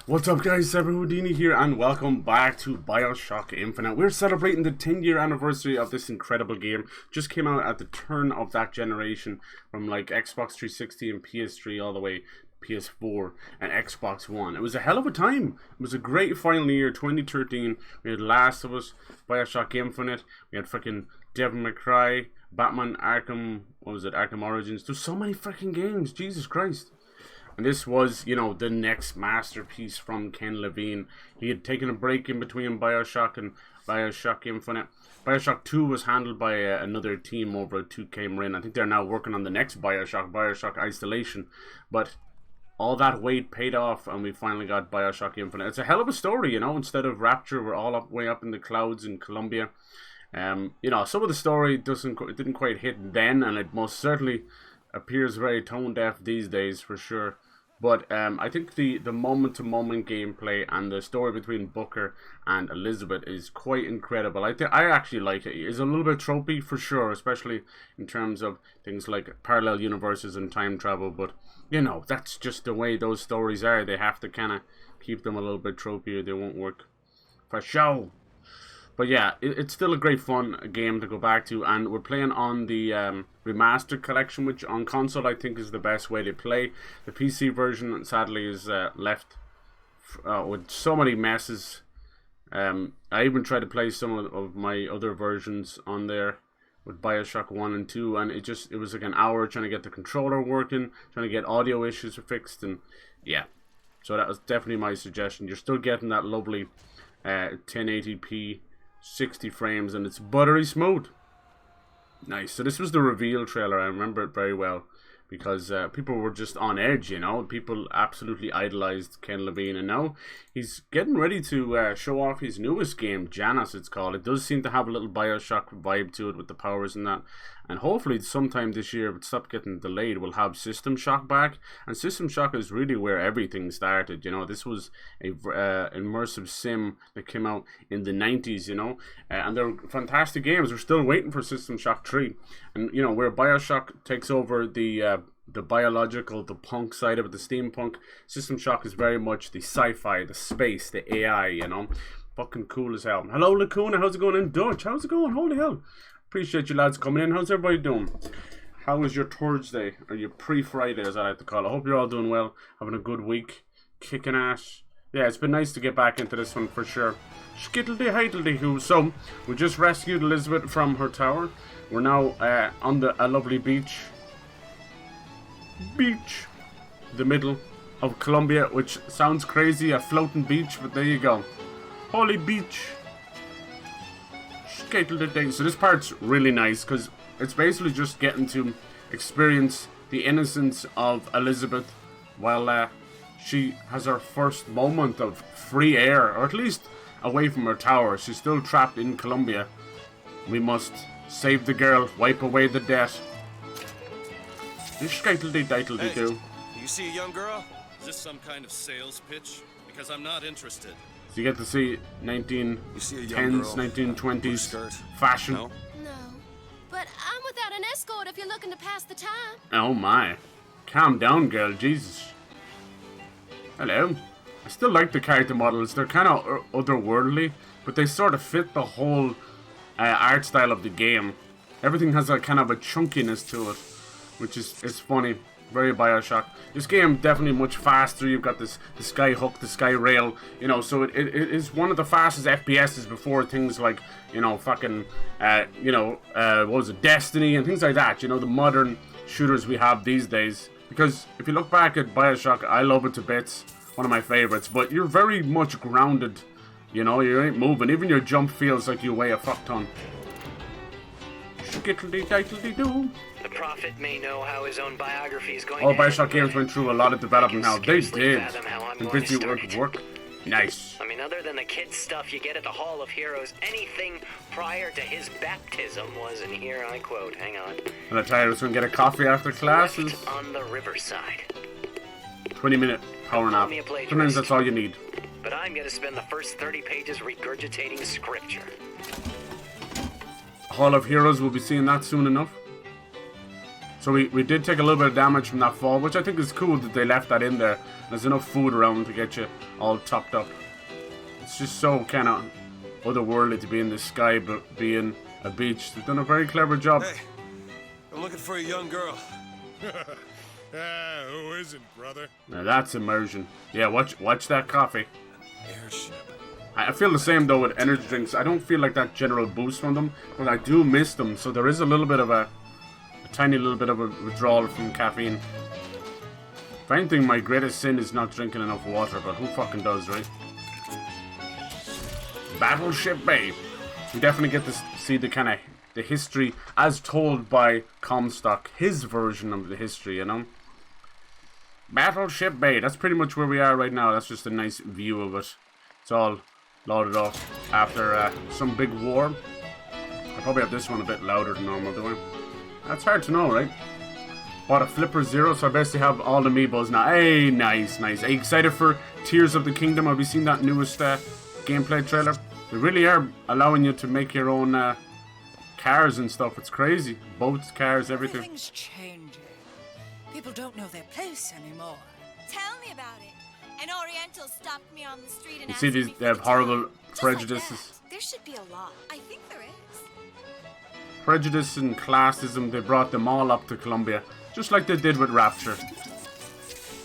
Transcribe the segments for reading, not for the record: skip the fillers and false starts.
What's up guys, Cyber Houdini here and welcome back to Bioshock Infinite. We're celebrating the 10-year anniversary of this incredible game. Just came out at the turn of that generation from like Xbox 360 and PS3 all the way PS4 and Xbox One. It was a hell of a time. It was a great final year, 2013. We had Last of Us, Bioshock Infinite, we had freaking Devil May Cry, Batman Arkham, Arkham Origins. There's so many freaking games, Jesus Christ. And this was, you know, the next masterpiece from Ken Levine. He had taken a break in between Bioshock and Bioshock Infinite. Bioshock 2 was handled by another team over at 2K Marin. I think they're now working on the next Bioshock, Bioshock Isolation. But all that wait paid off and we finally got Bioshock Infinite. It's a hell of a story, you know. Instead of Rapture, we're all way up in the clouds in Colombia. You know, some of the story didn't quite hit then, and it most certainly appears very tone deaf these days for sure. But I think the moment-to-moment gameplay and the story between Booker and Elizabeth is quite incredible. I actually like it. It's a little bit tropey for sure, especially in terms of things like parallel universes and time travel. But, you know, that's just the way those stories are. They have to kind of keep them a little bit tropey or they won't work for show. But yeah, it's still a great fun game to go back to, and we're playing on the remastered collection, which on console I think is the best way to play. The PC version, sadly, is left with so many messes. I even tried to play some of my other versions on there with Bioshock 1 and 2, and it was like an hour trying to get the controller working, trying to get audio issues fixed, and yeah. So that was definitely my suggestion. You're still getting that lovely 1080p 60 frames, and it's buttery smooth. Nice. So this was the reveal trailer. I remember it very well because people were just on edge, you know. People absolutely idolized Ken Levine, and now he's getting ready to show off his newest game, Janus it's called. It does seem to have a little Bioshock vibe to it with the powers and that, and hopefully sometime this year, if it stops getting delayed, we'll have System Shock back. And System Shock is really where everything started, you know. This was a immersive sim that came out in the 90s, you know, and they're fantastic games. We're still waiting for System Shock 3, and you know, where Bioshock takes over the biological, the punk side of it, the steampunk, System Shock is very much the sci-fi, the space, the AI, you know. Fucking cool as hell. Hello, Lacuna, how's it going in Dutch? How's it going? Holy hell. Appreciate you lads coming in. How's everybody doing? How was your Thursday? Or your pre-Friday, as I like to call it? I hope you're all doing well, having a good week, kicking ass. Yeah, it's been nice to get back into this one for sure. Skittledy-heitledy-hoo. So, we just rescued Elizabeth from her tower. We're now on a lovely beach, the middle of Colombia, which sounds crazy, a floating beach, but there you go. Holy beach. So this part's really nice because it's basically just getting to experience the innocence of Elizabeth while she has her first moment of free air, or at least away from her tower. She's still trapped in Colombia. We must save the girl, wipe away the debt. Hey, do you see a young girl? Is this some kind of sales pitch? Because I'm not interested. So you get to see 1910s, 1920s fashion. No, but I'm without an escort if you're looking to pass the time. Oh my. Calm down, girl. Jesus. Hello. I still like the character models. They're kind of otherworldly, but they sort of fit the whole art style of the game. Everything has a kind of a chunkiness to it, which is funny. Very Bioshock. This game definitely much faster. You've got the sky hook, the sky rail, you know, so it is one of the fastest FPSs before things like, you know, fucking, what was it, Destiny and things like that, you know, the modern shooters we have these days. Because if you look back at Bioshock, I love it to bits, one of my favorites, but you're very much grounded, you know, you ain't moving. Even your jump feels like you weigh a fuck ton. Skittledy-ditledy-doo. The prophet may know how his own biography is going. All Bioshock games went through a lot of development now. They did. And busy work. Nice. I mean, other than the kid stuff you get at the Hall of Heroes, anything prior to his baptism was, and here I quote, hang on. And I tell you, I was going to get a coffee after classes. Left on the riverside. 20-minute power nap. Sometimes that's all you need. But I'm going to spend the first 30 pages regurgitating scripture. Hall of Heroes, we'll be seeing that soon enough. So we did take a little bit of damage from that fall, which I think is cool that they left that in there. There's enough food around to get you all topped up. It's just so kind of otherworldly to be in the sky, but being a beach. They've done a very clever job. Hey, I'm looking for a young girl. Who isn't, brother? Now that's immersion. Yeah, watch that coffee. Airship. I feel the same though with energy drinks. I don't feel like that general boost from them, but I do miss them. So there is a little bit of a tiny little bit of a withdrawal from caffeine. If anything, my greatest sin is not drinking enough water, but who fucking does, right? Battleship Bay. We definitely get to see the kind of the history as told by Comstock, his version of the history, you know. Battleship Bay. That's pretty much where we are right now. That's just a nice view of it. It's all loaded up after some big war. I probably have this one a bit louder than normal, do I? That's hard to know, right? Bought a Flipper Zero, so I basically have all the amiibos now. Hey, nice, nice. Are you excited for Tears of the Kingdom? Have you seen that newest gameplay trailer? They really are allowing you to make your own cars and stuff. It's crazy. Boats, cars, everything. Everything's changing. People don't know their place anymore. Tell me about it. An Oriental stopped me on the street and You asked see me these for they have the horrible time. Just prejudices. Like that. There should be a law. I think there is. Prejudice and classism, they brought them all up to Columbia. Just like they did with Rapture.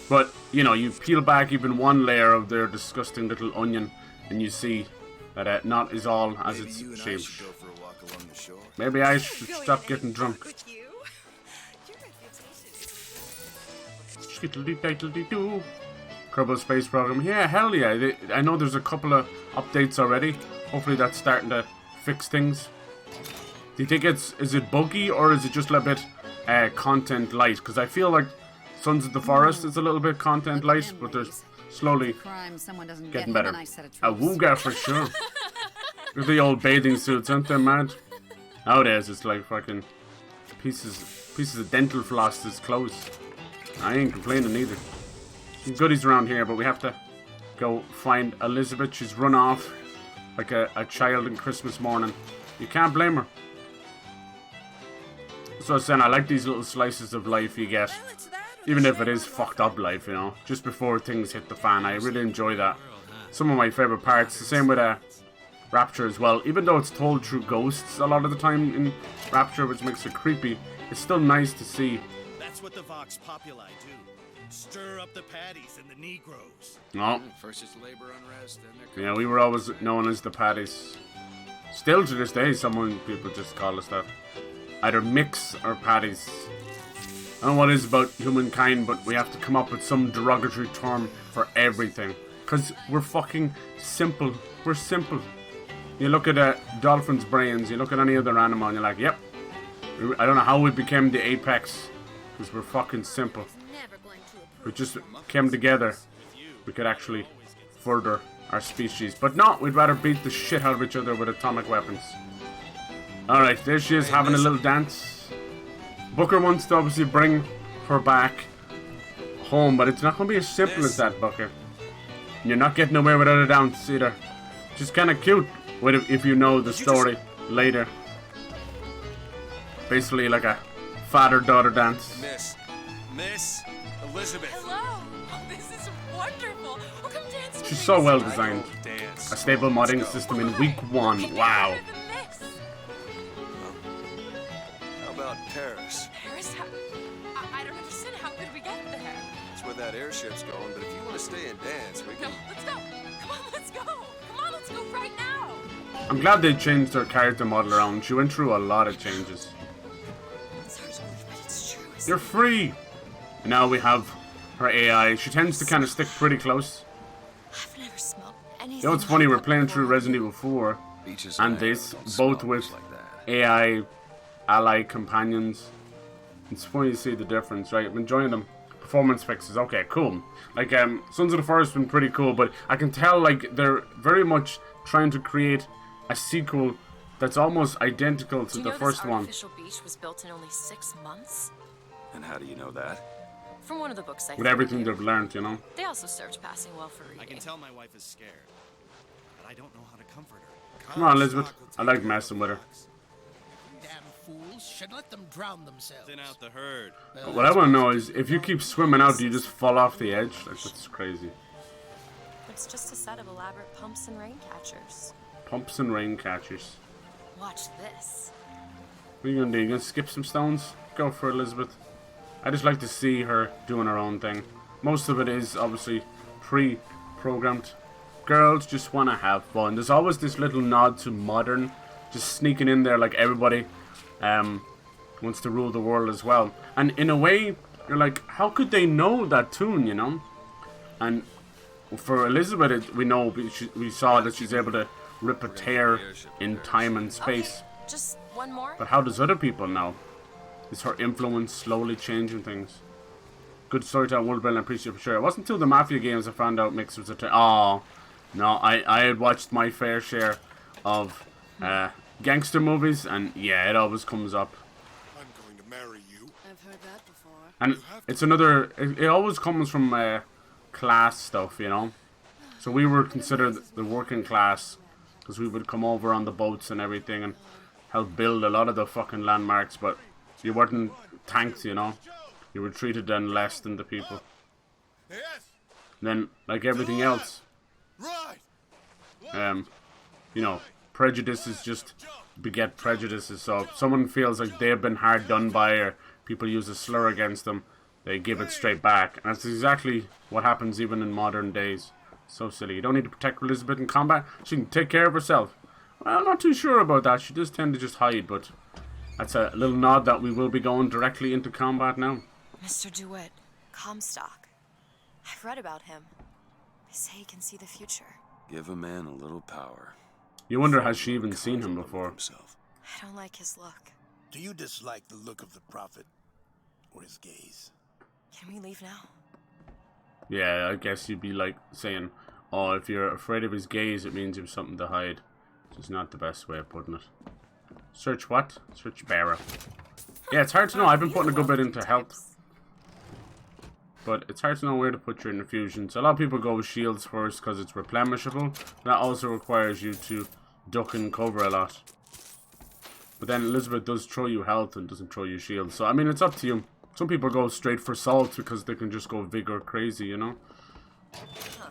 But, you know, you peel back even one layer of their disgusting little onion and you see that not is all as it's shaped. Maybe I should stop getting drunk. With you? Your Skittly-diddly-doo. Kerbal Space Program. Yeah, hell yeah. I know there's a couple of updates already. Hopefully that's starting to fix things. Do you think is it buggy or is it just a bit content light? Because I feel like Sons of the Forest is a little bit content light, but they're slowly getting better. A Wooga for sure. Look at the old bathing suits, aren't they mad? Nowadays it's like fucking pieces of dental floss as clothes. I ain't complaining either. Some goodies around here, but we have to go find Elizabeth. She's run off like a child on Christmas morning. You can't blame her. So I was saying, I like these little slices of life you get. Even if it is fucked up life, you know. Just before things hit the fan. I really enjoy that. Some of my favourite parts. The same with Rapture as well. Even though it's told through ghosts a lot of the time in Rapture, which makes it creepy, it's still nice to see. That's what the Vox Populi do. Stir up the paddies and the Negroes. No. First it's labor unrest, then they're... Yeah, we were always known as the Paddies. Still to this day, people just call us that. Either mix or Paddies. I don't know what it is about humankind, but we have to come up with some derogatory term for everything. Because we're fucking simple. We're simple. You look at a dolphin's brains, you look at any other animal, and you're like, yep. I don't know how we became the apex. Because we're fucking simple. If we just came together, we could actually further our species. But no, we'd rather beat the shit out of each other with atomic weapons. Alright, there she is having a little dance. Booker wants to obviously bring her back home, but it's not going to be as simple as that, Booker. You're not getting away without a dance either. Just kind of cute if you know the story later. Basically like a father-daughter dance. Miss Elizabeth. Hello. Oh, this is wonderful. Oh, come dance with She's me. so well designed. Dance. A stable modding system in week 1. Wow. How about Paris? Paris? I don't understand. How could we get there? That's where that airship's going, but if you want to stay and dance, we No, can... let's go. Come on, let's go. Come on, let's go right now. I'm glad they changed her character model around. She went through a lot of changes. It's true. You're free! And now we have her AI. She tends to kind of stick pretty close. I've never smelled anything. You know what's funny? We're playing through Resident Evil 4 and this, both with AI ally companions. It's funny to see the difference, right? I'm enjoying them. Performance fixes, okay, cool. Like, Sons of the Forest has been pretty cool, but I can tell, like, they're very much trying to create a sequel that's almost identical to the first one. This artificial beach was built in only 6 months? And how do you know that? From one of the books I With everything they've learned, you know? They also served passing well for reading. I can tell my wife is scared, but I don't know how to comfort her. Come on, Elizabeth. I like messing with her. fools should let them drown themselves. Thin out the herd. Well, What I want to know is, if you keep swimming out, do you just fall off the edge? Like, that's crazy. It's just a set of elaborate pumps and rain catchers. Pumps and rain catchers. Watch this. What are you gonna do? You gonna skip some stones? Go for it, Elizabeth. I just like to see her doing her own thing. Most of it is obviously pre-programmed. Girls just want to have fun. There's always this little nod to modern, just sneaking in there like everybody wants to rule the world as well. And in a way, you're like, how could they know that tune, you know? And for Elizabeth, we know, we saw that she's able to rip a tear in time and space. Okay, just one more. But how does other people know? Is her influence slowly changing things? Good storytelling, world building, I appreciate it for sure. It wasn't until the Mafia games I found out Mix was a oh, no, I had watched my fair share of gangster movies, and yeah, it always comes up. I'm going to marry you. I've heard that before. And it's another, it always comes from class stuff, you know? So we were considered the working class, because we would come over on the boats and everything and help build a lot of the fucking landmarks, but you weren't thanked, you know? You were treated then less than the people. Yes. Then, like everything else, Right. you know, prejudices just beget prejudices. So if someone feels like they've been hard done by, or people use a slur against them, they give it straight back. And that's exactly what happens even in modern days. So silly. You don't need to protect Elizabeth in combat. She can take care of herself. Well, I'm not too sure about that. She does tend to just hide, but that's a little nod that we will be going directly into combat now. Mr. DeWitt, Comstock. I've read about him. They say he can see the future. Give a man a little power. You wonder, has she even seen him before? I don't like his look. Do you dislike the look of the prophet or his gaze? Can we leave now? Yeah, I guess you'd be like saying, oh, if you're afraid of his gaze, it means you have something to hide. Which is not the best way of putting it. Search what? Search bearer. Yeah, it's hard to know. I've been putting a good bit into health. But it's hard to know where to put your infusions. A lot of people go with shields first because it's replenishable. That also requires you to duck and cover a lot. But then Elizabeth does throw you health and doesn't throw you shields. So, I mean, it's up to you. Some people go straight for salt because they can just go vigor crazy, you know? Huh.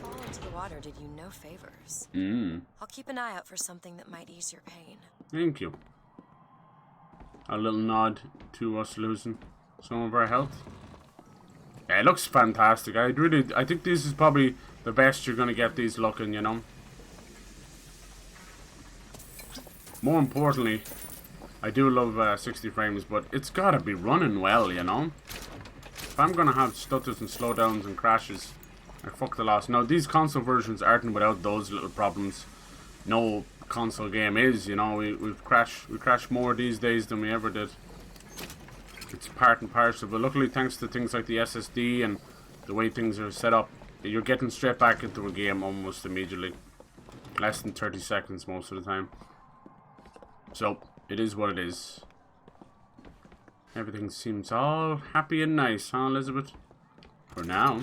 Fall into the water did you no favors. I'll keep an eye out for something that might ease your pain. Thank you. A little nod to us losing some of our health. Yeah, it looks fantastic. I think this is probably the best you're going to get these looking, you know? More importantly, I do love 60 frames, but it's got to be running well, you know? If I'm going to have stutters and slowdowns and crashes, I fuck the loss. Now, these console versions aren't without those little problems. No console game is, you know? We crash more these days than we ever did. It's part and parcel, but luckily thanks to things like the SSD and the way things are set up, you're getting straight back into a game almost immediately. Less than 30 seconds most of the time. So, it is what it is. Everything seems all happy and nice, huh, Elizabeth? For now.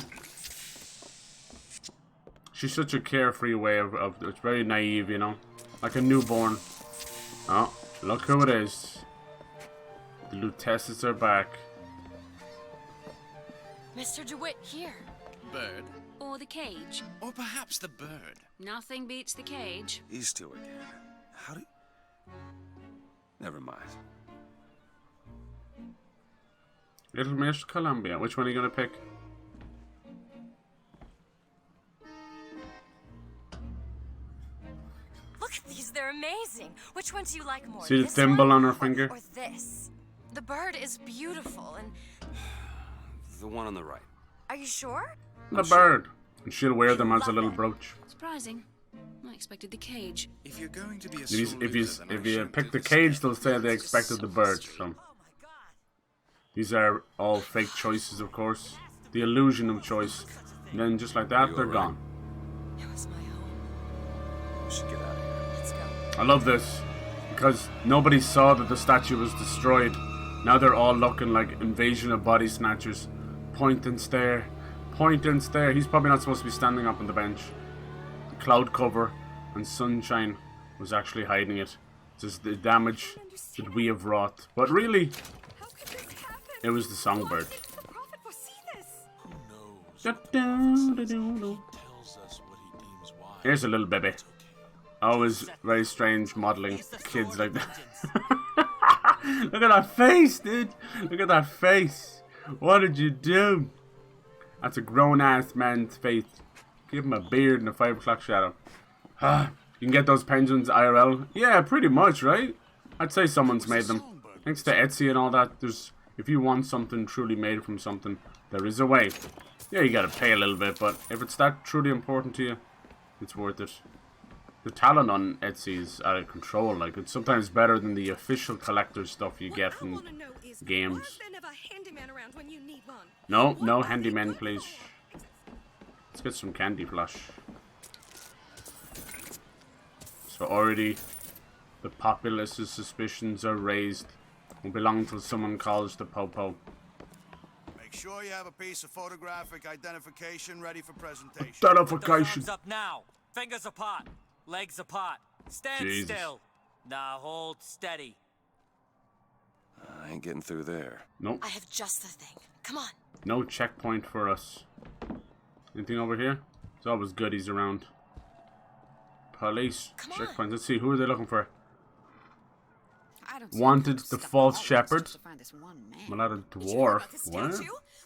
She's such a carefree way of it's very naive, you know? Like a newborn. Oh, look who it is. The Lutesses are back. Mr. DeWitt, here. Bird? Or the cage. Or perhaps the bird. Nothing beats the cage. These two again. How do you... Never mind. Little Miss Columbia. Which one are you going to pick? Look at these, they're amazing. Which one do you like more? See the this thimble one on her finger? Or this? The bird is beautiful, and... The one on the right. Are you sure? The bird. And she'll wear them as a little brooch. Surprising. I expected the cage. If you're going to be a If you pick the cage, they'll say they expected the bird. So these are all fake choices, of course. The illusion of choice. And then just like that, they're gone. It was my home. We should get out of here. Let's go. I love this because nobody saw that the statue was destroyed. Now they're all looking like invasion of body snatchers. Point and stare. Point and stare. He's probably not supposed to be standing up on the bench. The cloud cover and sunshine was actually hiding it. just the damage that we have wrought. But really, How could this happen? it was the songbird. Why did the prophet foresee this? Who knows? Da-da-da-da-da. Tells us what he deems wise. Here's a little baby. Always very strange modeling kids like that. Look at that face, dude. Look at that face. What did you do? That's a grown-ass man's face. Give him a beard and a 5 o'clock shadow. You can get those penguins IRL. Yeah, pretty much, right? I'd say someone's made them. Thanks to Etsy and all that, if you want something truly made from something, there is a way. Yeah, you gotta pay a little bit, but if it's that truly important to you, it's worth it. The talent on Etsy is out of control. Like, it's sometimes better than the official collector stuff you get from games. No, no handyman, please. Let's get some candy flush. So already, the populace's suspicions are raised. Won't be long until someone calls the po-po. Make sure you have a piece of photographic identification ready for presentation. Identification. Arms up now. Fingers apart. Legs apart. Stand Jesus. still. Now hold steady. I ain't getting through there. Nope. I have just the thing. Come on. No checkpoint for us. Anything over here? There's always goodies around. Police checkpoint. Let's see. Who are they looking for? Wanted the false shepherd. Malada dwarf. What?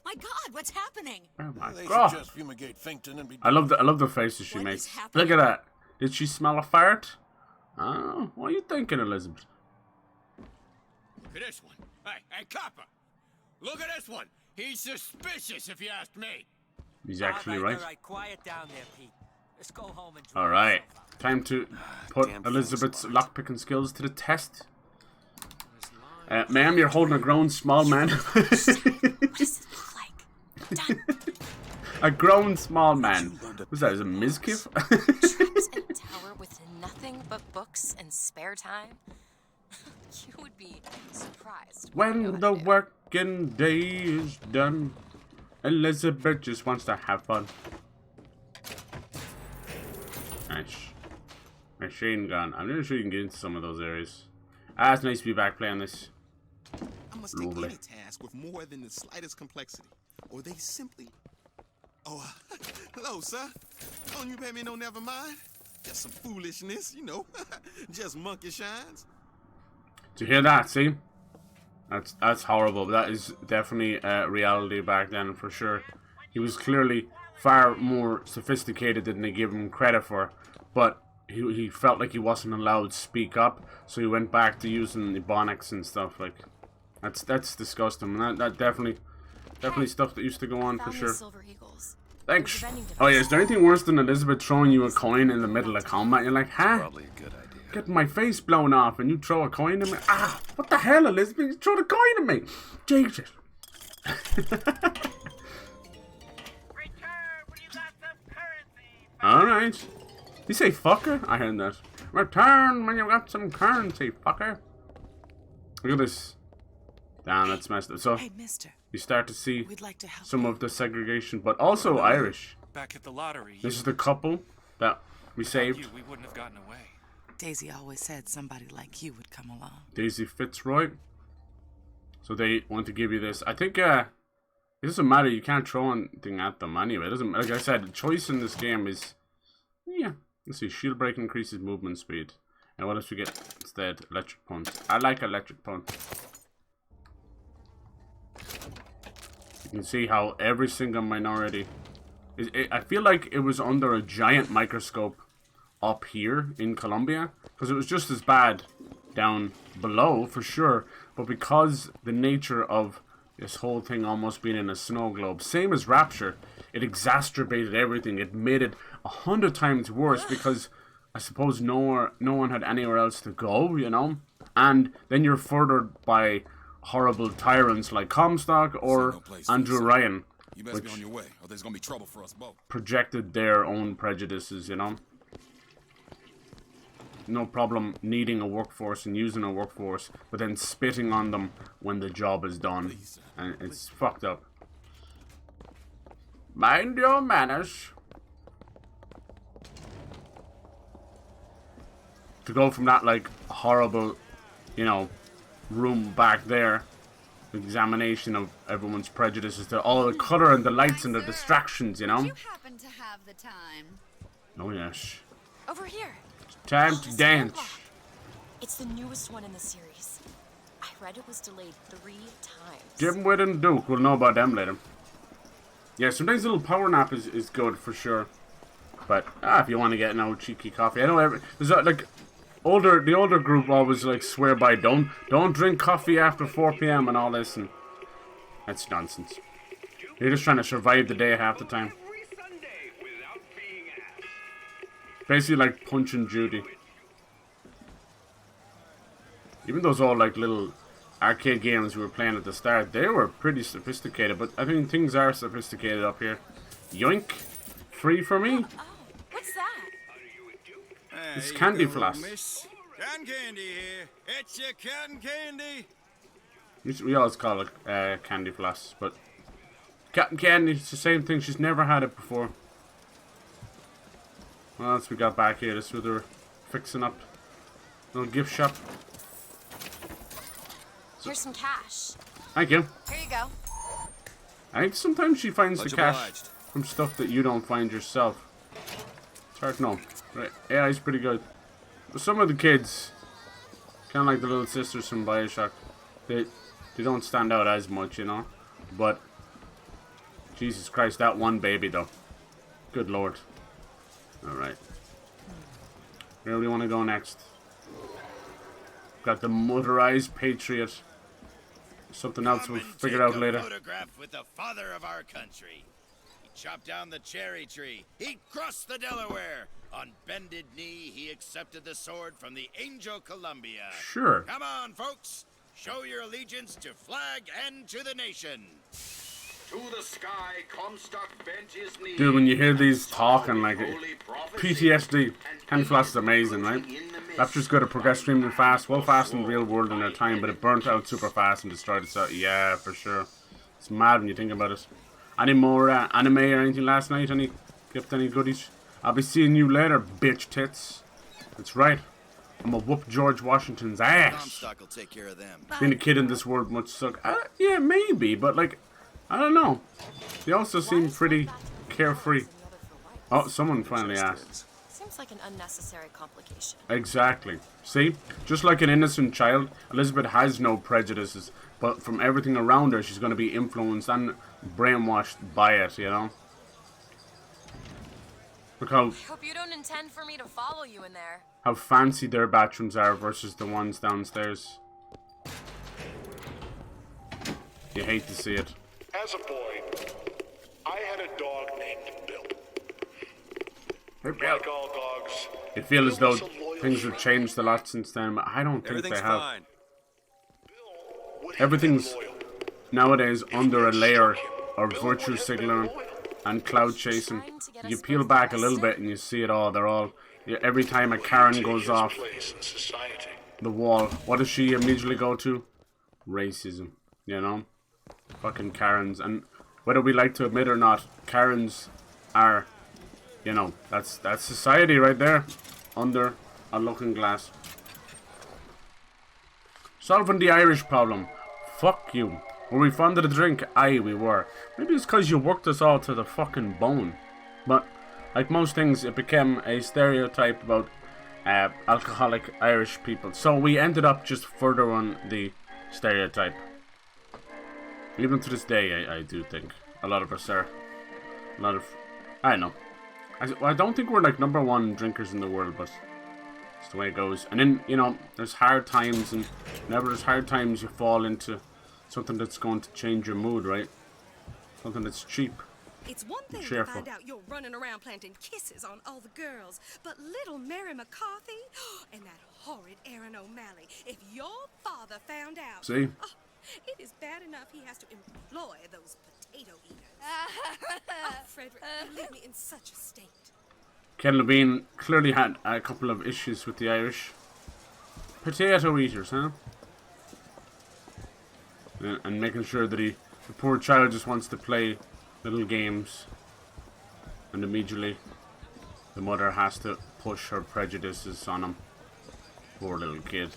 My God, what's happening? Oh my They god! should just fumigate Finkton and be I love the faces she makes. Look at that. Did she smell a fart? Oh, what are you thinking, Elizabeth? Look at this one. Hey, copper. Look at this one. He's suspicious, if you ask me. He's actually right. All right, quiet down there, Pete. Let's go home and All right, time to put Elizabeth's lockpicking skills to the test. Ma'am, you're holding a grown small man. What does it look like? Done. A grown small man. What's that? Is it Mizkif? Trapped in a tower with nothing but books and spare time? You would be surprised. When the working day is done, Elizabeth just wants to have fun. Nice. Machine gun. I'm not sure you can get into some of those areas. Ah, it's nice to be back playing this. I must take any task with more than the slightest complexity, or they simply... Oh, hello, sir. Don't you pay me no never mind? Just some foolishness, you know. Just monkey shines. Did you hear that? See? That's horrible. That is definitely reality back then for sure. He was clearly far more sophisticated than they give him credit for, but he felt like he wasn't allowed to speak up, so he went back to using ebonics and stuff. Like, that's disgusting. That definitely stuff that used to go on for sure. Thanks. Oh yeah, is there anything worse than Elizabeth throwing you a coin in the middle of combat? You're like, huh? Probably a good idea. Getting my face blown off and you throw a coin at me? Ah, what the hell, Elizabeth? You throw the coin at me. Jesus. Alright. You say fucker? I heard that. Return when you got some currency, fucker. Look at this. Damn, that's messed up. So, Hey, mister. you start to see We'd like to help some of the segregation, but also Irish. Back at the lottery. This is the couple that we saved. We wouldn't have gotten away. Daisy always said somebody like you would come along. Daisy Fitzroy. So they want to give you this. I think it doesn't matter. You can't throw anything at them anyway. It doesn't. Like I said, the choice in this game is, yeah. Let's see. Shield break increases movement speed. And what else we get instead? Electric punch. I like electric punch. You can see how every single minority I feel like it was under a giant microscope up here in Colombia, because it was just as bad down below for sure, but because the nature of this whole thing almost being in a snow globe, same as Rapture, it exacerbated everything. It made it 100 times worse because I suppose no one had anywhere else to go, you know, and then you're furthered by horrible tyrants like Comstock or Andrew Ryan, You best be on your way, or there's gonna be trouble for us both. projected their own prejudices, you know. No problem needing a workforce and using a workforce, but then spitting on them when the job is done. And it's fucked up. Mind your manners. to go from that like horrible, you know, room back there, examination of everyone's prejudices, to all the color and the lights and the distractions, you know. You happen to have the time? Oh yes. Over here. Time to dance. It's the newest one in the series. I read it was delayed 3 times. DeWitt and Duke, we'll know about them later. Yeah, sometimes a little power nap is good for sure. But if you want to get an old cheeky coffee, I know there's like the older group always like swear by don't drink coffee after 4 p.m. and all this, and that's nonsense. You're just trying to survive the day half the time. Basically like Punch and Judy. Even those all like little arcade games we were playing at the start, they were pretty sophisticated, but I think things are sophisticated up here. Yoink! Free for me? Oh, what's that? It's candy floss. Cotton candy here. It's your cotton candy. We always call it candy floss, but cotton candy, it's the same thing. She's never had it before. What else we got back here? This is where they're fixing up. Little gift shop. Here's some cash. Thank you. Here you go. I think sometimes she finds Much the cash obliged. from stuff that you don't find yourself. It's hard to know. Right. AI is pretty good. But some of the kids, kind of like the little sisters from Bioshock, they don't stand out as much, you know. But Jesus Christ, that one baby though. Good Lord. All right. Where do we want to go next? Got the motorized Patriot. Something else we'll figure out later. Photograph with the father of our country. He chopped down the cherry tree. He crossed the Delaware. On bended knee, he accepted the sword from the Angel Columbia. Sure. Come on, folks. Show your allegiance to flag and to the nation. To the sky, Comstock bent his knee. Dude, when you hear these talking, like PTSD, Candy Floss is amazing, right? Rapture's good at progress extremely fast, well fast in the real world in their time, but it burnt out super fast and destroyed itself. Yeah, for sure. It's mad when you think about it. Any more anime or anything last night? Any gift, any goodies? I'll be seeing you later, bitch tits. That's right. I'm gonna whoop George Washington's ass. Comstock will take care of them. Being a kid in this world must suck. Yeah, maybe, but like, I don't know. They also seem pretty carefree. Oh, someone finally asked. Seems like an unnecessary complication. Exactly. See? Just like an innocent child, Elizabeth has no prejudices, but from everything around her, she's going to be influenced and brainwashed by it, you know? Look how... I hope you don't intend for me to follow you in there. How fancy their bathrooms are versus the ones downstairs. You hate to see it. As a boy, I had a dog named Bill. Like all dogs, I feel as though things have changed a lot since then, but I don't think they have. Fine. Everything's nowadays under a layer of virtue signaling and cloud chasing. You peel back a little bit and you see it all. They're all... Every time a Karen goes off the wall, what does she immediately go to? Racism, you know? Fucking Karens. And whether we like to admit or not, Karens are, you know, that's society right there, under a looking glass. Solving the Irish problem. Fuck you. Were we fond of the drink? Aye, we were. Maybe it's because you worked us all to the fucking bone. But, like most things, it became a stereotype about alcoholic Irish people. So we ended up just furthering the stereotype. Even to this day, I do think a lot of us are. A lot of... I don't know. I don't think we're like #1 drinkers in the world, but it's the way it goes. And then, you know, there's hard times, and whenever there's hard times, you fall into something that's going to change your mood, right? Something that's cheap. It's one thing to find out you're running around planting kisses on all the girls, but little Mary McCarthy and that horrid Aaron O'Malley, if your father found out... See? Oh, it is bad enough he has to employ those potato eaters. Oh, Frederick, you leave me in such a state. Ken Levine clearly had a couple of issues with the Irish. Potato eaters, huh? And making sure that the poor child just wants to play little games. And immediately the mother has to push her prejudices on him. Poor little kid.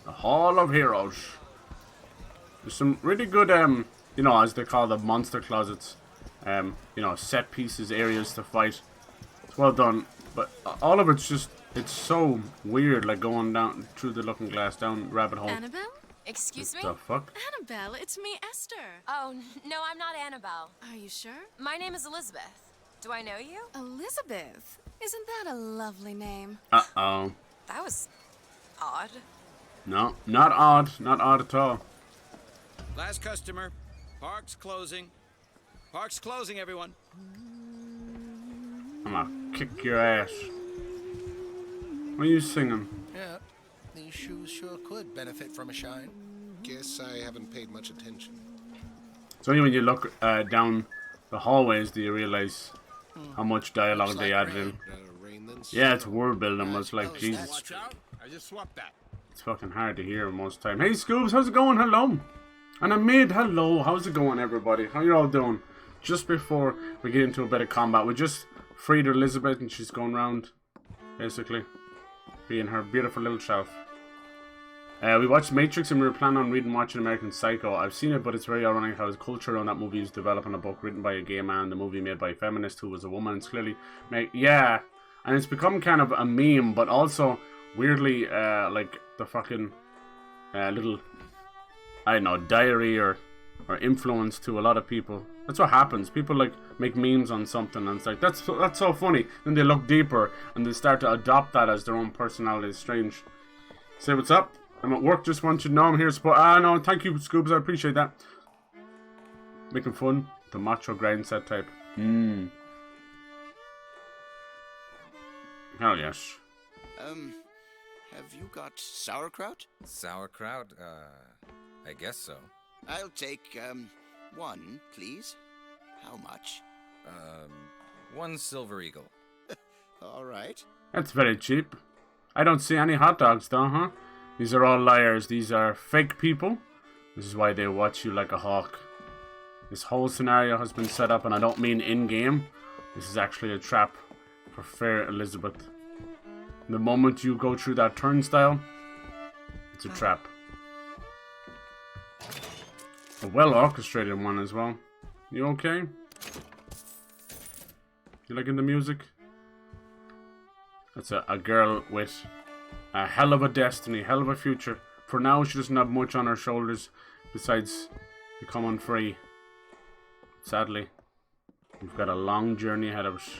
The Hall of Heroes. There's some really good, you know, as they call them, monster closets. You know, set pieces, areas to fight. It's well done, but all of it's just, it's so weird, like going down through the looking glass, down rabbit hole. Annabelle? Excuse me? What the fuck? Annabelle, it's me, Esther. Oh, no, I'm not Annabelle. Are you sure? My name is Elizabeth. Do I know you? Elizabeth. Isn't that a lovely name? Uh-oh. That was odd. No, not odd. Not odd at all. Last customer. Park's closing. Park's closing, everyone. I'm gonna kick your ass. What are you singing? Yeah, these shoes sure could benefit from a shine. Guess I haven't paid much attention. It's only when you look down the hallways do you realize how much dialogue they added in. Yeah, it's world building, but it's like, Jesus. Watch out. I just swapped that. It's fucking hard to hear most of the time. Hey, Scoobs, how's it going? Hello. And Amid, hello. How's it going, everybody? How you all doing? Just before we get into a bit of combat, we just freed Elizabeth and she's going around, basically, being her beautiful little self. We watched Matrix and we were planning on reading and watching American Psycho. I've seen it, but it's very ironic how the culture around that movie is developing a book written by a gay man, the movie made by a feminist who was a woman. It's clearly, yeah, and it's become kind of a meme, but also weirdly, like the fucking little, I don't know, diary or influence to a lot of people. That's what happens. People like make memes on something, and it's like that's so funny. Then they look deeper and they start to adopt that as their own personality. It's strange. Say what's up. I'm at work, just want you to know I'm here to support. No, thank you, Scoobs, I appreciate that. Making fun, the macho grind set type. Hell yes. Have you got sauerkraut? Sauerkraut? I guess so. I'll take, one, please. How much? 1 silver eagle. All right. That's very cheap. I don't see any hot dogs though, huh? These are all liars. These are fake people. This is why they watch you like a hawk. This whole scenario has been set up, and I don't mean in-game. This is actually a trap for fair Elizabeth. The moment you go through that turnstile, it's a trap. A well-orchestrated one as well. You okay? You liking the music? That's a girl with a hell of a destiny, hell of a future. For now, she doesn't have much on her shoulders besides becoming free. Sadly, we've got a long journey ahead of us.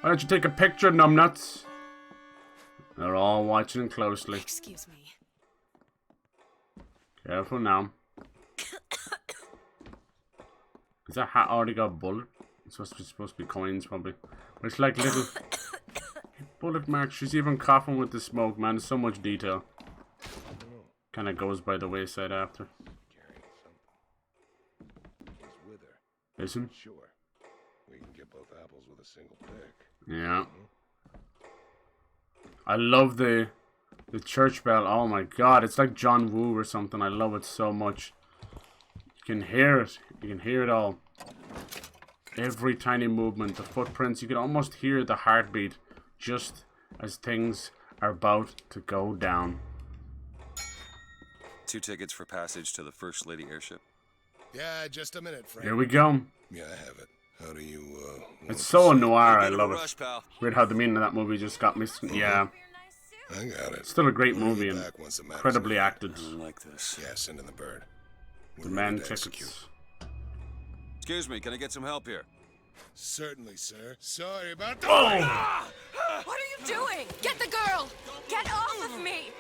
Why don't you take a picture, numbnuts? They're all watching closely. Excuse me. Careful now. Is that hat already got a bullet? It's supposed to be coins, probably. But it's like little bullet marks. She's even coughing with the smoke, man. There's so much detail. Kind of goes by the wayside after. Listen. Sure. We can get both apples with a single pick. Yeah. I love the church bell. Oh my god, it's like John Woo or something. I love it so much. You can hear it. You can hear it all. Every tiny movement, the footprints. You can almost hear the heartbeat just as things are about to go down. 2 tickets for passage to the First Lady airship. Yeah, just a minute, Frank. Here we go. Yeah, I have it. How do you, It's so noir, I love it. Weird how the meaning of that movie just got me. Yeah. I got it. Still a great movie and incredibly acted. I like this. Yeah, send in the bird. Demand tickets. Excuse me, can I get some help here? Certainly, sir. Sorry about that. What are you doing? Get the girl! Get off of me!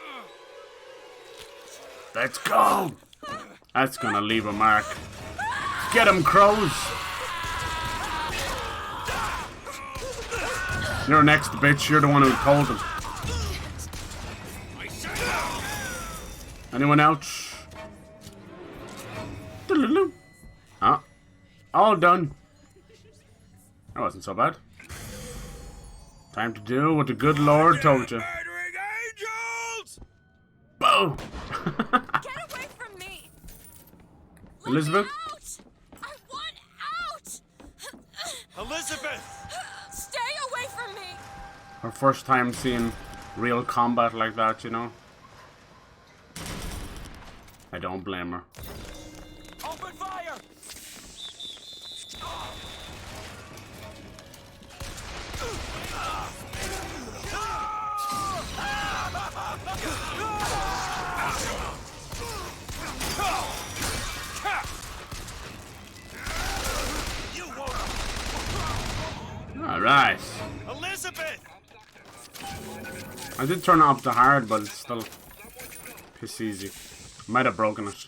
Let's go! That's gonna leave a mark. Get him, crows! You're next, bitch. You're the one who told him. Anyone else? Ah. All done. That wasn't so bad. Time to do what the good Lord told you. Boom! Get away from me! Elizabeth? I want out! Elizabeth! Stay away from me! Her first time seeing real combat like that, you know. I don't blame her. Open fire! All right. Elizabeth! I did turn it up to hard, but it's still piss easy. Might have broken it.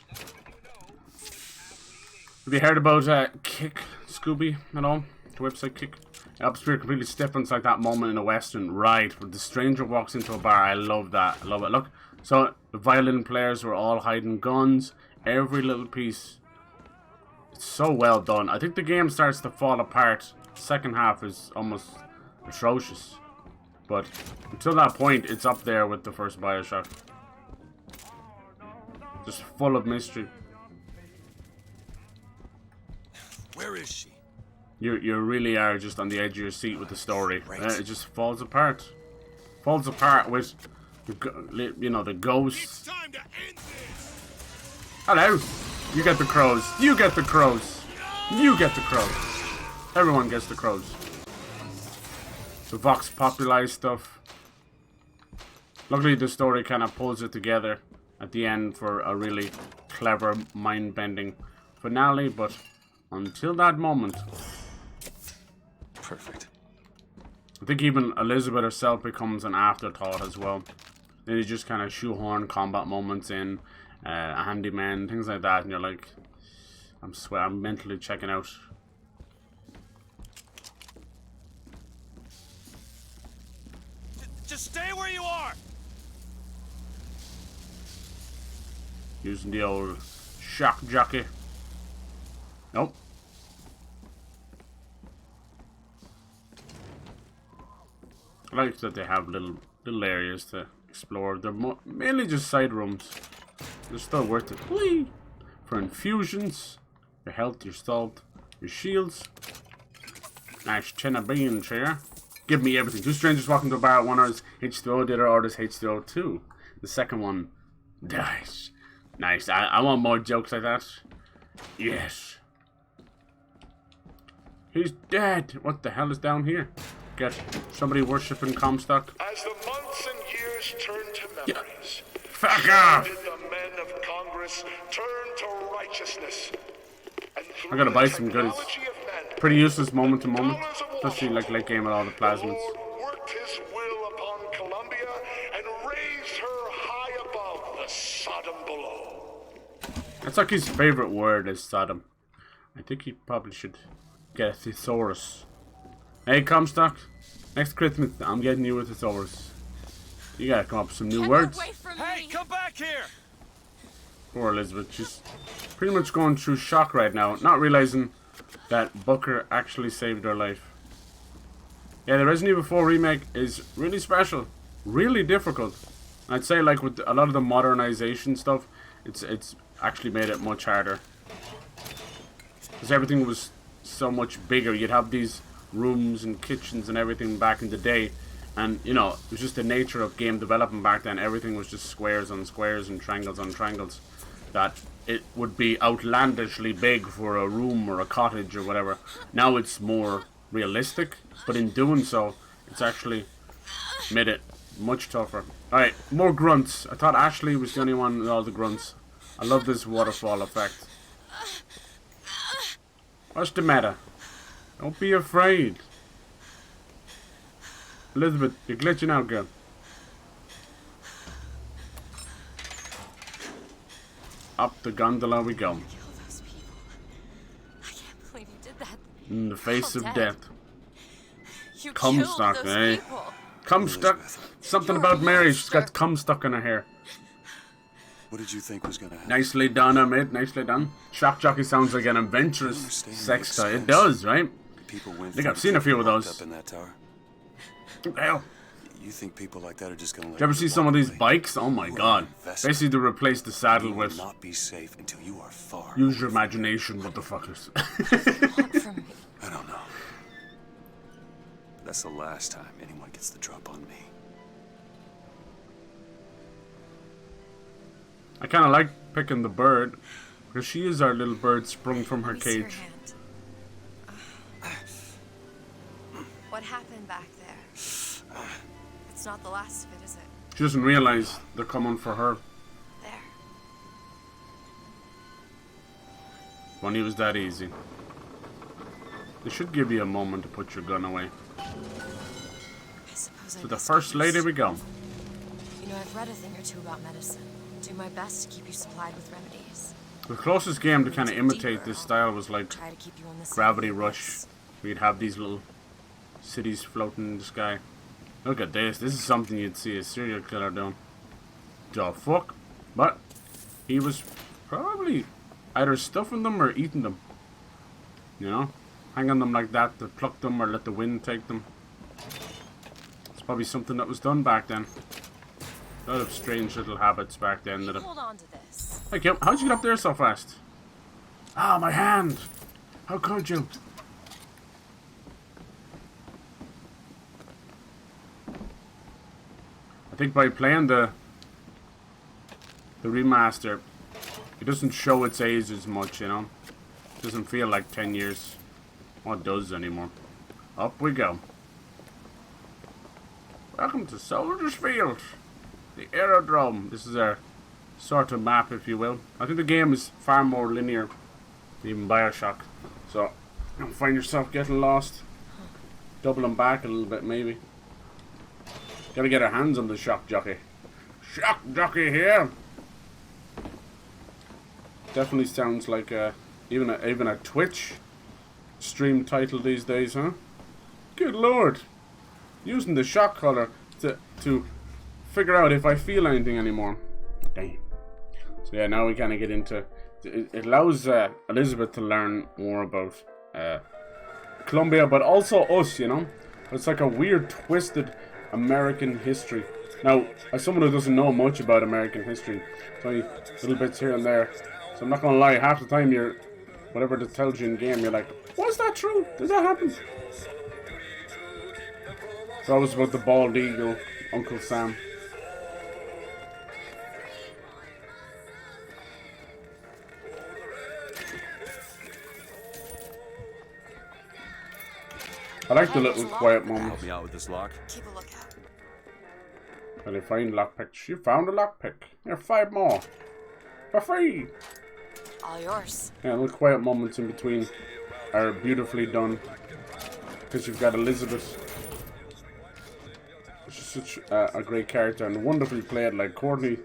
Have you heard about Kick, Scooby, at all? The website Kick? Upspirit completely stiff. It's like that moment in a western, right, where the stranger walks into a bar. I love that. I love it. Look, so the violin players were all hiding guns. Every little piece. It's so well done. I think the game starts to fall apart. Second half is almost atrocious. But until that point, it's up there with the first Bioshock. Just full of mystery. Where is she? You really are just on the edge of your seat with the story. It just falls apart. Falls apart with, you know, the ghosts. Hello. You get the crows. You get the crows. You get the crows. Everyone gets the crows. The Vox Populi stuff. Luckily, the story kind of pulls it together at the end for a really clever, mind-bending finale, but until that moment... Perfect. I think even Elizabeth herself becomes an afterthought as well. Then you just kind of shoehorn combat moments in, a handyman, things like that, and you're like, I'm mentally checking out. Just stay where you are! Using the old shock jockey. Nope. I like that they have little areas to explore. They're mainly just side rooms. They're still worth it. Whee! For infusions, your health, your salt, your shields. Nice tin of beans here. Give me everything. Two strangers walking to a bar. One orders H2O, the other orders H2O too. The second one dies. Nice. I want more jokes like that. Yes. He's dead. What the hell is down here? Get somebody worshipping Comstock. As the months and years turn to memories, fuck off! did the men of Congress turn to righteousness. I gotta buy some goodies. Pretty useless moment to moment, especially like late game with all the plasmids. Worked his will upon Columbia and raised her high above the Sodom below. That's like his favorite word is Sodom. I think he probably should get a thesaurus. Hey Comstock, next Christmas I'm getting you a thesaurus. You gotta come up with some new words. Hey, come back here! Poor Elizabeth, she's pretty much going through shock right now, not realizing that Booker actually saved her life. Yeah, the Resident Evil 4 remake is really special, really difficult. I'd say like with a lot of the modernization stuff, it's actually made it much harder. Because everything was so much bigger. You'd have these rooms and kitchens and everything back in the day. And, you know, it was just the nature of game development back then. Everything was just squares on squares and triangles on triangles. That it would be outlandishly big for a room or a cottage or whatever. Now it's more realistic. But in doing so, it's actually made it much tougher. Alright, more grunts. I thought Ashley was the only one with all the grunts. I love this waterfall effect. What's the matter? Don't be afraid. Elizabeth, you're glitching out, girl. Up the gondola we go. Believe you did that. In the face of death. You Comstock, killed those eh? people. Comstock. Something about Mary. She's got Comstock in her hair. What did you think was gonna happen? Nicely done, Ahmed. Nicely done. Shock jockey sounds like an adventurous sex toy. It does, right? I think I've seen a few of those. Up in that tower. Hell. You think people like that are just gonna let Did you ever see some of these bikes? Oh my god. Basically to replace the saddle with... not be safe until you are far. Use your imagination, motherfuckers. I don't know. That's the last time anyone gets the drop on me. I kind of like picking the bird, because she is our little bird sprung from her cage. What happened back there? It's not the last of it, is it? She doesn't realize they're coming for her. There. When he was that easy. They should give you a moment to put your gun away. I suppose To the first lady we go. You know, I've read a thing or two about medicine. Do my best to keep you supplied with remedies. The closest game to kind of imitate this style was like Try to keep you on the Gravity Rush. We'd have these little cities floating in the sky. Look at this. This is something you'd see a serial killer doing. The fuck? But he was probably either stuffing them or eating them. You know? Hanging them like that to pluck them or let the wind take them. It's probably something that was done back then. A lot of strange little habits back then. That hold on to this. Hey, Kim, how'd you get up there so fast? Ah, my hand! How could you? I think by playing the remaster, it doesn't show its age as much, you know? It doesn't feel like 10 years. Well, it does anymore. Up we go. Welcome to Soldiers Field. The aerodrome. This is our sort of map, if you will. I think the game is far more linear than even Bioshock. So, you'll find yourself getting lost. Doubling back a little bit, maybe. Gotta get our hands on the shock jockey. Shock jockey here! Definitely sounds like even a Twitch stream title these days, huh? Good lord! Using the shock collar to figure out if I feel anything anymore. Damn. So yeah, now we kind of get into... It allows Elizabeth to learn more about Colombia, but also us, you know? It's like a weird, twisted American history. Now, as someone who doesn't know much about American history, it's only little bits here and there. So I'm not gonna lie, half the time you're... Whatever it tells you in game, you're like, was that true? Did that happen? It's always about the bald eagle, Uncle Sam. I like the little quiet moments. Help me out with this lock. Keep a lookout. When you find lockpicks, you found a lockpick. There are 5 more. For free! All yours. Yeah, little quiet moments in between are beautifully done. Because you've got Elizabeth. She's such a great character and wonderfully played. Like, Courtney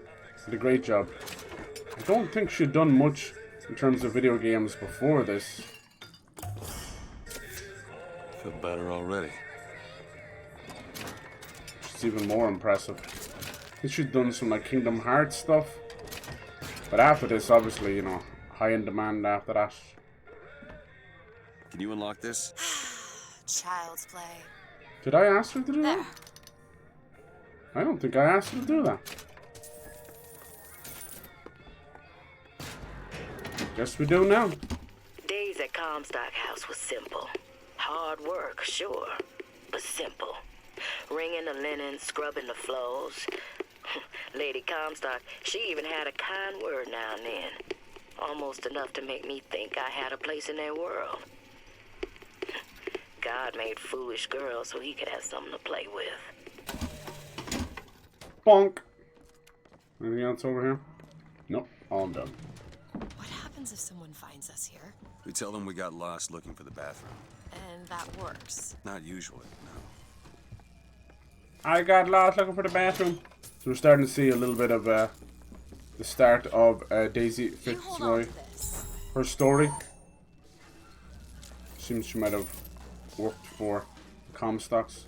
did a great job. I don't think she'd done much in terms of video games before this. Feel better already. She's even more impressive. I think she'd done some like Kingdom Hearts stuff. But after this, obviously, you know, high in demand after that. Can you unlock this? Child's play. Did I ask her to do that? I don't think I asked her to do that. Guess we do now. Days at Comstock House was simple. Hard work, sure, but simple. Wringing the linen, scrubbing the floors. Lady Comstock, she even had a kind word now and then. Almost enough to make me think I had a place in their world. God made foolish girls so he could have something to play with. Bonk. Anything else over here? Nope, all done. What happens if someone finds us here? We tell them we got lost looking for the bathroom. And that works. Not usually, no. I got lost looking for the bathroom. So we're starting to see a little bit of the start of Daisy Fitzroy. Her story. Seems she might have worked for Comstocks.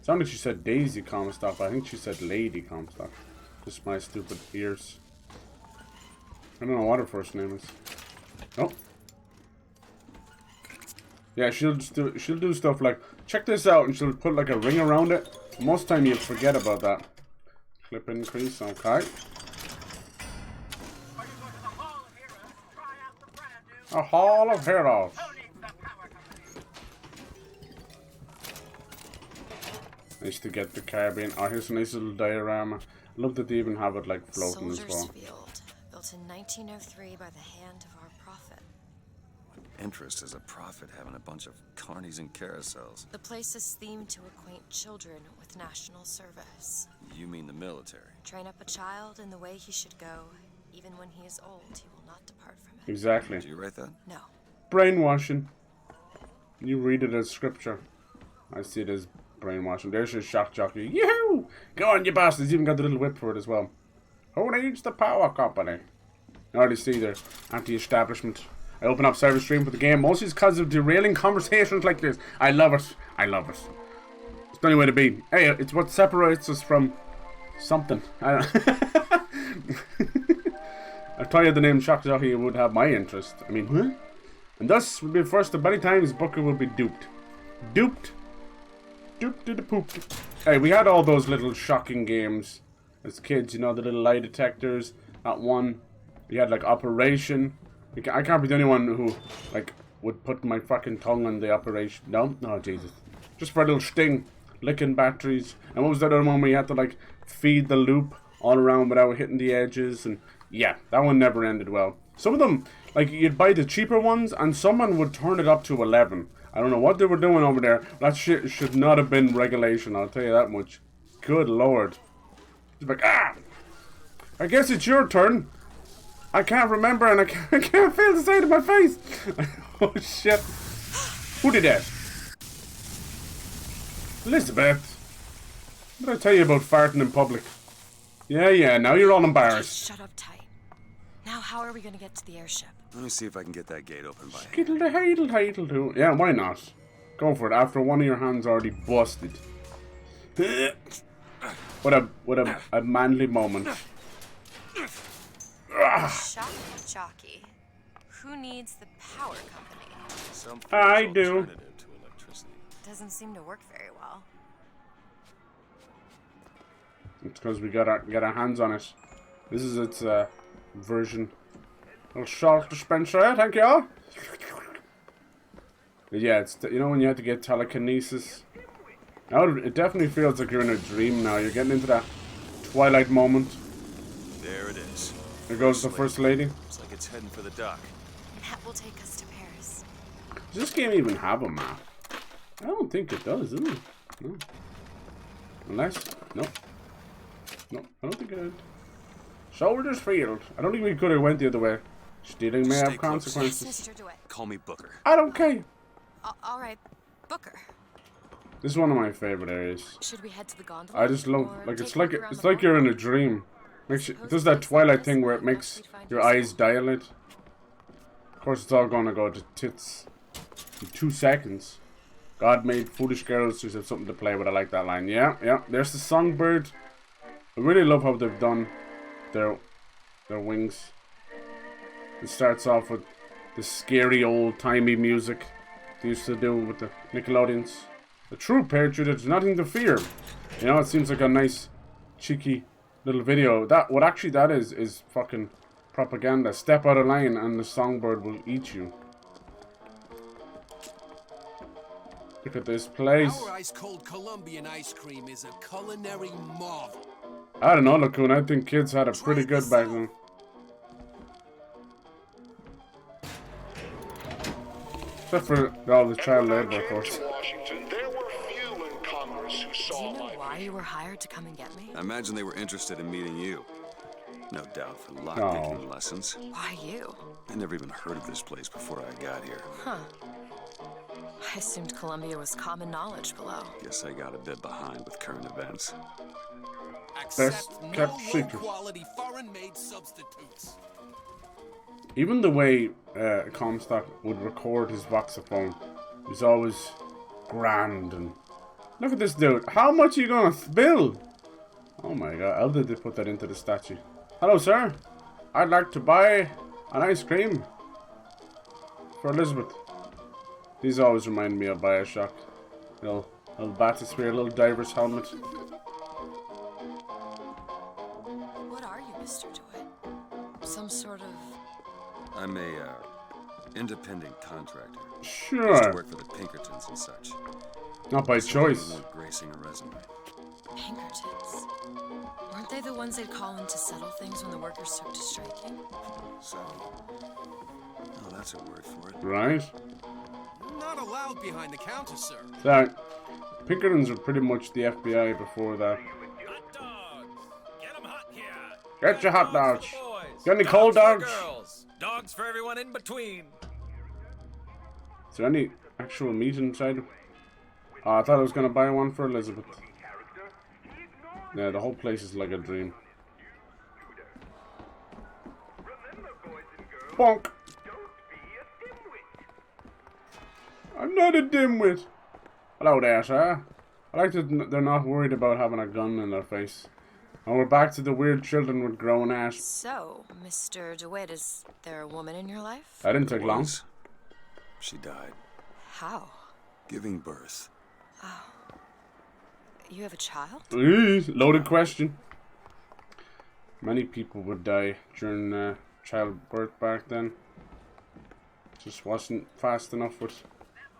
Sounded like she said Daisy Comstock, but I think she said Lady Comstock. Just my stupid ears. I don't know what her first name is. Nope. Yeah, she'll do stuff like, check this out, and she'll put like a ring around it. Most time you'll forget about that. Clip increase, okay. A Hall of Heroes. Nice to get the carbine. Oh, here's a nice little diorama. I love that they even have it like floating as well. Field, built in 1903 by the hand of our prophet. What interest is a prophet having a bunch of carnies and carousels? The place is themed to acquaint children with national service. You mean the military? Train up a child in the way he should go. Even when he is old, he will not depart from it. Exactly. Did you write that? No. Brainwashing. You read it as scripture. I see it as brainwashing. There's your shock jockey. Yoo-hoo! Go on, you bastards. You even got the little whip for it as well. Who needs the power company? I already see there. Anti-establishment. I open up server stream for the game. Mostly it's because of derailing conversations like this. I love it. I love it. It's the only way to be. Hey, it's what separates us from something. I tell you the name Shock Jockey would have my interest. I mean, huh? And thus would be the first of many times Booker will be duped. Duped. Duped to the poop. Hey, we had all those little shocking games as kids, you know, the little lie detectors. That one. We had like Operation. I can't be the only one who, like, would put my fucking tongue on the operation. No? Oh, Jesus. Just for a little sting. Licking batteries. And what was that other one where you had to, like, feed the loop all around without hitting the edges? And yeah, that one never ended well. Some of them, like, you'd buy the cheaper ones and someone would turn it up to 11. I don't know what they were doing over there. That shit should not have been regulation, I'll tell you that much. Good lord. It's like, ah! I guess it's your turn. I can't remember and I can't feel the side of my face. Oh shit. Who did that? Elizabeth. What did I tell you about farting in public? Yeah, now you're all embarrassed. Shut up tight. Now how are we going to get to the airship? Let me see if I can get that gate open by hand. Skittle-de-heidle-heidle-doo. Yeah, why not? Go for it, after one of your hands already busted. What a manly moment. Shock jockey. Who needs the power company? I do. Doesn't seem to work very well. It's because we got our hands on it. This is its version. Little salt dispenser, thank you. But yeah, it's, you know when you have to get telekinesis. Now it definitely feels like you're in a dream now. You're getting into that Twilight moment. There it is. There goes the First Lady. Looks like it's heading for the dock. That will take us to Paris. Does this game even have a map? I don't think it does, does it? No. Unless... No, I don't think it did. Soldiers Field. I don't think we could have went the other way. Stealing may have consequences. Yes, Mr. DeWitt. Call me Booker. I don't care. All right, Booker. This is one of my favorite areas. Should we head to the gondola? I just love, like, it's like you're in a dream. It does that Twilight thing where it makes your eyes dilate. Of course, it's all gonna go to tits in 2 seconds. God made foolish girls to have something to play with. I like that line. Yeah. There's the songbird. I really love how they've done their wings. It starts off with the scary old-timey music they used to do with the Nickelodeons. A true patriot has nothing to fear. You know, it seems like a nice, cheeky little video. What actually that is fucking propaganda. Step out of line and the songbird will eat you. Look at this place. Our ice-cold Colombian ice cream is a culinary marvel. I don't know, Lacoon. I think kids had it pretty good back then. Except for all the child labor, of course. There were few in Congress who saw Do you know why you were hired to come and get me? I imagine they were interested in meeting you. No doubt for lockpicking lessons. Why you? I never even heard of this place before I got here. Huh. I assumed Columbia was common knowledge below. Guess I got a bit behind with current events. Best kept secret. Quality foreign-made substitutes. Even the way Comstock would record his voxophone was always grand. And look at this dude. How much are you gonna bill? Oh my god! How did they put that into the statue? Hello, sir. I'd like to buy an ice cream for Elizabeth. These always remind me of Bioshock. Little bathysphere, little diver's helmet. What are you, Mr. DeWitt? Some sort of... I'm a Independent contractor. Sure. Used to work for the Pinkertons and such. Not by choice. More gracing a resume. Pinkertons. Weren't they the ones they'd call in to settle things when the workers took to striking? Settle. Oh, that's a word for it. Right. Not allowed behind the counter, sir. That Pinkertons were pretty much the FBI before that. Hot dogs. Get 'em hot here. Get your hot dogs. Boys. Got any cold Dogs dogs? for girls. Dogs for everyone in between. Is there any actual meat inside? Oh, I thought I was gonna buy one for Elizabeth. Yeah, the whole place is like a dream. Bonk! I'm not a dimwit. Hello there, sir. I like that they're not worried about having a gun in their face. And we're back to the weird children with grown ass. So, Mr. DeWitt, is there a woman in your life? That didn't take long. She died. How? Giving birth. Oh. You have a child? Loaded question. Many people would die during childbirth back then. Just wasn't fast enough with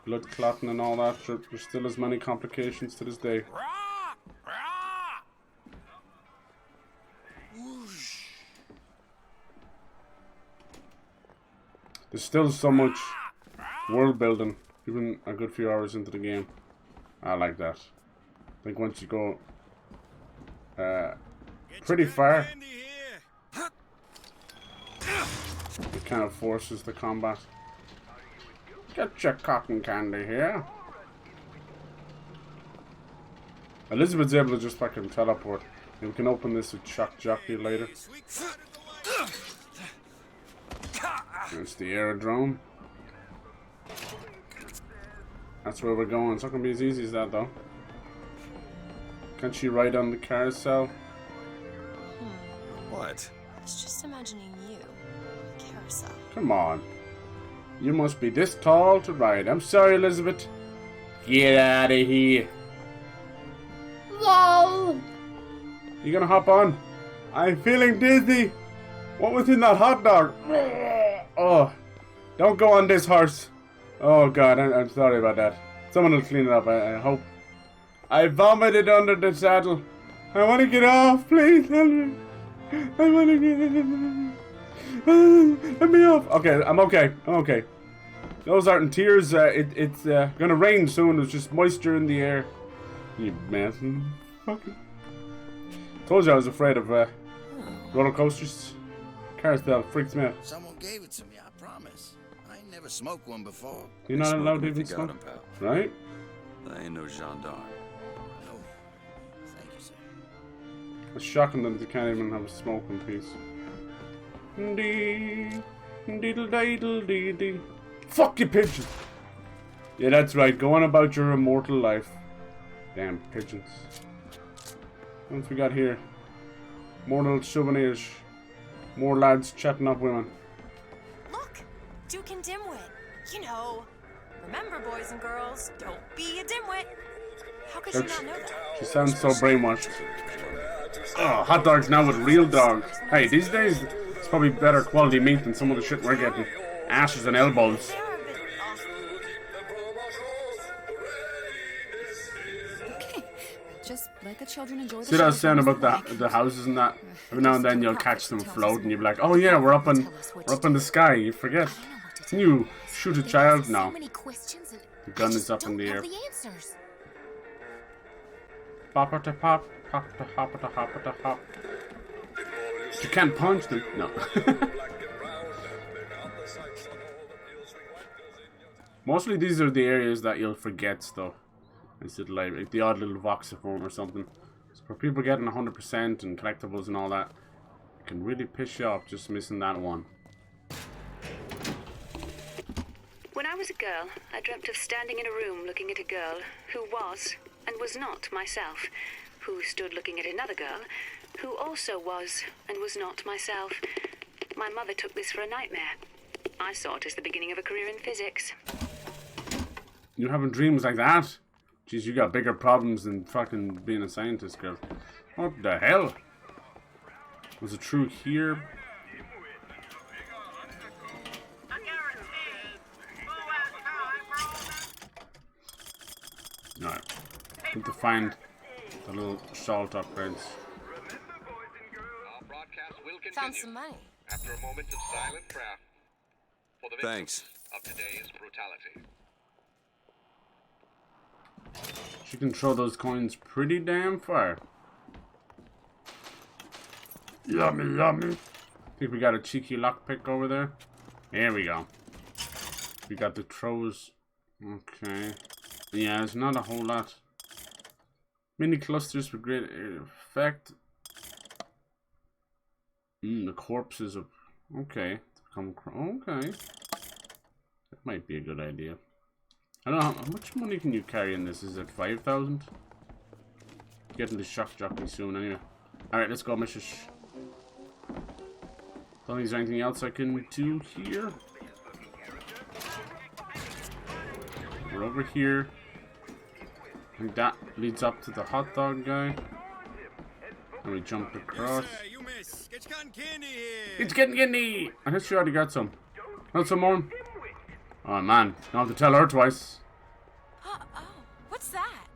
blood clotting and all that. There's still as many complications to this day. There's still so much world building, even a good few hours into the game. I like that. I think once you go pretty far, it kind of forces the combat. Get your cotton candy here. Elizabeth's able to just fucking teleport. And we can open this with Shock Jockey later. There's the aerodrome. That's where we're going. It's not gonna be as easy as that though. Can't she ride on the carousel? What? I was just imagining you. Carousel. Come on. You must be this tall to ride. I'm sorry, Elizabeth. Get out of here. No! You gonna hop on? I'm feeling dizzy. What was in that hot dog? Oh, don't go on this horse. Oh God, I'm sorry about that. Someone will clean it up, I hope. I vomited under the saddle. I want to get off, please. Help me. I want to get... Let me off. Okay, I'm okay. I'm okay. Those aren't tears. It's gonna rain soon. There's just moisture in the air. You man. Fucking. Told you I was afraid of roller coasters. Carousel freaks me out. Someone gave it to me, I promise. I ain't never smoked one before. You're not allowed to even smoke, right? I ain't no gendarme. No. Thank you, sir. It's shocking that they can't even have a smoking piece. Dee. Fuck you, pigeon! Yeah, that's right. Go on about your immortal life. Damn pigeons. What else we got here? More little souvenirs. More lads chatting up women. Look! Duke and Dimwit. You know. Remember, boys and girls, don't be a dimwit. How could you not know that? She sounds so brainwashed. Oh, hot dogs now with real dogs. Hey, these days, it's probably better quality meat than some of the shit we're getting. Ashes and elbows. Okay, just let the children enjoy the See that sound about the houses and that? Every now and then you'll catch them floating. You'll be like, oh yeah, we're up in the sky. You forget. Can you shoot a child? No. The gun is up in the air. Pop-a-ta pop, pop-a-ta hop-a-ta hop-a-ta hop. You can't punch them. No. Mostly these are the areas that you'll forget stuff. Instead of like the odd little voxophone or something. So for people getting 100% and collectibles and all that, it can really piss you off just missing that one. When I was a girl, I dreamt of standing in a room looking at a girl who was and was not myself, who stood looking at another girl who also was and was not myself. My mother took this for a nightmare. I saw it as the beginning of a career in physics. You having dreams like that? Jeez, you got bigger problems than fucking being a scientist, girl. What the hell? Was it true here? Alright. Need to find the little salt upgrades. Found some money. After a moment of silent prayer for the victims of today's brutality. She can throw those coins pretty damn far. Yummy, yummy. I think we got a cheeky lockpick over there. There we go. We got the throws. Okay. Yeah, there's not a whole lot. Mini clusters for great effect. The corpses of... Okay. Okay. That might be a good idea. I don't know, how much money can you carry in this? Is it 5,000? Getting the shock jockey soon anyway. Alright, let's go, Mishish. Don't think there's anything else I can do here. We're over here. I think that leads up to the hot dog guy. And we jump across. It's getting candy! I guess she already got some. Not some more. Oh man, don't have to tell her twice. Oh, what's that?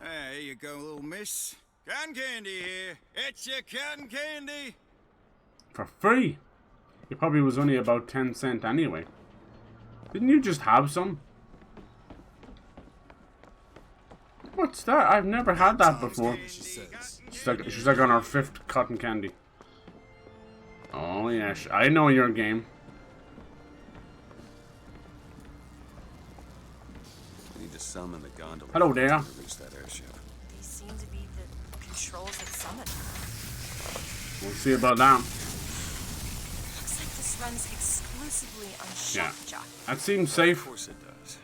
There you go, little miss. Cotton candy here. It's your cotton candy. For free. It probably was only about 10 cents anyway. Didn't you just have some? What's that? I've never had that before. She's like on her 5th cotton candy. Oh yeah, I know your game. We need to summon the gondola. Hello there. Release that airship. These seem to be the controls that summon. We'll see about that. Looks like this runs exclusively on shock jockey. That seems safe. Of course it does.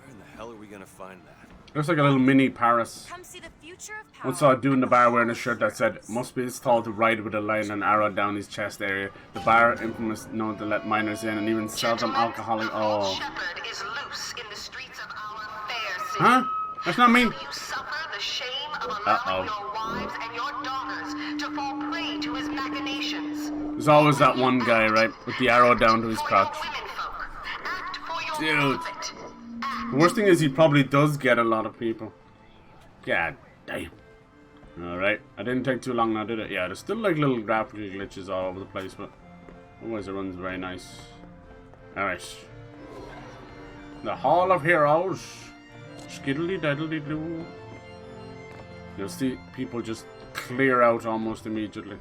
Where in the hell are we gonna find that? Looks like a little mini Paris. Come see the future of power. Once saw a dude in the bar wearing a shirt that said, "Must be this tall to ride with a line and arrow down his chest area." The bar, infamous, known to let minors in and even sell them alcoholic. Oh. Shepherd is loose in the streets of our fair city. Huh? That's not me. You suffer the shame of allowing your wives and your daughters to fall prey to his machinations. There's always that one guy, right, with the arrow down to his crotch. Dude. The worst thing is he probably does get a lot of people. God damn. Alright. I didn't take too long now, did it? Yeah, there's still like little graphical glitches all over the place, but otherwise it runs very nice. Alright. The Hall of Heroes. Skiddly diddly doo. You'll see people just clear out almost immediately.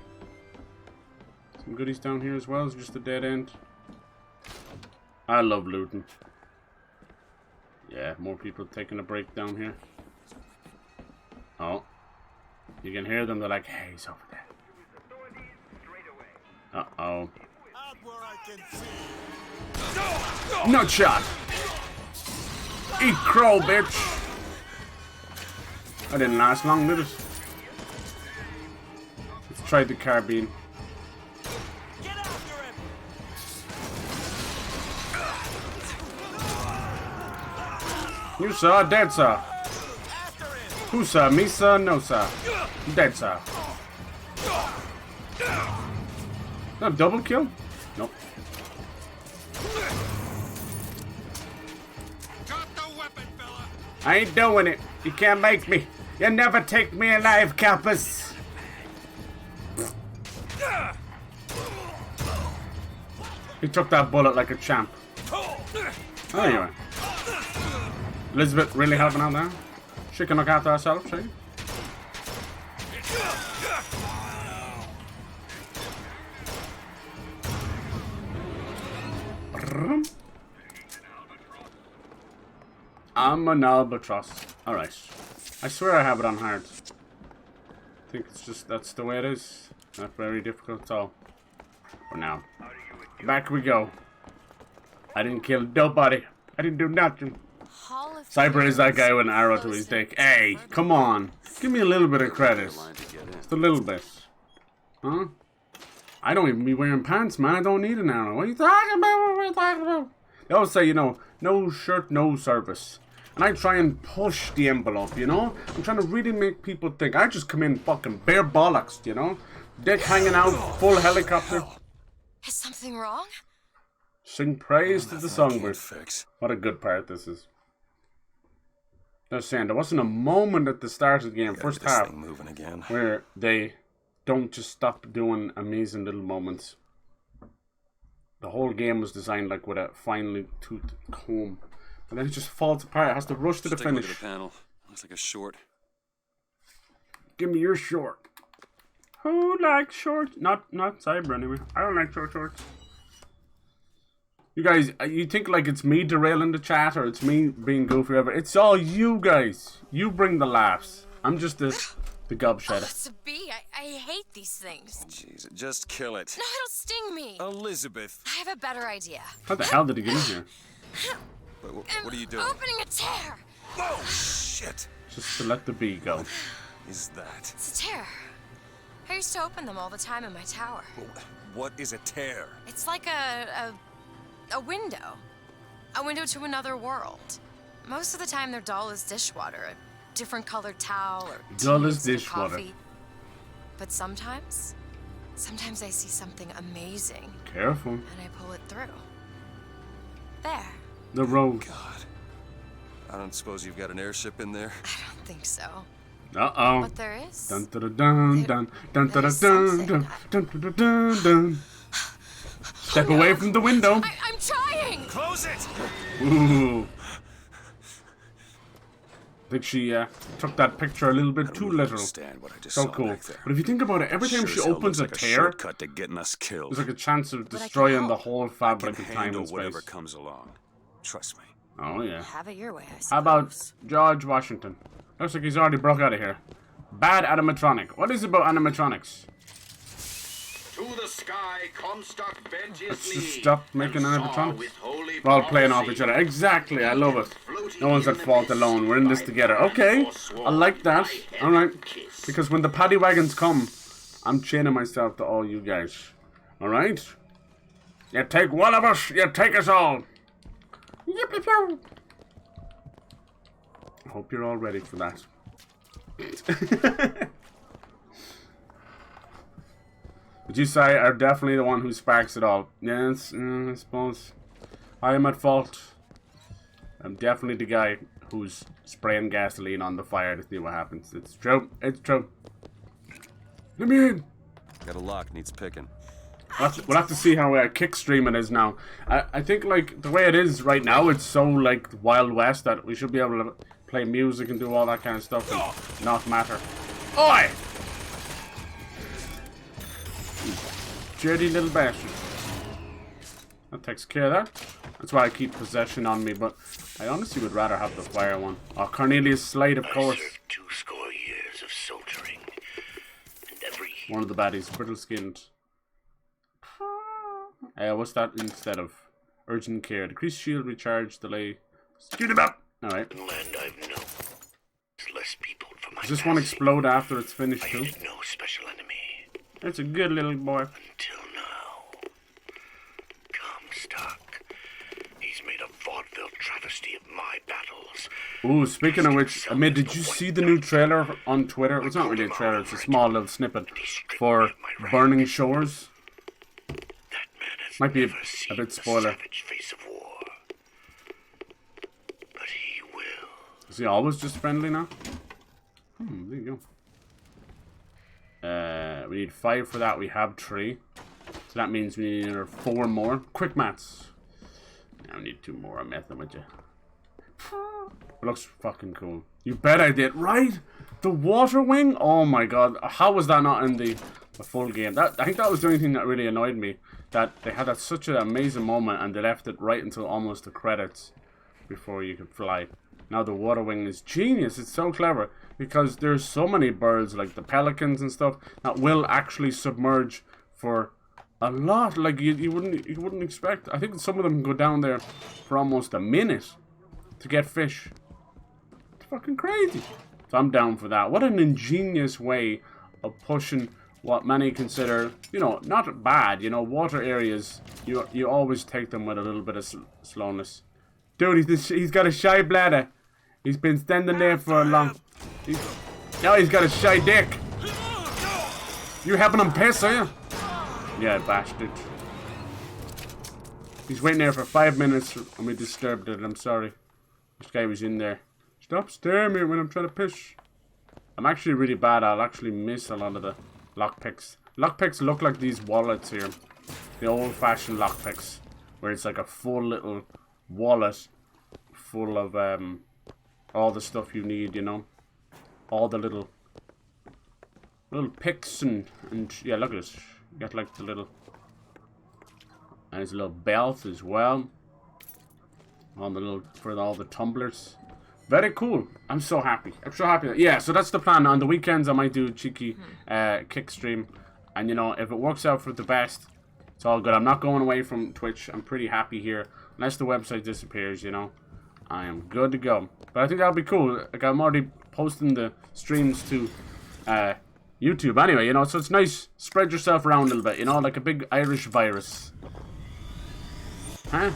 Some goodies down here as well. It's just a dead end. I love looting. Yeah, more people taking a break down here. Oh. You can hear them, they're like, hey, he's over there. Uh-oh. Nut shot! Eat crow, bitch! That didn't last long, did it? Let's try the carbine. You sir, dead sir. Who sir? Me sir? No sir. Dead sir. No double kill? Nope. I ain't doing it. You can't make me. You never take me alive, Kappas. He took that bullet like a champ. There you are. Elizabeth really helping out there. She can look after herself, she. I'm an albatross. Alright. I swear I have it on hard. I think it's just, that's the way it is. Not very difficult at all. For now. Back we go. I didn't kill nobody. I didn't do nothing. Cyber is that guy with an arrow to his dick. Hey, come on. Give me a little bit of credit. Just a little bit. Huh? I don't even be wearing pants, man. I don't need an arrow. What are you talking about? What are you talking about? They always say, you know, no shirt, no service. And I try and push the envelope, you know? I'm trying to really make people think. I just come in fucking bare bollocks, you know? Dick hanging out, full helicopter. Is something wrong? Sing praise to the songbird. What a good part this is. I was saying, there wasn't a moment at the start of the game, first half, moving again, where they don't just stop doing amazing little moments. The whole game was designed like with a finely toothed comb. And then it just falls apart. It has to rush to the finish. Look at the panel. Looks like a short. Give me your short. Who likes shorts? Not Cyber anyway. I don't like short shorts. You guys, you think like it's me derailing the chat or it's me being goofy ever? It's all you guys. You bring the laughs. I'm just the gobshitter. Oh, it's a bee. I hate these things. Jeez, just kill it. No, it'll sting me. Elizabeth. I have a better idea. How the hell did he get in here? Wait, what are you doing? Opening a tear. Oh, shit. Just to let the bee go. What is that? It's a tear. I used to open them all the time in my tower. What is a tear? It's like a window. A window to another world. Most of the time they're dull as dishwater. A different colored towel or dull as dishwater. dishwater. But sometimes I see something amazing. Careful. And I pull it through. There. The road. God. I don't suppose you've got an airship in there? I don't think so. Uh-oh. But there is. Dun dun dun dun dun dun dun dun dun dun dun dun. Step away from the window. I'm trying. Close it. Ooh. I think she took that picture a little bit too literal. So cool. But if you think about it, every time she opens a tear, to getting us killed. there's like a chance of destroying the whole fabric of time and space. Whatever comes along. Trust me. Oh yeah. Have it your way, I suppose. How about George Washington? Looks like he's already broke out of here. Bad animatronic. What is it about animatronics? To the sky, Comstock bent his Let's knee. just stop making animatronics. We're all playing off each other. Exactly, I love it. No one's at fault alone. We're in this together. Okay, I like that. Alright. Because when the paddy wagons come, I'm chaining myself to all you guys. Alright? You take one of us, you take us all. I hope you're all ready for that. Would you say are definitely the one who sparks it all? Yes, I suppose. I am at fault. I'm definitely the guy who's spraying gasoline on the fire to see what happens. It's true. It's true. Let me in. Got a lock, needs picking. We'll have to see how kick streaming is now. I think like the way it is right now, it's so like Wild West that we should be able to play music and do all that kind of stuff and not matter. Oi! Dirty little bastard. That takes care of that. That's why I keep possession on me, but I honestly would rather have the fire one. Oh, Cornelius Slate, of course. 2 years of soldiering, and every one of the baddies, brittle skinned. What's that instead of? Urgent care. Decrease shield recharge, delay. Shoot him up! Alright. land I've known. Less people for my Does this one explode after it's finished too? I no special enemy. That's a good little boy. Until now. Comstock. He's made a vaudeville travesty of my battles. Ooh, speaking of which, Amid, did you see the new trailer on Twitter? It's not really a trailer, it's a small little snippet for Burning Shores. Might be a bit spoiler. Face of war. But he will. Is he always just friendly now? There you go. We need 5 for that. We have 3. So that means we need another 4 more. Quick maths. I need 2 more. I'm messing with you. It looks fucking cool. You bet I did. Right? The water wing? Oh my god. How was that not in the full game? I think that was the only thing that really annoyed me. That they had such an amazing moment and they left it right until almost the credits before you could fly. Now the water wing is genius. It's so clever because there's so many birds like the pelicans and stuff that will actually submerge for a lot. Like you wouldn't expect. I think some of them go down there for almost a minute to get fish. It's fucking crazy. So I'm down for that. What an ingenious way of pushing what many consider, you know, not bad. You know, water areas, you always take them with a little bit of slowness. Dude, he's got a shy bladder. He's been standing there for a long... Now he's got a shy dick. You helping him piss, are you? Yeah, bastard. He's waiting there for 5 minutes and we disturbed it. I'm sorry. This guy was in there. Stop staring at me when I'm trying to piss. I'm actually really bad. I'll actually miss a lot of the lockpicks. Lockpicks look like these wallets here. The old-fashioned lockpicks. Where it's like a full little wallet full of all the stuff you need, you know. All the little picks and yeah, look at this. You got like the little... And there's a little belt as well. On the little... For all the tumblers. Very cool. I'm so happy. I'm so happy. Yeah, so that's the plan. On the weekends, I might do a cheeky kick stream. And, you know, if it works out for the best, it's all good. I'm not going away from Twitch. I'm pretty happy here. Unless the website disappears, you know. I am good to go. But I think that'll be cool. Like, I'm already posting the streams to YouTube anyway, you know. So it's nice. Spread yourself around a little bit, you know. Like a big Irish virus. Huh?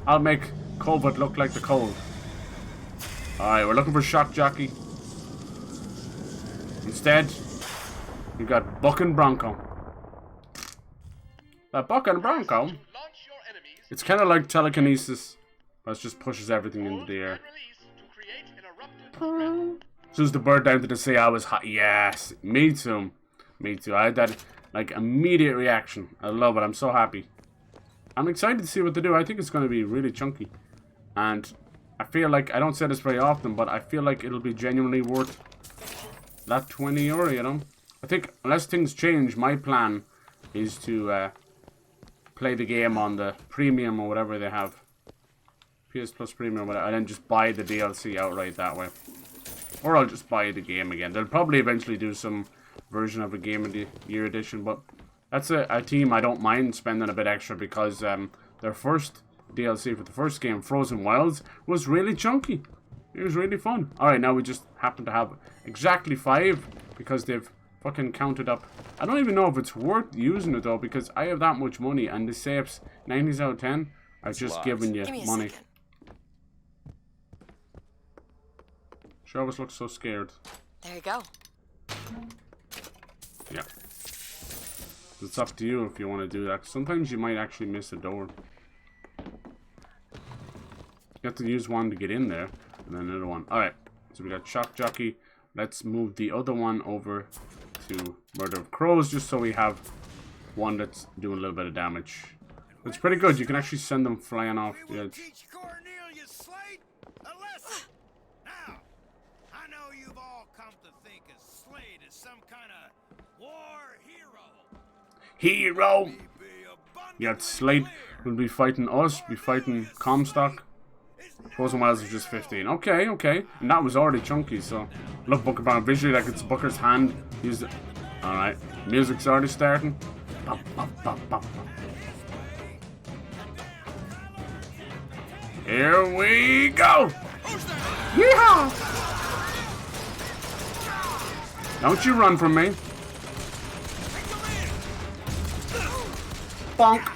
I'll make COVID look like the cold. Alright, we're looking for Shock Jockey. Instead, we got Buck and Bronco. That Buck and Bronco, it's kind of like telekinesis, but it just pushes everything into the air. Just the bird down to the sea, I was hot. Yes, me too. Me too. I had that, like, immediate reaction. I love it. I'm so happy. I'm excited to see what they do. I think it's going to be really chunky. And I feel like, I don't say this very often, but I feel like it'll be genuinely worth that €20, you know? I think, unless things change, my plan is to play the game on the premium or whatever they have. PS Plus Premium or whatever, and then just buy the DLC outright that way. Or I'll just buy the game again. They'll probably eventually do some version of a Game of the Year edition, but that's a team I don't mind spending a bit extra because their first DLC for the first game, Frozen Wilds, was really chunky. It was really fun. Alright, now we just happen to have exactly 5 because they've fucking counted up. I don't even know if it's worth using it though because I have that much money and the safes 90s out of 10 are just giving you money. She always looks so scared. There you go. Yeah. It's up to you if you want to do that. Sometimes you might actually miss a door. You have to use one to get in there, and then another one. Alright, so we got Shock Jockey. Let's move the other one over to Murder of Crows, just so we have one that's doing a little bit of damage. It's pretty good. You can actually send them flying off the edge. Slate a lesson. Now, I know you've all come to think of Slate as some kind of war hero. Hero! Yeah, Slate will be fighting us, be fighting Comstock. Frozen Wilds is just 15. Okay, okay. And that was already chunky, so... Look, Booker Brown, visually like it's Booker's hand. Alright, music's already starting. Bum, bum, bum, bum, bum. Here we go! Yeehaw! Don't you run from me. Bonk!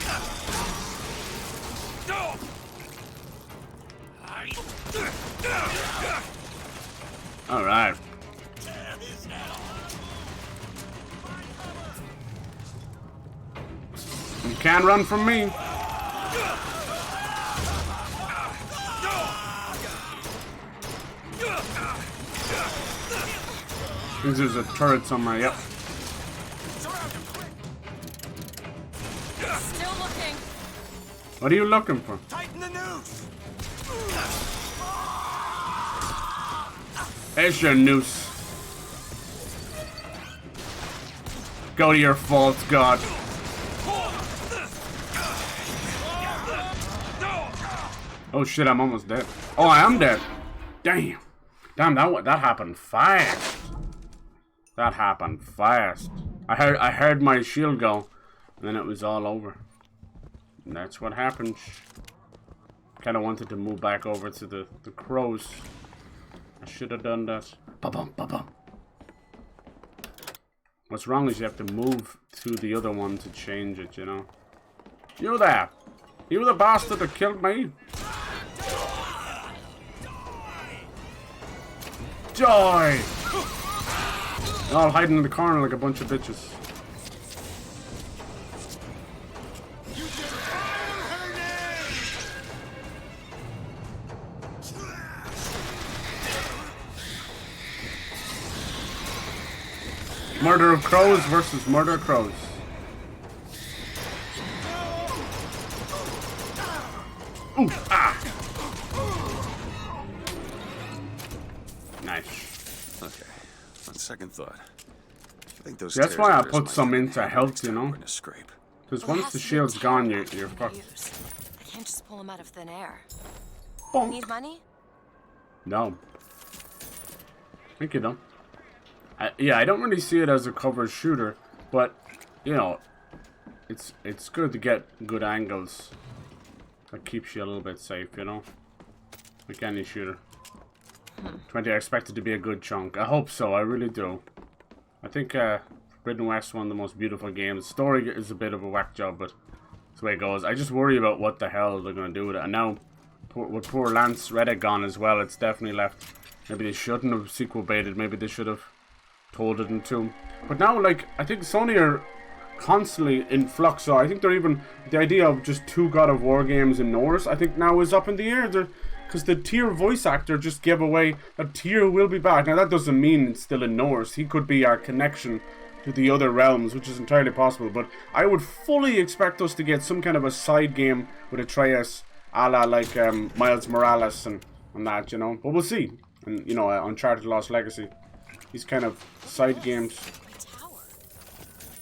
Alright. You can't run from me. I think there's a turret somewhere, yep. Still looking. What are you looking for? Tighten the noose. There's your noose. Go to your false god. Oh shit, I'm almost dead. Oh, I am dead. Damn. Damn, that happened fast. That happened fast. I heard my shield go, and then it was all over. And that's what happened. Kind of wanted to move back over to the crows. I should have done that. Ba-bum, ba-bum. What's wrong is you have to move to the other one to change it, you know. You there! You the bastard that killed me! Die! They're all hiding in the corner like a bunch of bitches. Murder of Crows versus Murder of Crows. Ooh, ah! Nice. Okay. On second thought, I think those. That's why I put some into health, you know. Because Well, it once has the to be shield's gone, you're terrible fucked. to use. I can't just pull them out of thin air. Bonk. Need money? No. Thank you, though. Yeah, I don't really see it as a cover shooter, but you know, it's good to get good angles. That keeps you a little bit safe, you know, like any shooter. 20, I expect it to be a good chunk. I hope so. I really do. I think Forbidden West is one of the most beautiful games. Story is a bit of a whack job, but that's the way it goes. I just worry about what the hell they're gonna do with it. And now, with poor Lance Reddick gone as well, it's definitely left. Maybe they shouldn't have sequel baited. Maybe they should have told it in two. But now, like, I think Sony are constantly in flux. So I think they're even the idea of just 2 God of War games in Norse, I think now is up in the air. Because the Tyr voice actor just gave away that Tyr will be back. Now that doesn't mean it's still in Norse. He could be our connection to the other realms, which is entirely possible. But I would fully expect us to get some kind of a side game with Atreus, a la like Miles Morales and that, you know. But we'll see. And you know, Uncharted Lost Legacy, these kind of side games.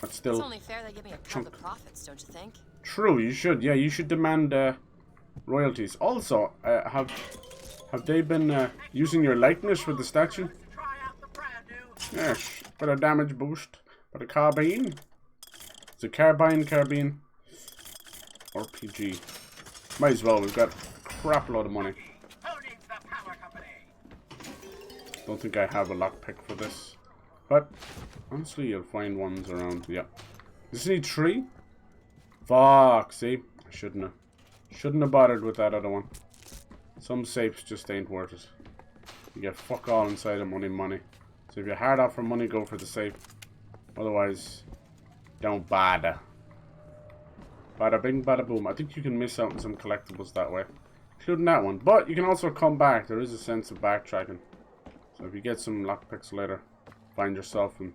But still, It's only fair they give me a cut of the profits, don't you think? True, you should. Yeah, you should demand royalties. Also, have they been using your likeness for the statue? Yes, for a damage boost. For the carbine. It's a carbine. RPG. Might as well, we've got a crap load of money. Don't think I have a lockpick for this. But, honestly, you'll find ones around. Yeah. Does this need 3? Fuck, see? I shouldn't have bothered with that other one. Some safes just ain't worth it. You get fuck all inside of money. So if you're hard out for money, go for the safe. Otherwise, don't bother. Bada bing, bada boom. I think you can miss out on some collectibles that way. Including that one. But you can also come back. There is a sense of backtracking. So if you get some lockpicks later, find yourself in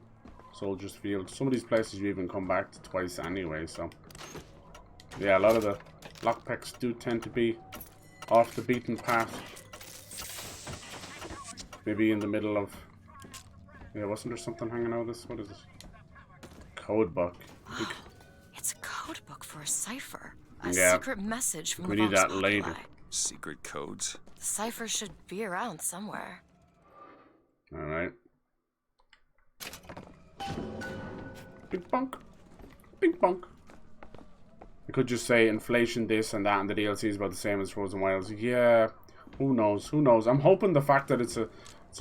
Soldier's Field. Some of these places you even come back to twice anyway, so. Yeah, a lot of the lockpicks do tend to be off the beaten path. Maybe in the middle of... Yeah, wasn't there something hanging out of this? What is this? Code book. It's a code book for a cipher. A Yeah. secret message from We the need Vox that Populi. later. Secret codes. The cipher should be around somewhere. Alright. Big bonk. Big bonk. I could just say inflation this and that and the DLC is about the same as Frozen Wilds. Yeah. Who knows? Who knows? I'm hoping the fact that it's a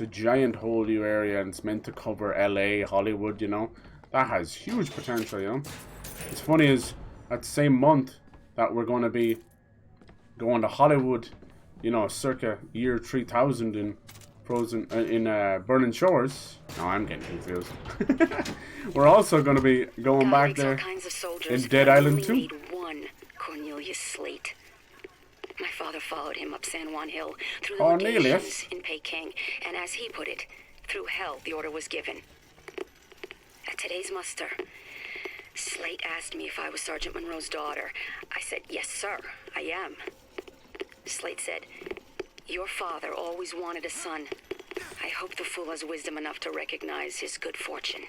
giant whole new area and it's meant to cover LA, Hollywood, you know. That has huge potential, you know. It's funny is that same month that we're going to be going to Hollywood, you know, circa year 3000 in Frozen in Burning Shores. No, I'm getting confused. We're also going to be going back there in Dead Island 2. One Cornelius Slate. My father followed him up San Juan Hill through the Cornelius? legations in Peking, and as he put it, through hell the order was given. At today's muster, Slate asked me if I was Sergeant Monroe's daughter. I said, yes, sir, I am. Slate said, your father always wanted a son. I hope the fool has wisdom enough to recognize his good fortune.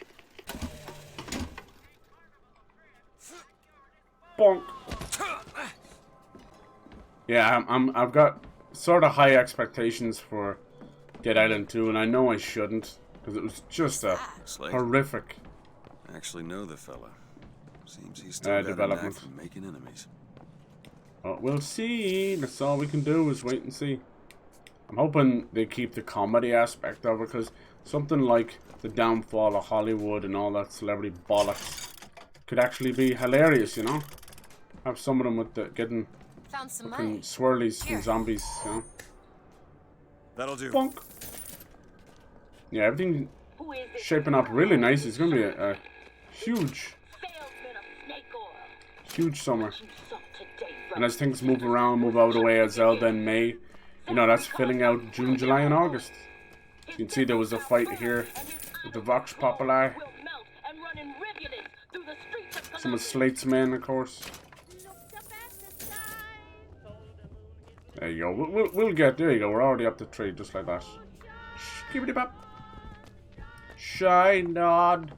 Bonk. Yeah, I've got sort of high expectations for Dead Island 2, and I know I shouldn't, because it was just a horrific. I actually know the fella. Seems he's still got a knack for making enemies. Well, we'll see. That's all we can do is wait and see. I'm hoping they keep the comedy aspect of it, because something like the downfall of Hollywood and all that celebrity bollocks could actually be hilarious, you know? Have some of them with the getting fucking swirlies and zombies, you know? That'll do. Bonk. Yeah, everything shaping up really nice. It's gonna be a huge summer. And as things move around, move out of the way as Zelda in May, you know, that's filling out June, July, and August. You can see there was a fight here with the Vox Populi. Some of Slate's men, of course. There you go. We'll get there. You go. We're already up the tree, just like that. Skibbity-bop. Shine on,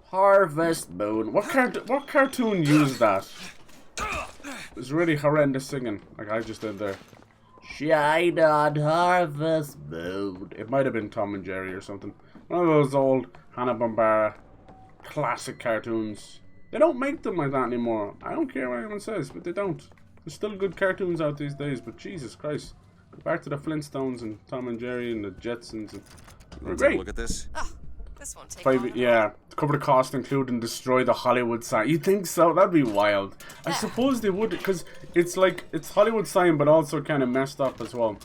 harvest moon. What cartoon used that? It was really horrendous singing, like I just did there. Shine on, harvest moon. It might have been Tom and Jerry or something. One of those old Hanna-Barbera classic cartoons. They don't make them like that anymore. I don't care what anyone says, but they don't. There's still good cartoons out these days, but Jesus Christ. Go back to the Flintstones and Tom and Jerry and the Jetsons. And Let's have a look at this. Oh, this won't take long. Yeah, cover the cost including destroy the Hollywood sign. You think so? That'd be wild. I suppose they would, because it's like, it's Hollywood sign, but also kind of messed up as well.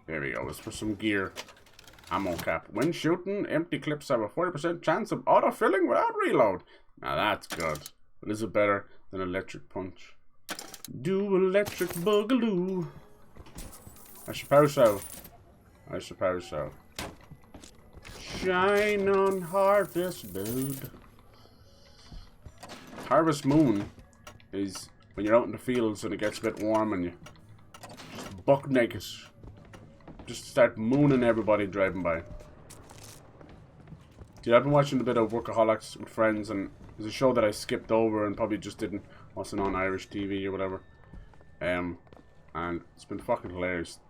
There we go. Let's put some gear. Ammo cap. When shooting, empty clips have a 40% chance of auto-filling without reload. Now that's good. But is it better than electric punch? Do electric boogaloo. I suppose so. I suppose so. Shine on Harvest Moon. Harvest Moon is when you're out in the fields and it gets a bit warm and you just buck naked. Just start mooning everybody driving by. Dude, I've been watching a bit of Workaholics with friends, and there's a show that I skipped over and probably just didn't watch it on Irish TV or whatever. And it's been fucking hilarious.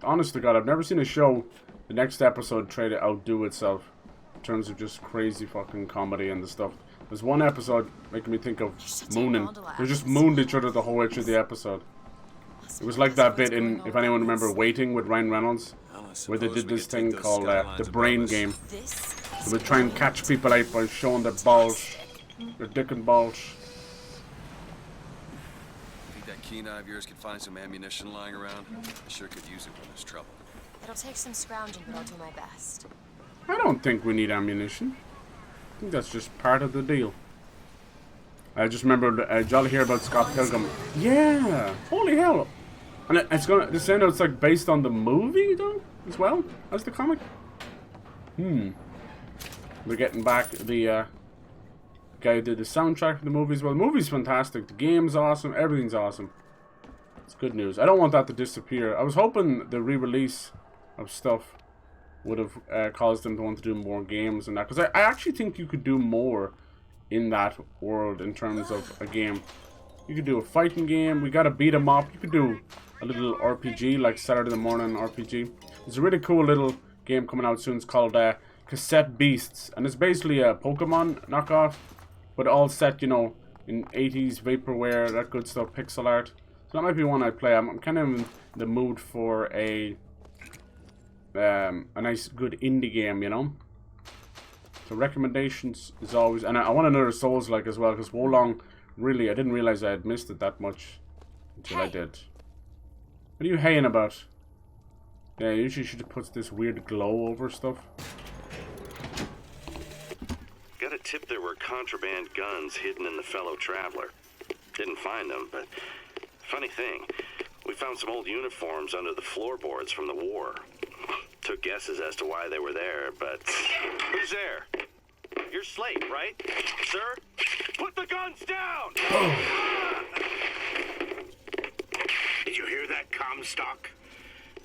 Honest to God, I've never seen a show, the next episode, try to outdo itself in terms of just crazy fucking comedy and the stuff. There's one episode making me think of mooning. They just mooned each other the whole way through the episode. It was like that bit in, if anyone remember, Waiting with Ryan Reynolds, where they did this thing called the brain game. They would try and catch people out by showing their balls, their dick and balls. Think that keen eye of yours could find some ammunition lying around? I sure could use it when there's trouble. It'll take some scrounging, but I'll do my best. I don't think we need ammunition. I think that's just part of the deal. I just remembered, did y'all hear about Scott Pilgrim? Yeah! Holy hell! And it's gonna, they're saying it's like based on the movie though, as well as the comic? We're getting back the guy who did the soundtrack for the movie as well. The movie's fantastic, the game's awesome, everything's awesome. It's good news. I don't want that to disappear. I was hoping the re-release of stuff would have caused them to want to do more games and that, because I actually think you could do more in that world in terms of a game. You could do a fighting game, we got to beat 'em up, you could do a little RPG like Saturday morning RPG. There's a really cool little game coming out soon, it's called Cassette Beasts, and it's basically a Pokemon knockoff, but all set, you know, in 80s vaporware, that good stuff, pixel art. So that might be one I'd play. I'm kind of in the mood for a nice good indie game, you know. So recommendations is always, and I want another Souls-like as well, because Wolong, really, I didn't realize I had missed it that much until I did. What are you haying about? Yeah, usually she just puts this weird glow over stuff. Got a tip there were contraband guns hidden in the fellow traveler. Didn't find them, but funny thing, we found some old uniforms under the floorboards from the war. Took guesses as to why they were there, but... Who's there? You're Slate, right? Sir? Put the guns down! Did you hear that, Comstock?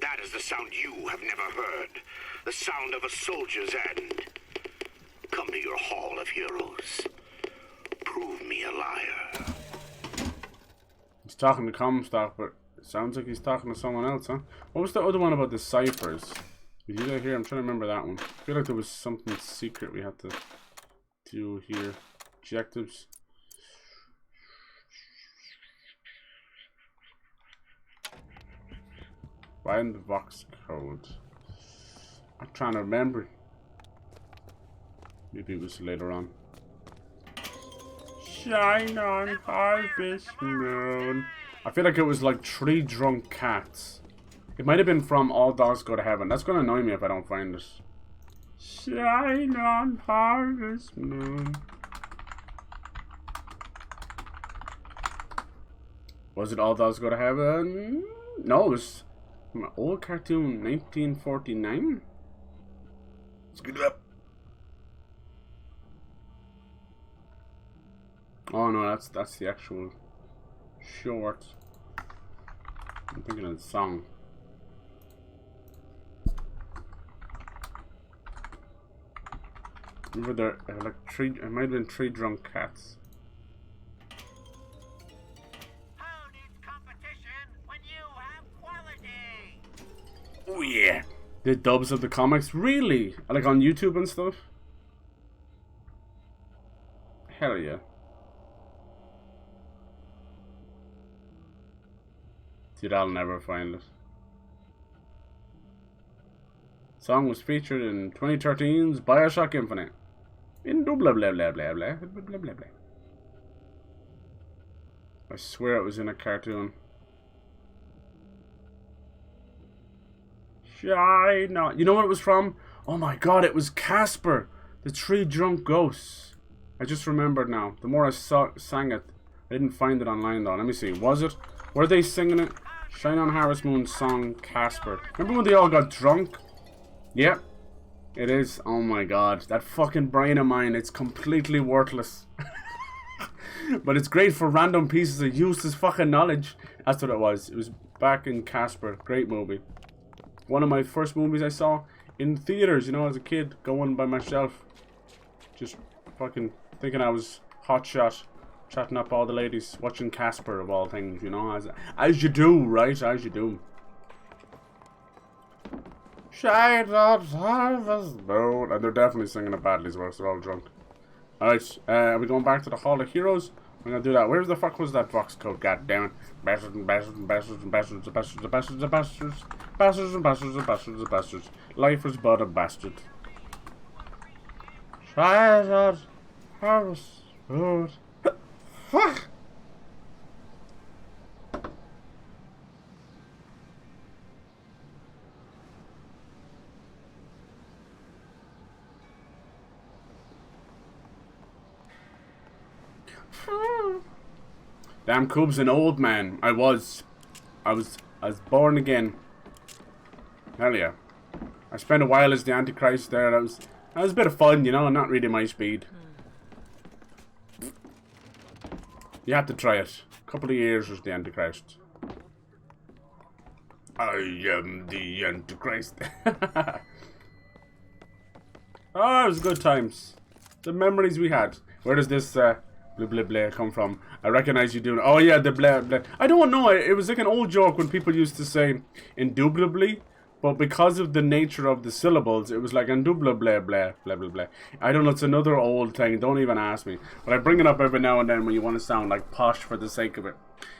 That is the sound you have never heard. The sound of a soldier's end. Come to your Hall of Heroes. Prove me a liar. He's talking to Comstock, but it sounds like he's talking to someone else, huh? What was the other one about the ciphers? Did you guys hear? I'm trying to remember that one. I feel like there was something secret we had to do here. Objectives. Find the box code. I'm trying to remember. Maybe it was later on. Shine on Harvest Moon. I feel like it was like 3 Drunk Cats. It might have been from All Dogs Go to Heaven. That's going to annoy me if I don't find it. Shine on Harvest Moon. Was it All Dogs Go to Heaven? No, it was from an old cartoon, 1949. Scoot up. Oh no, that's the actual short. I'm thinking of the song. Remember there like three, it might have been 3 drunk cats. Oh yeah, the dubs of the comics, really? Like on YouTube and stuff? Hell yeah. Dude, I'll never find it. Song was featured in 2013's Bioshock Infinite. In blah blah blah blah blah blah blah blah blah. I swear it was in a cartoon. China. You know what it was from? Oh my god, it was Casper, the 3 drunk ghosts. I just remembered now. The more I sang it, I didn't find it online though. Let me see. Was it? Were they singing it? Shine on Harvest Moon's song Casper. Remember when they all got drunk? Yep. It is. Oh my god. That fucking brain of mine, it's completely worthless. But it's great for random pieces of useless fucking knowledge. That's what it was. It was back in Casper. Great movie. One of my first movies I saw in theaters, you know, as a kid, going by myself. Just fucking thinking I was hotshot, chatting up all the ladies, watching Casper of all things, you know, as you do, right? As you do. Shine on Harvest Moon. And they're definitely singing it badly as well, so they're all drunk. Alright, are we going back to the Hall of Heroes? I'm gonna do that. Where the fuck was that box code? God damn it. Bastards and bastards and bastards and bastards and bastards and bastards and bastards. Bastards and bastards and bastards and bastards. Life is but a bastard. Shine on Harvest Moon. Fuck! Damn, Coob's an old man. I was born again. Hell yeah. I spent a while as the Antichrist there. That was a bit of fun, you know, not really my speed. You have to try it. A couple of years as the Antichrist. I am the Antichrist. Oh, it was good times. The memories we had. Where does this blah blah blah come from? I recognize you doing. Oh yeah, the blah blah. I don't know. It was like an old joke when people used to say indubitably, but because of the nature of the syllables, it was like indubla blah blah blah blah blah. I don't know. It's another old thing. Don't even ask me. But I bring it up every now and then when you want to sound like posh for the sake of it.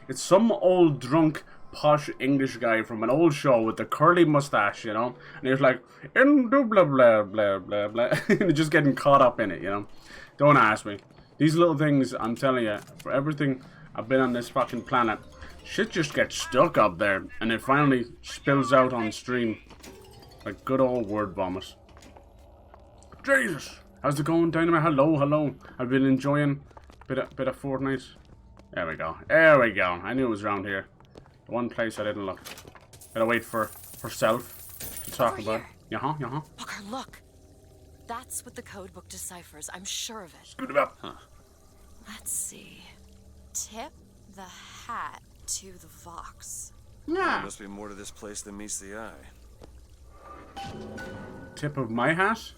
It's some old drunk posh English guy from an old show with the curly mustache, you know, and he was like indubla blah blah blah blah, and just getting caught up in it, you know. Don't ask me. These little things, I'm telling you, for everything I've been on this fucking planet, shit just gets stuck up there, and it finally spills out on stream. Like good old word vomit. Jesus! How's it going, Dynamite? Hello, hello. I've been enjoying bit of Fortnite. There we go. There we go. I knew it was around here. The one place I didn't look. Gotta wait for self to talk about. Yeah. Booker, look. That's what the codebook deciphers. I'm sure of it. Scoot it up. Huh. Let's see. Tip the hat to the Vox. Yeah. There must be more to this place than meets the eye. Tip of my hat?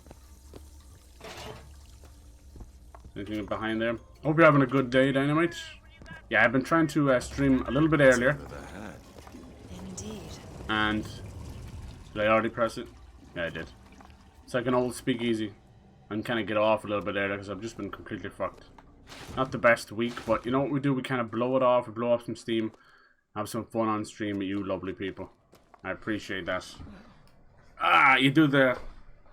Anything behind there? Hope you're having a good day, Dynamite. Yeah, I've been trying to stream a little bit earlier. Indeed. And did I already press it? Yeah, I did. It's like an old speakeasy. I'm kind of get off a little bit earlier because I've just been completely fucked. Not the best week, but you know what we do? We kind of blow it off. We blow off some steam. Have some fun on stream with you lovely people. I appreciate that. Ah, you do the...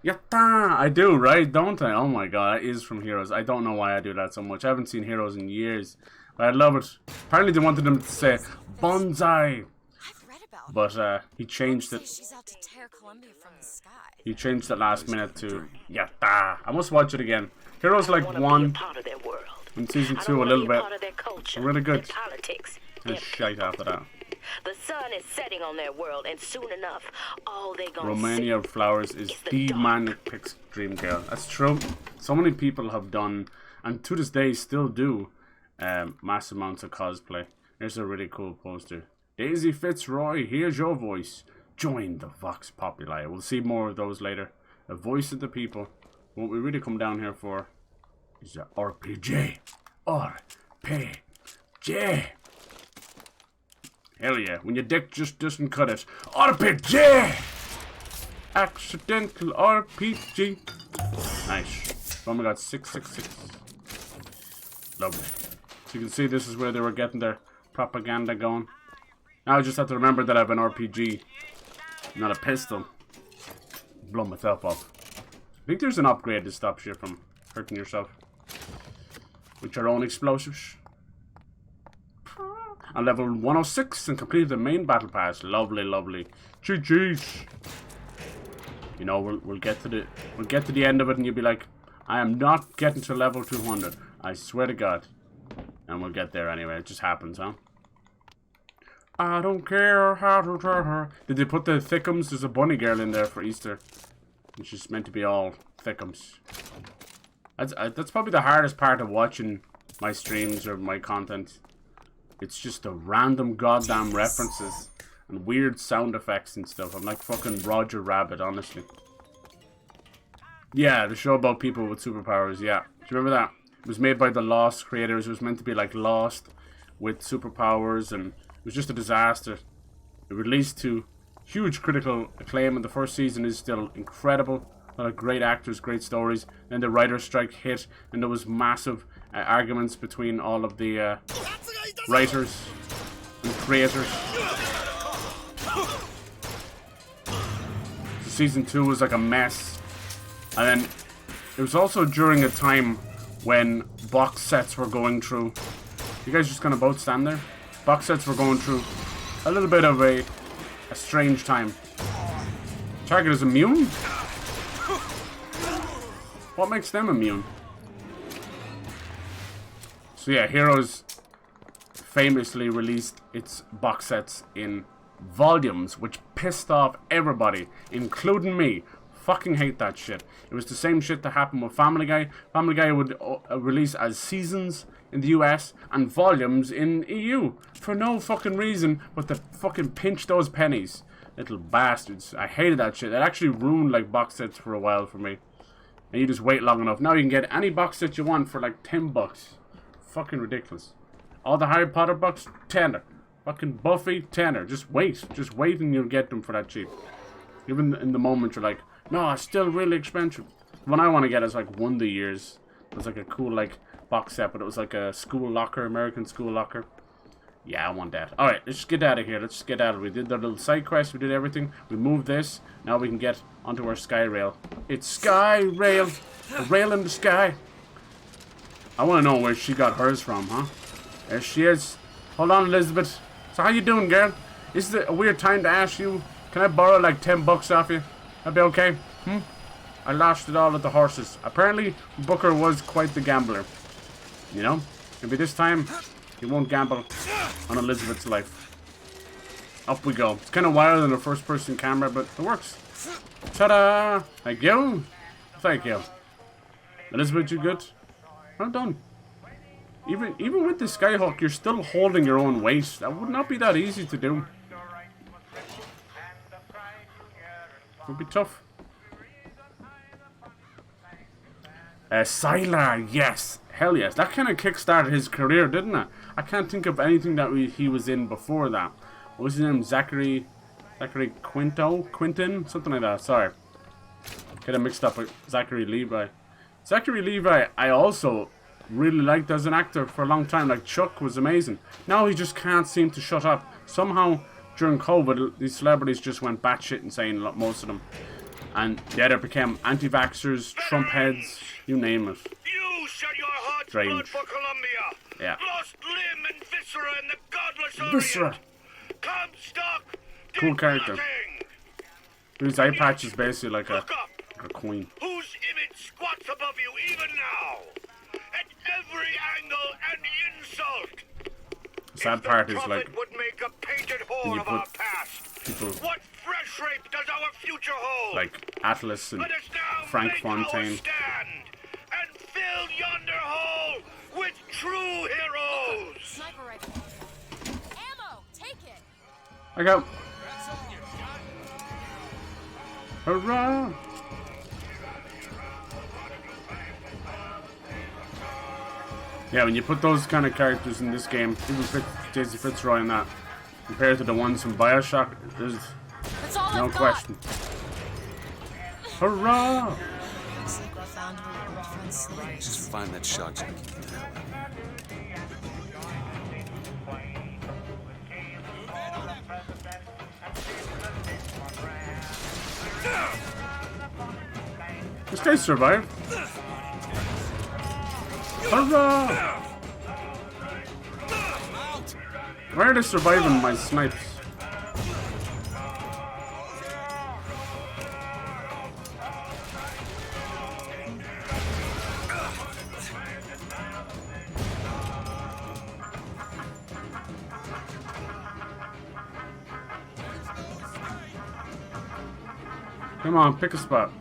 Yatta! I do, right? Don't I? Oh my god, that is from Heroes. I don't know why I do that so much. I haven't seen Heroes in years. But I love it. Apparently they wanted them to say Bonsai. But he changed it. He changed it last minute to Yatta. I must watch it again. Heroes like 1 and season 2 a little bit. Really good. And shite after that. The sun is setting on their world, and soon enough, all they gonna Romania Flowers is the manic pixie dream girl. That's true. So many people have done, and to this day still do, mass amounts of cosplay. Here's a really cool poster. Daisy Fitzroy, here's your voice. Join the Vox Populi. We'll see more of those later. A voice of the people. What we really come down here for is a RPG. RPG. Hell yeah. When your dick just doesn't cut it. RPG! Accidental RPG. Nice. Oh my god, 666. Lovely. So you can see this is where they were getting their propaganda going. Now I just have to remember that I have an RPG, not a pistol. Blow myself up. I think there's an upgrade to stop you from hurting yourself with your own explosives. On level 106 and completed the main battle pass. Lovely, lovely. GG's. You know, we'll get to the end of it, and you'll be like, I am not getting to level 200. I swear to God. And we'll get there anyway. It just happens, huh? I don't care how to try her. Did they put the thickums? There's a bunny girl in there for Easter. And she's meant to be all thickums. That's probably the hardest part of watching my streams or my content. It's just the random goddamn references and weird sound effects and stuff. I'm like fucking Roger Rabbit, honestly. Yeah, the show about people with superpowers, yeah. Do you remember that? It was made by the Lost creators. It was meant to be like Lost with superpowers, and it was just a disaster. It released to huge critical acclaim, and the first season is still incredible. A lot of great actors, great stories. Then the writer's strike hit, and there was massive arguments between all of the writers and creators. So season 2 was like a mess. And then it was also during a time when box sets were going through. You guys just gonna both stand there? Box sets were going through a little bit of a strange time. Target is immune? What makes them immune? So yeah, Heroes famously released its box sets in volumes, which pissed off everybody, including me. Fucking hate that shit. It was the same shit that happened with Family Guy. Family Guy would release as seasons in the US and volumes in EU for no fucking reason but to fucking pinch those pennies. Little bastards. I hated that shit. It actually ruined like box sets for a while for me. And you just wait long enough. Now you can get any box set you want for like $10. Fucking ridiculous. All the Harry Potter books, tenner. Fucking Buffy, tenner. Just wait and you'll get them for that cheap. Even in the moment you're like, no, it's still really expensive. One I want to get is like Wonder Years. It was like a cool like box set, but it was like a school locker, American school locker. Yeah, I want that. Alright, let's just get out of here. Let's just get out of it. We did the little side quest, we did everything. We moved this. Now we can get onto our sky rail. It's sky rail. A rail in the sky. I want to know where she got hers from, huh? There she is. Hold on, Elizabeth. So how you doing, girl? Is it a weird time to ask you? Can I borrow like $10 off you? That'd be okay? I lost it all at the horses. Apparently, Booker was quite the gambler. You know? Maybe this time, he won't gamble on Elizabeth's life. Up we go. It's kind of wild in a first-person camera, but it works. Ta-da! Thank you. Thank you. Elizabeth, you good? Well done. Even with the skyhook, you're still holding your own weight. That would not be that easy to do. It would be tough. Sylar, yes. Hell yes. That kind of kickstarted his career, didn't it? I can't think of anything that he was in before that. What was his name? Zachary Quinton? Something like that. Sorry. Get it mixed up with Zachary Levi. Zachary Levi, I also really liked as an actor for a long time. Like, Chuck was amazing. Now he just can't seem to shut up. Somehow, during COVID, these celebrities just went batshit insane, most of them. And the other became anti-vaxxers, Trump heads, you name it. You shed your heart's blood for Columbia. Yeah. Lost limb and viscera in the godless Viscera. Orient. Comstock. Cool character. His eye patch is basically like a queen. Whose image squats above you even now? At every angle and insult. The sad part is like, would make a painted more of our past? People What fresh rape does our future hold? like Atlas and Let us now Frank make our Fontaine. stand and fill yonder hole with true heroes. Sniper rifle. Ammo, take it. I go. Hurrah! Yeah, when you put those kind of characters in this game, even Daisy Fitzroy and that, compared to the ones from Bioshock, there's no question. Hurrah! Looks like we found where your old friend Slate. Just find that shock jockey. This guy survived. Hurrah! Why are they surviving my snipes? Come on, pick a spot.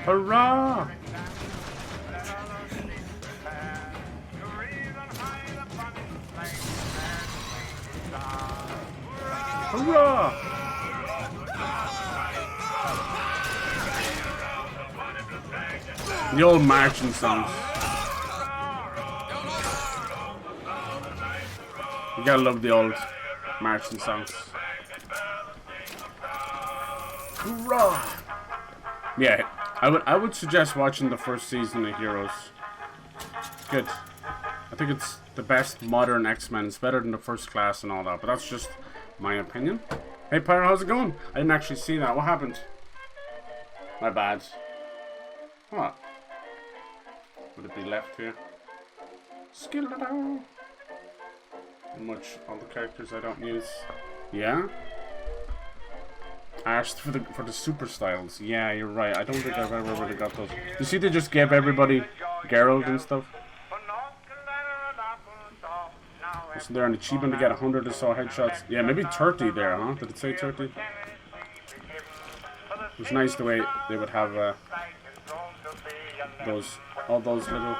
Hurrah! Hurrah! The old marching songs. You gotta love the old marching songs. Hurrah! Yeah, I would suggest watching the first season of Heroes. It's good. I think it's the best modern X-Men. It's better than the First Class and all that, but that's just my opinion. Hey Pyro, how's it going? I didn't actually see that. What happened? My bad. What? Would it be left here? Skill it out. Much all the characters I don't use. Yeah? Asked for the super styles. Yeah, you're right. I don't think I've ever really got those. You see, they just gave everybody Geralt and stuff. Wasn't there an achievement to get 100 or so headshots? Yeah, maybe 30 there, huh? Did it say 30? It was nice the way they would have all those little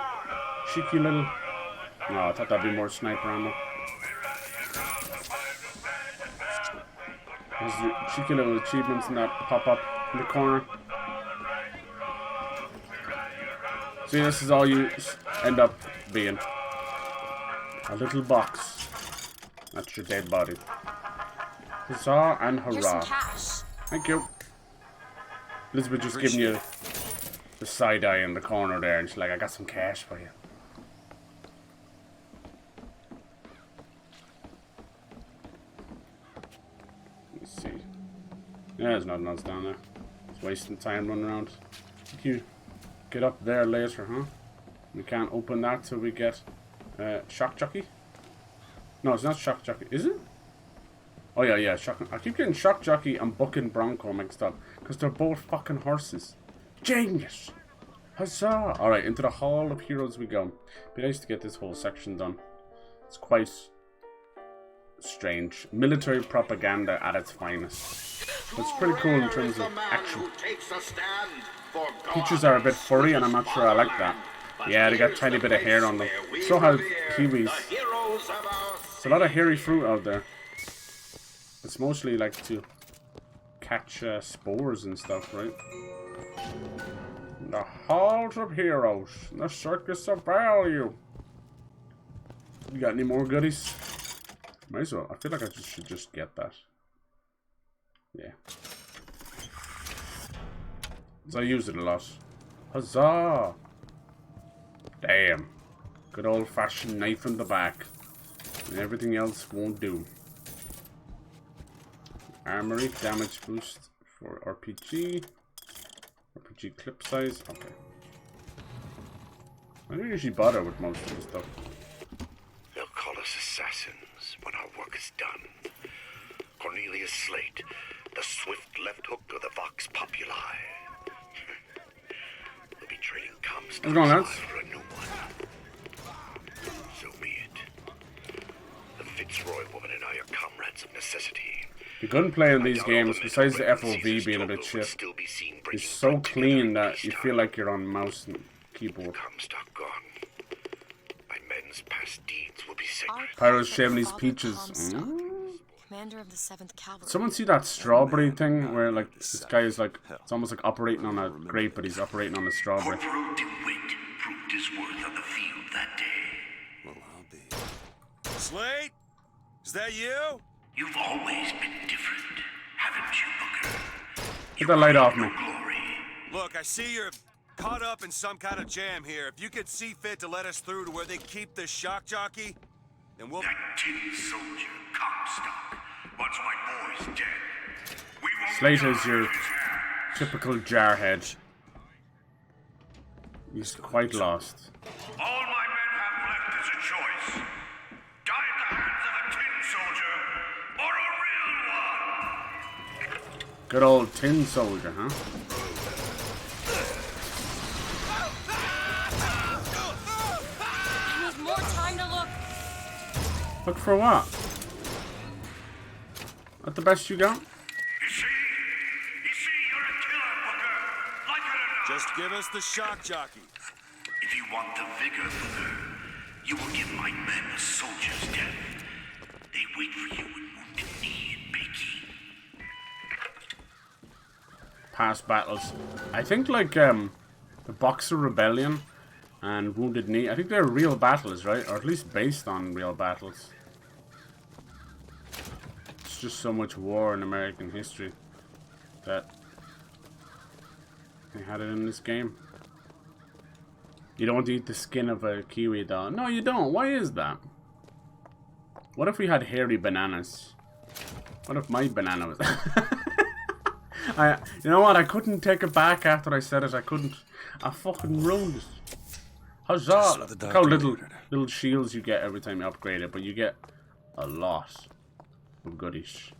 cheeky little. No, I thought that'd be more sniper ammo. There's the cheeky little achievements in that pop up in the corner. See, this is all you end up being. A little box. That's your dead body. Huzzah and hurrah. Here's some cash. Thank you. Elizabeth just giving you the side eye in the corner there, and she's like, I got some cash for you. Let's see. Yeah, there's nothing else down there. It's wasting time running around. You get up there later, huh? We can't open that till we get shock jockey. No, it's not shock jockey, is it? Oh yeah, shock. I keep getting shock jockey and buck and bronco mixed up because they're both fucking horses. Genius! Huzzah! All right, into the Hall of Heroes we go. Be nice to get this whole section done. It's quite strange. Military propaganda at its finest. It's pretty cool in terms of action. Peaches are a bit furry, and I'm not sure I like that. Yeah, they got a tiny bit of hair on them. So have kiwis. There's a lot of hairy fruit out there. It's mostly like to catch spores and stuff, right? The Halls of Heroes. The Circus of Value. You got any more goodies? Might as well. I feel like I should just get that. Yeah. So I use it a lot. Huzzah! Damn. Good old fashioned knife in the back. And everything else won't do. Armory, damage boost for RPG. RPG clip size. Okay. I don't usually bother with most of the stuff. They'll call us assassins when our work is done. Cornelius Slate, the swift left hook of the Vox Populi. What's going on, lads? So be it. The Fitzroy woman and I are comrades of necessity. The gunplay in these games, besides the FOV being a bit shit, is so clean that you feel like you're on mouse and keyboard. Comstock gone. My men's past deeds will be sacred. Pyro's shaving these peaches. Commander of the 7th Cavalry. Someone see that strawberry thing where like this guy is like, it's almost like operating on a grape, but he's operating on a strawberry. Corporal DeWitt proved his worth on the field that day. Well, I'll be. Slate? Is that you? You've always been different, haven't you, Booker? Get the light off me. Look, I see you're caught up in some kind of jam here. If you could see fit to let us through to where they keep the shock jockey, then we'll... That tin soldier, Comstock. Once my boy's dead, we won't Slate is your typical jarhead. He's quite lost. All my men have left is a choice. Die at the hands of a tin soldier, or a real one! Good old tin soldier, huh? I need more time to look. Look for what? Not the best you got? You see, you're a killer, Booker. Like it or not. Just give us the shock jockey. If you want the vigor, Booker, you will give my men a soldier's death. They wait for you in Wounded Knee and Bakey. Past battles. I think like the Boxer Rebellion and Wounded Knee, I think they're real battles, right? Or at least based on real battles. It's just so much war in American history that they had it in this game. You don't want to eat the skin of a kiwi dog. No, you don't. Why is that? What if we had hairy bananas? What if my banana was... you know what? I couldn't take it back after I said it. I couldn't. I fucking ruined it. Huzzah! Look how little shields you get every time you upgrade it, but you get a lot of goodies.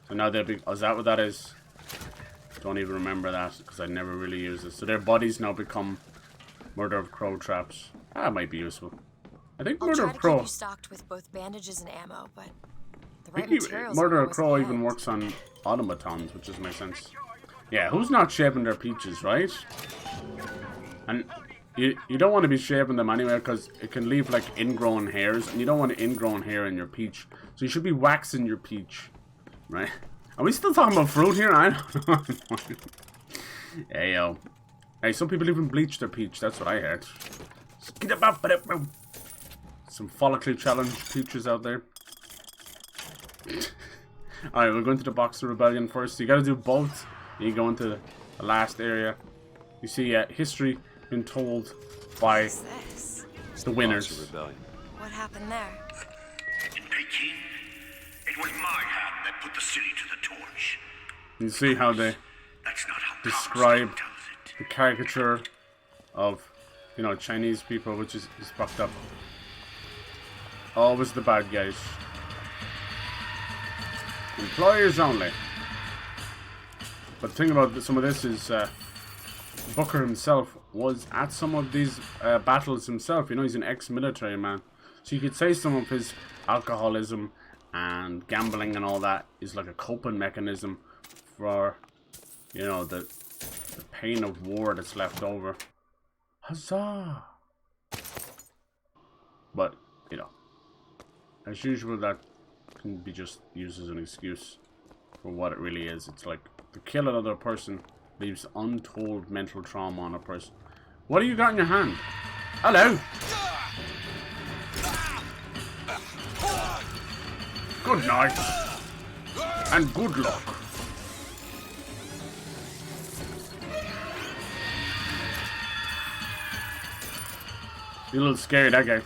So now they're big. Oh, is that what that is? Don't even remember that because I never really used it. So their bodies now become Murder of Crow traps. That might be useful. I think Murder of Crow. Keep you stocked with both bandages and ammo, but the right Murder of Crow even works on automatons, which doesn't make sense. Yeah, who's not shaving their peaches, right? And you don't want to be shaving them anyway because it can leave like ingrown hairs, and you don't want ingrown hair in your peach. So you should be waxing your peach, right? Are we still talking about fruit here? I don't know. Hey yo, hey, some people even bleach their peach. That's what I heard. Some follically challenged peaches out there. Alright, we're going to the Boxer Rebellion first. You gotta do both. You go into the last area. You see history being told by the winners. What happened there? In Peking, it was my hand that put the city to the torch. You see how they describe the caricature of, you know, Chinese people, which is fucked up. Always the bad guys. Employers only. But the thing about some of this is Booker himself was at some of these battles himself. You know, he's an ex-military man. So you could say some of his alcoholism and gambling and all that is like a coping mechanism for, you know, the pain of war that's left over. Huzzah! But, you know, as usual, that can be just used as an excuse for what it really is. It's like to kill another person leaves untold mental trauma on a person. What do you got in your hand? Hello. Good night and good luck. You're a little scary, that guy.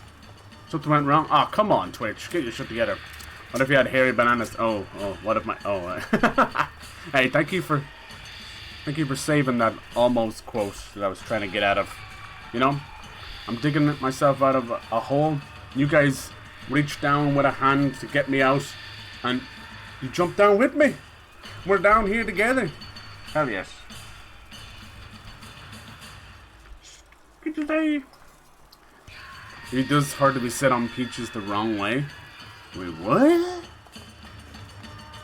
Something went wrong. Oh, come on, Twitch. Get your shit together. What if you had hairy bananas? Oh, what if my... Oh, hey, thank you for saving that almost quote that I was trying to get out of. You know, I'm digging myself out of a hole. You guys reached down with a hand to get me out, and you jumped down with me. We're down here together. Hell yes. Peaches Day. It does hard to be set on Peaches the wrong way. Wait, what?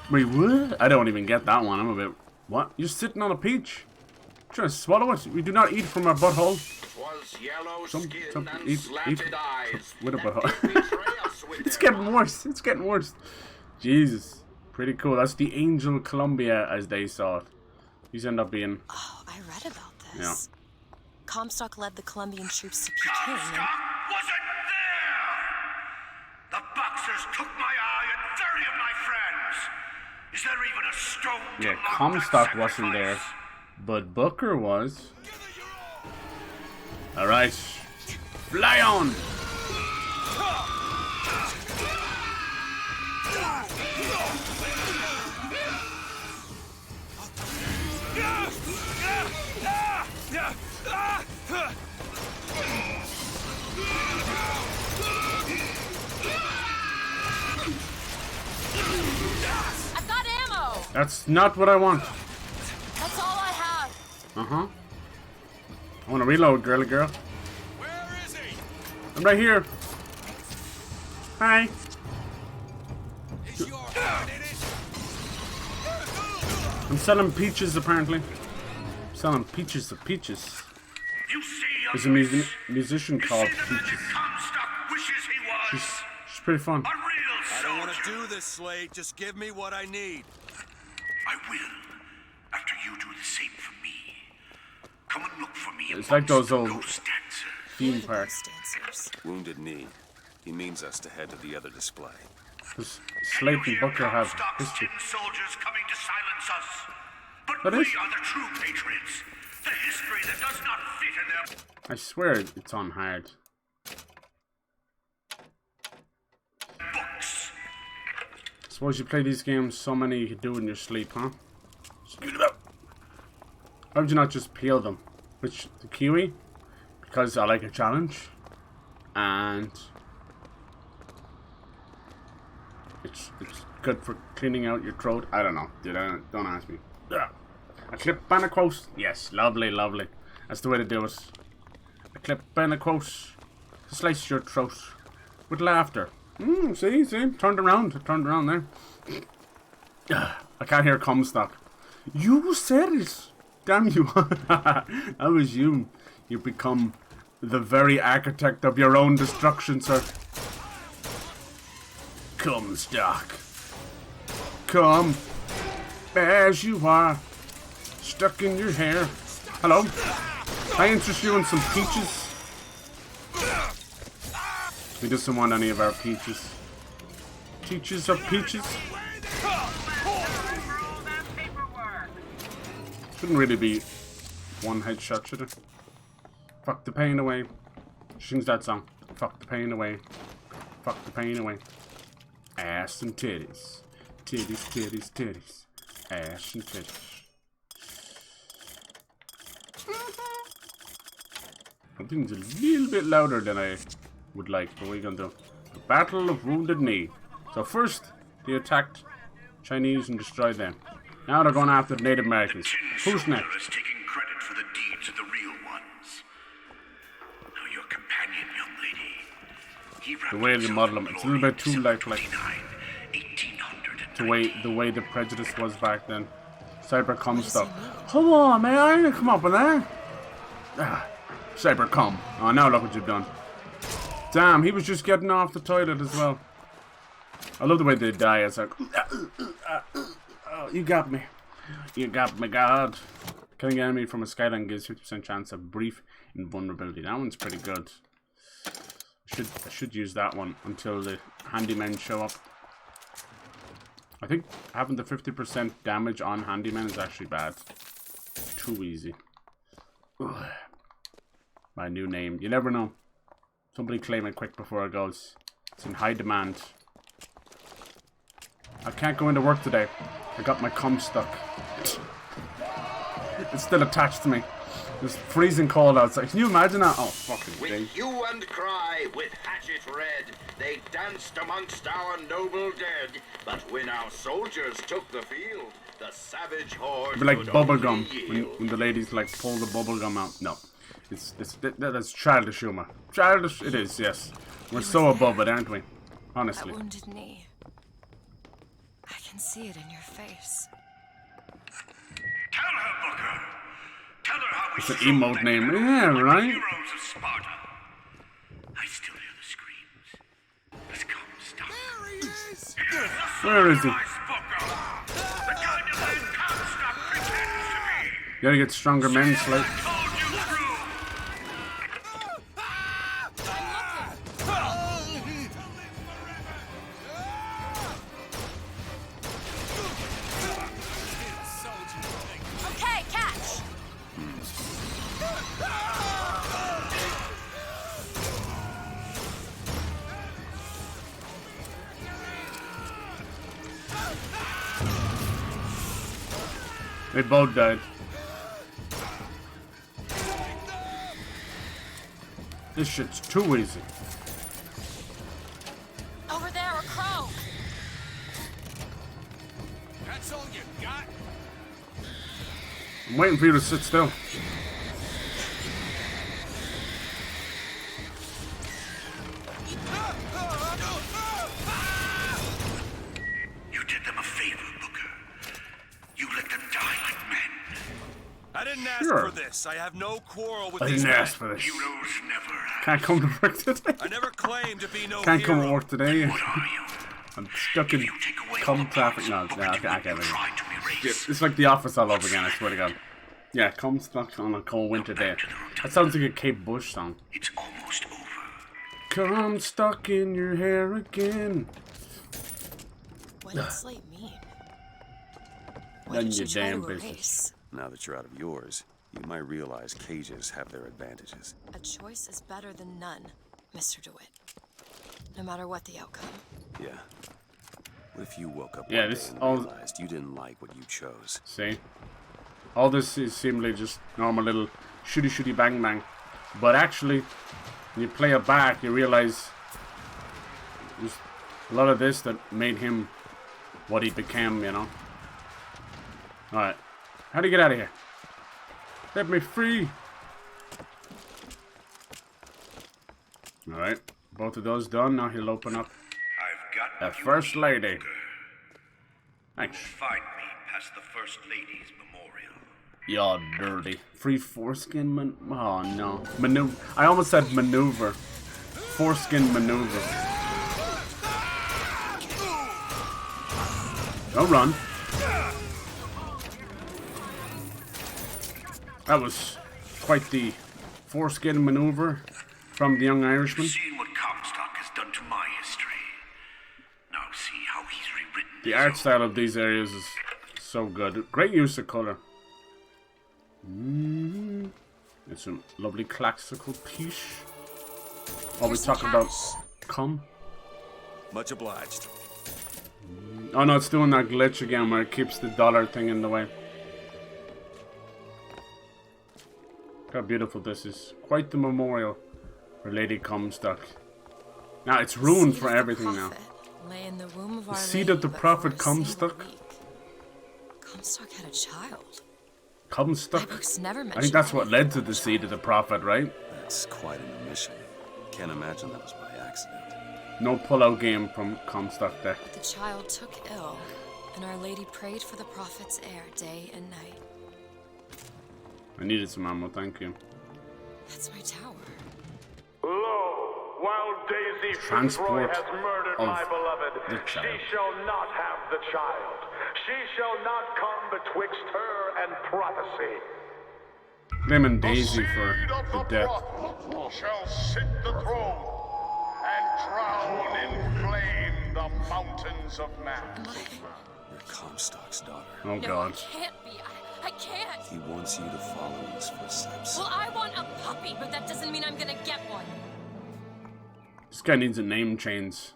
Wait, what? I don't even get that one. I'm a bit... What? You're sitting on a peach? Trying to swallow it? We do not eat from our butthole. Some eat with a butthole. It's getting worse. It's getting worse. Jesus. Pretty cool. That's the Angel Columbia as they saw it. These end up being... Oh, I read about this. Yeah. Comstock led the Colombian troops to Peking. Comstock wasn't there! The Boxers took my eye and 30 of my friends! Is there even a stone to Yeah, mock Comstock that wasn't there, sacrifice? but Booker was. Alright. Fly on! I've got ammo! That's not what I want. That's all I have. Uh-huh. I want to reload, girly girl. Where is he? I'm right here. Hi. Is your heart in it? I'm selling peaches, apparently. I'm selling peaches of peaches. You see, There's a musician called Peaches. Comstock wishes he was. She's pretty fun. A real I don't want to soldier. do this, Slate. Just give me what I need. I will. After you do the same for me. Come and look for me. It's like those old ghost dancers. theme parks. Wounded Knee. He means us to head to the other display. Slate and Booker have Comstock's history. tin soldiers coming to silence us. But That we is? are the true patriots. The history that does not fit in them. I swear it's on hard. Books. Suppose you play these games so many you could do in your sleep, huh? Why would you not just peel them? Which, the kiwi? Because I like a challenge. And it's good for cleaning out your throat. I don't know. Don't ask me. A clip and a quote. Yes, lovely, lovely. That's the way to do it. A clip and a quote to slice your throat with laughter. See, turned around there. I can't hear Comstock. You said it. Damn you. That was you. You become the very architect of your own destruction, sir. Comstock. Come as you are. Stuck in your hair. Hello? I interest you in some peaches? He doesn't want any of our peaches. Peaches of peaches? Shouldn't really be one headshot, should it? Fuck the pain away. She sings that song. Fuck the pain away. Fuck the pain away. Ass and titties. Titties, titties, titties. Ass and titties. I think it's a little bit louder than I would like, but what are you gonna do? The Battle of Wounded Knee. So first, they attacked Chinese and destroyed them. Now they're going after the Native Americans. Who's next? Is taking credit for the deeds of the real ones. Now your companion, young lady. He The way they model them, it's a little bit too like the way the prejudice was back then. Cyber Comstock. Come on, man, I ain't come up with that. Cyber Com. Oh, now look what you've done. Damn, he was just getting off the toilet as well. I love the way they die. It's like, oh, you got me. You got me, God. Killing an enemy from a skyline gives 50% chance of brief invulnerability. That one's pretty good. I should use that one until the handymen show up. I think having the 50% damage on handymen is actually bad. Too easy. Ugh. My new name. You never know. Somebody claim it quick before it goes. It's in high demand. I can't go into work today. I got my cum stuck. It's still attached to me. It's freezing cold outside. Can you imagine that? Oh, fucking thing. With hue and cry, with hatchet red, they danced amongst our noble dead. But when our soldiers took the field, the savage horde It'd be like could bubblegum only yield. when the ladies like pull the bubblegum out. No. That's childish humor. Childish it is, yes. We're so above it, aren't we? Honestly. That wounded knee. I can see it in your face. Tell her, Booker. Tell her how we It's an emote name. Yeah, right? heroes of Sparta. I still hear the screams. Let's come, stop. There he is! Where is he? The kind of man Comstock pretends to be. You gotta get stronger men, Slate. Okay, catch. They both died. This shit's too easy. Over there, a crow. That's all you got? I'm waiting for you to sit still. You did them a favor, Booker. You let them die like men. I didn't ask Sure. for this. I have no quarrel with I these didn't men. ask for this. Heroes never have. Can't come to work today. I never claimed to be no Can't hero. come to work today. I'm stuck in cum traffic now. No, I can't even. It's like The Office all over again, I swear to God. Yeah, cum stuck on a cold winter day. That sounds like a Kate Bush song. It's almost over. Come stuck in your hair again. What did slate mean? What None did of you your try damn to business. erase? Now that you're out of yours, you might realize cages have their advantages. A choice is better than none, Mr. DeWitt. No matter what the outcome. Yeah. What if you woke up Yeah, one this day and all- realized you didn't like what you chose? See? All this is seemingly just normal little shooty bang bang. But actually, when you play it back, you realize there's a lot of this that made him what he became, you know? Alright. How do you get out of here? Let me free! Alright. Both of those done. Now he'll open up I've got the First Lady. Thanks. Find me past the First Lady's memorial. You're dirty. Free foreskin man. Oh no. Maneuver. I almost said maneuver. Foreskin maneuver. Don't run. That was quite the foreskin maneuver from the young Irishman. You've seen what Comstock has done to my history. Now see how he's rewritten The art style of these areas is so good. Great use of color. It's some lovely classical piece. Oh, we talk about cum. Much obliged. Oh no, it's doing that glitch again where it keeps the dollar thing in the way. Look how beautiful this is. Quite the memorial for Lady Comstock. Now it's ruined for everything now. Lay in the womb of The our seed lady, of the but prophet for a single Comstock. week. Comstock had a child. Comstock? My books never I think mention that's what anything led to the seed of the prophet, right? That's quite an omission. Can't imagine that was by accident. No pull-out game from Comstock there. The child took ill, and Our Lady prayed for the prophet's heir day and night. I needed some ammo, thank you. That's my tower. Lo, while Daisy Transport Fitzroy has murdered of my beloved, the she child. shall not have the child. She shall not come betwixt her and prophecy. Him and Daisy for the death. Prophet shall sit the throne and drown in flame the mountains of man. You're Comstock's daughter. Oh No, god. I can't be. I can't. He wants you to follow in his footsteps. Well, I want a puppy, but that doesn't mean I'm gonna get one. This guy needs a name change.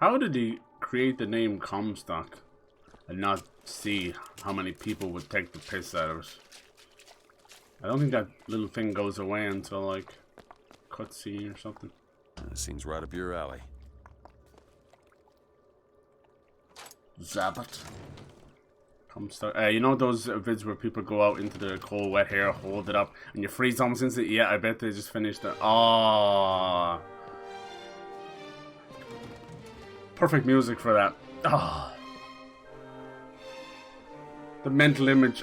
How did he create the name Comstock and not see how many people would take the piss out of it? I don't think that little thing goes away until like cutscene or something. Seems right up your alley. Zap it. You know those vids where people go out into the cold, wet hair, hold it up, and you freeze almost instantly? Yeah, I bet they just finished it. Oh, perfect music for that. Oh, the mental image.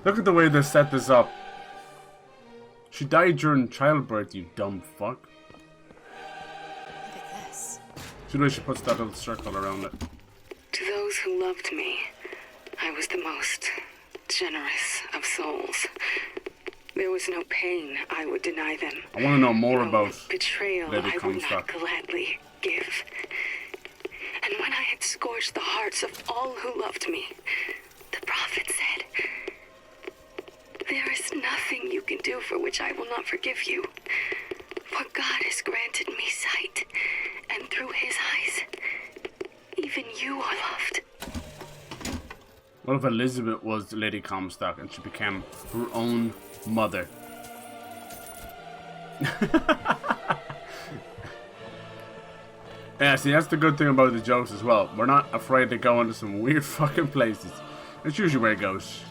Look at the way they set this up. She died during childbirth, you dumb fuck. Look at this. See the way she puts that little circle around it. To those who loved me, I was the most generous of souls. There was no pain I would deny them. I want to know more about betrayal Lady I would not Comstock. gladly give. And when I had scorched the hearts of all who loved me, the prophet said, "There is nothing you can do for which I will not forgive you. For God has granted me sight, and through his eyes, even you are loved." What if Elizabeth was Lady Comstock and she became her own mother? Yeah, see, that's the good thing about the jokes as well. We're not afraid to go into some weird fucking places. That's usually where it goes.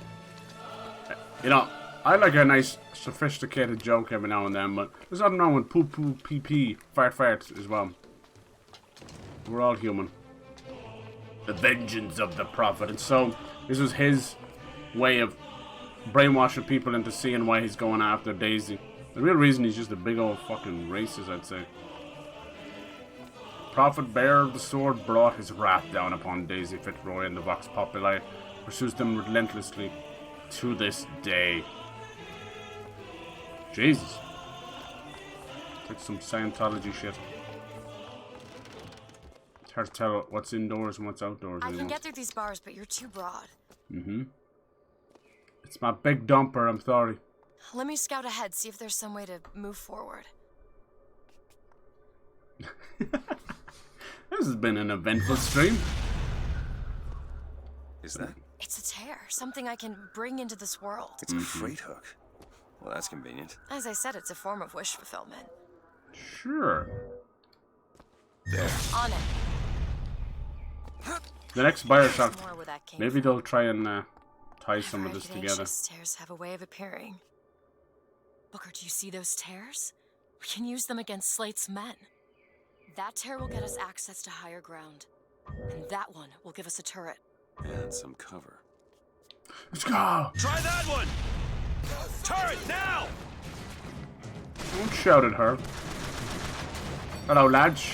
You know, I like a nice, sophisticated joke every now and then, but there's nothing wrong with poo poo, pee pee, fart fart as well. We're all human. The vengeance of the prophet. And so, this was his way of brainwashing people into seeing why he's going after Daisy. The real reason he's just a big old fucking racist, I'd say. Prophet bearer of the sword brought his wrath down upon Daisy Fitzroy and the Vox Populi, pursues them relentlessly to this day. Jesus. It's like some Scientology shit. It's hard to tell what's indoors and what's outdoors I anymore. can get through these bars, but you're too broad. Mm-hmm. It's my big dumper, I'm sorry. Let me scout ahead, see if there's some way to move forward. This has been an eventful stream. Is that? It's a tear, something I can bring into this world. It's a freight hook. Well, that's convenient. As I said, it's a form of wish fulfillment. Sure. There. On it. The next Bioshock, More where that came maybe from. they'll try and tie some of Whenever I this get together. anxious, tears have a way of appearing. Booker, do you see those tears? We can use them against Slate's men. That tear will get us access to higher ground. And that one will give us a turret. And some cover. Let's go! Try that one! Turret, now! Don't shout at her. Hello, lads.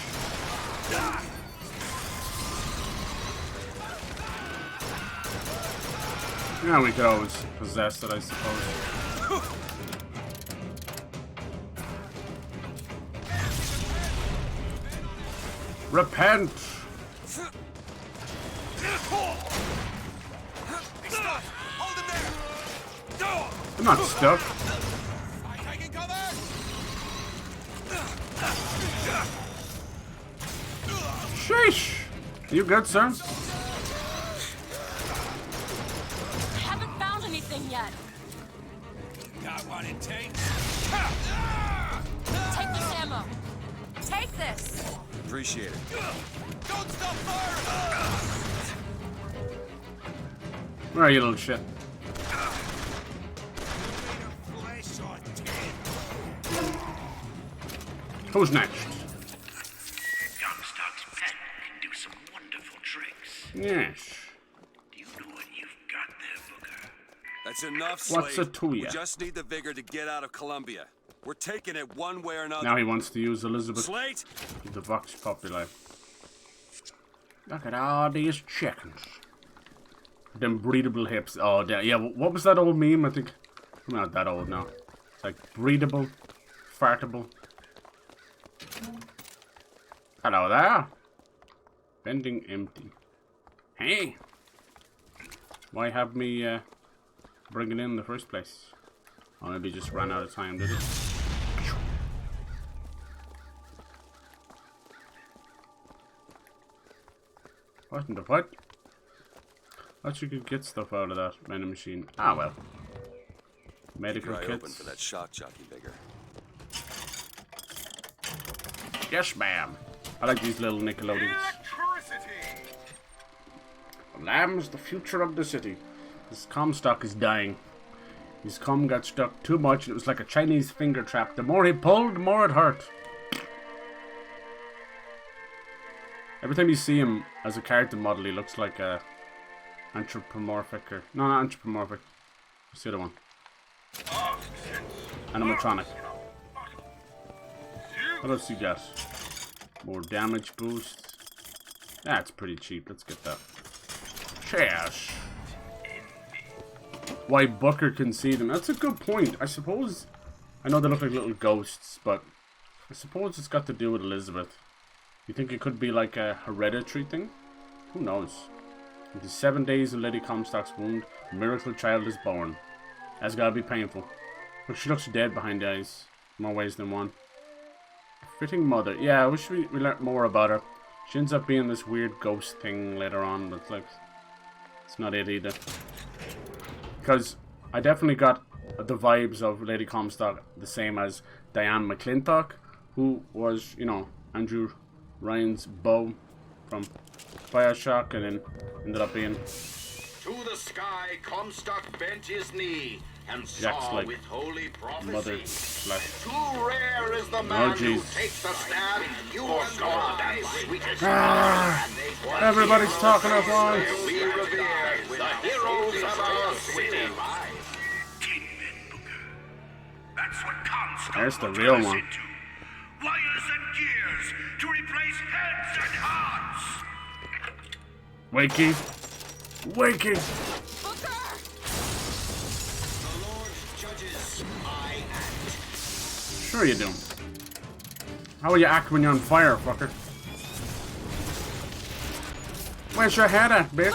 Yeah, we could always possess it, I suppose. Repent! I'm not stuck. Sheesh! You good, sir? I haven't found anything yet. Got one in tank. Take this ammo. Take this. Appreciate it. Don't stop firing! Where are you, little shit? Who's next? Comstock's pen can do some wonderful tricks. Yes. Do you know what you've got there, Booker? That's enough, Slate. What's it to We ya? just need the vigor to get out of Columbia. We're taking it one way or another. Now he wants to use Elizabeth. Slate? The Vox Populi. Look at all these chickens. Them breedable hips. Oh, yeah. What was that old meme? I think I'm not that old now. It's like breedable, fartable. Hello there. Vending empty. Hey. Why have me bring it in the first place? Or maybe just ran out of time, did it? What in the what? Thought you could get stuff out of that vending machine. Ah well. Medical Keep your eye open kits. for that shock jockey vigor. Yes, ma'am. I like these little Nickelodeons. Lamb's the future of the city. This Comstock is dying. His cum got stuck too much and it was like a Chinese finger trap. The more he pulled, the more it hurt. Every time you see him as a character model, he looks like a anthropomorphic or... No, not anthropomorphic. What's the other one? Animatronic. What else you got? More damage boost. That's pretty cheap. Let's get that. Cash. Why Booker can see them. That's a good point. I suppose... I know they look like little ghosts, but... I suppose it's got to do with Elizabeth. You think it could be like a hereditary thing? Who knows? It is 7 days in Lady Comstock's wound. A miracle child is born. That's gotta be painful. But she looks dead behind the eyes. More ways than one. Fitting mother. Yeah, I wish we learned more about her. She ends up being this weird ghost thing later on, but like... It's not it either. Because I definitely got the vibes of Lady Comstock the same as Diane McClintock, who was, you know, Andrew Ryan's beau from Bioshock, and then ended up being... To the sky, Comstock bent his knee and Jack's saw like with holy prophecy. mother Too rare is the man who takes the stand. You are God and sweetest. Everybody's talking at once. We revere the heroes of our city. That's what Comstock There's the real one. wires and gears to replace heads and hearts. Wakey. Wakey. The Lord judges, I act. Sure you do. How will you act when you're on fire, fucker? Where's your head at, bitch?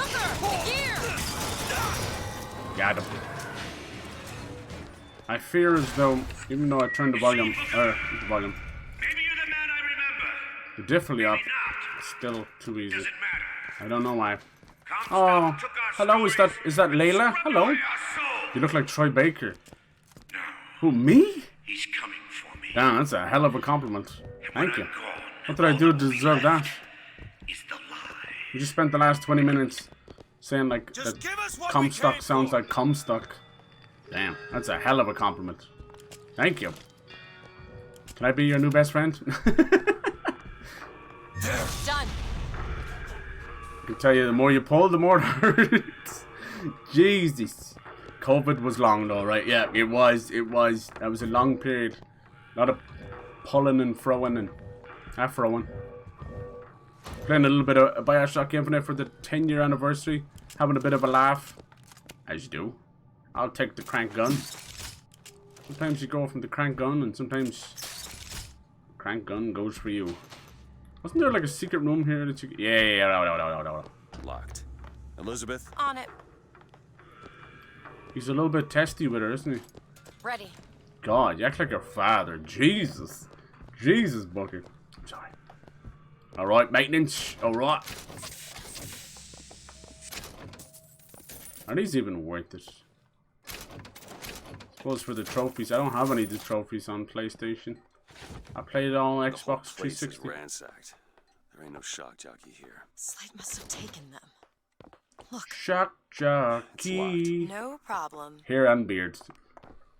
Got him. I fear as though, even though I turned the volume, the difficulty up, it's still too easy. I don't know why. Oh, hello, is that Layla? Hello. You look like Troy Baker. Who, me? He's coming for me. Damn, that's a hell of a compliment. Thank you. What did I do to deserve that? You just spent the last 20 minutes saying like that Comstock sounds like Comstock. Damn, that's a hell of a compliment. Thank you. Can I be your new best friend? Done. I can tell you, the more you pull, the more it hurts. Jesus. COVID was long though, right? Yeah, it was. That was a long period. A lot of pulling and throwing and afroing. Playing a little bit of Bioshock Infinite for the 10-year anniversary. Having a bit of a laugh. As you do. I'll take the crank gun. Sometimes you go from the crank gun and sometimes the crank gun goes for you. Wasn't there like a secret room here that you... Yeah. Locked. Elizabeth? On it. He's a little bit testy with her, isn't he? Ready. God, you act like your father. Jesus. Jesus, Booker. I'm sorry. Alright, maintenance. Alright. Are these even worth it? Suppose for the trophies. I don't have any of the trophies on PlayStation. I played it on Xbox 360. Ransacked. There ain't no shock jockey here. Slate must have taken them. Look. Shock jockey. No problem. Hair and beard.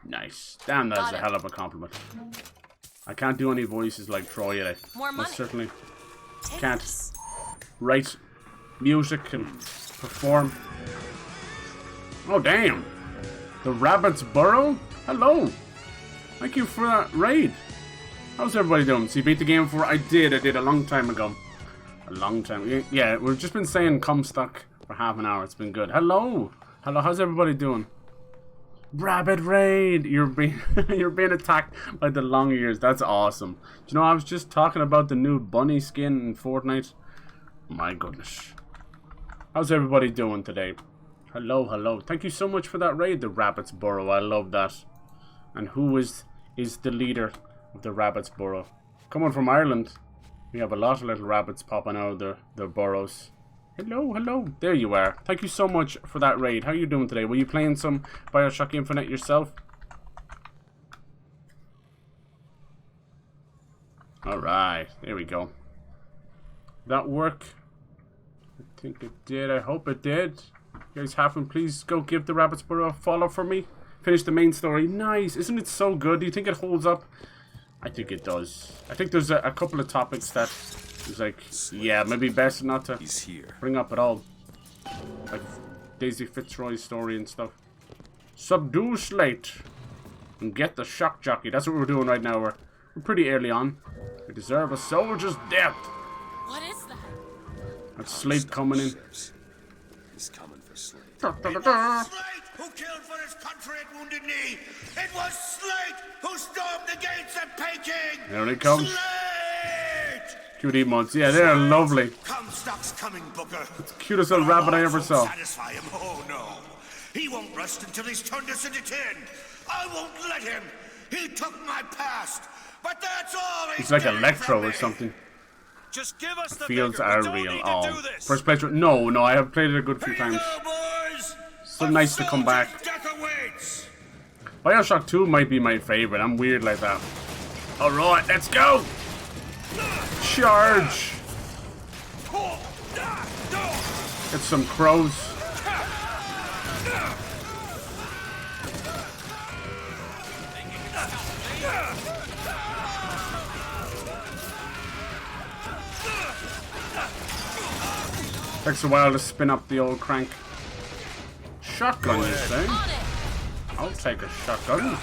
Nice. Damn, that's a hell of a compliment. I can't do any voices like Troy yet. More money. I certainly can't write music and perform. Oh, damn. The Rabbit's Burrow? Hello. Thank you for that raid. How's everybody doing? So you beat the game before? I did a long time ago. A long time. Yeah, we've just been saying Comstock for half an hour. It's been good. Hello. Hello, how's everybody doing? Rabbit raid. You're being attacked by the long ears. That's awesome. Do you know, I was just talking about the new bunny skin in Fortnite. My goodness. How's everybody doing today? Hello, hello. Thank you so much for that raid, the Rabbit's Burrow. I love that. And who is the leader of the Rabbit's Burrow? Coming from Ireland, we have a lot of little rabbits popping out of their burrows. Hello, hello. There you are. Thank you so much for that raid. How are you doing today? Were you playing some Bioshock Infinite yourself? Alright, there we go. That work? I think it did. I hope it did. You guys haven't, please go give the Rabbit's Burrow a follow for me. Finish the main story. Nice. Isn't it so good? Do you think it holds up? I think it does. I think there's a couple of topics that is like, yeah, maybe best not to bring up at all. Like Daisy Fitzroy's story and stuff. Subdue Slate and get the shock jockey. That's what we're doing right now. We're pretty early on. We deserve a soldier's death. What is that? That's Slate coming in. He's coming for Slate. It was Slate who killed for his country at Wounded Knee. It was Slate who stormed the gates at Peking. There they come. Slate! Cute emotes. Yeah, they're lovely. Comstock's coming, Booker. It's the cutest little rabbit I ever saw. Satisfy him. Oh no. He won't rest until he's turned us into tin. I won't let him. He took my past. But that's all he's like Electro or something. Just give us the fields are real. Oh, first playthrough. No, I have played it a good few times. So nice to come back. Bioshock 2 might be my favorite. I'm weird like that. Alright, let's go! Charge! Get some crows. Takes a while to spin up the old crank. Shotgun, you say? I'll take a shotgun.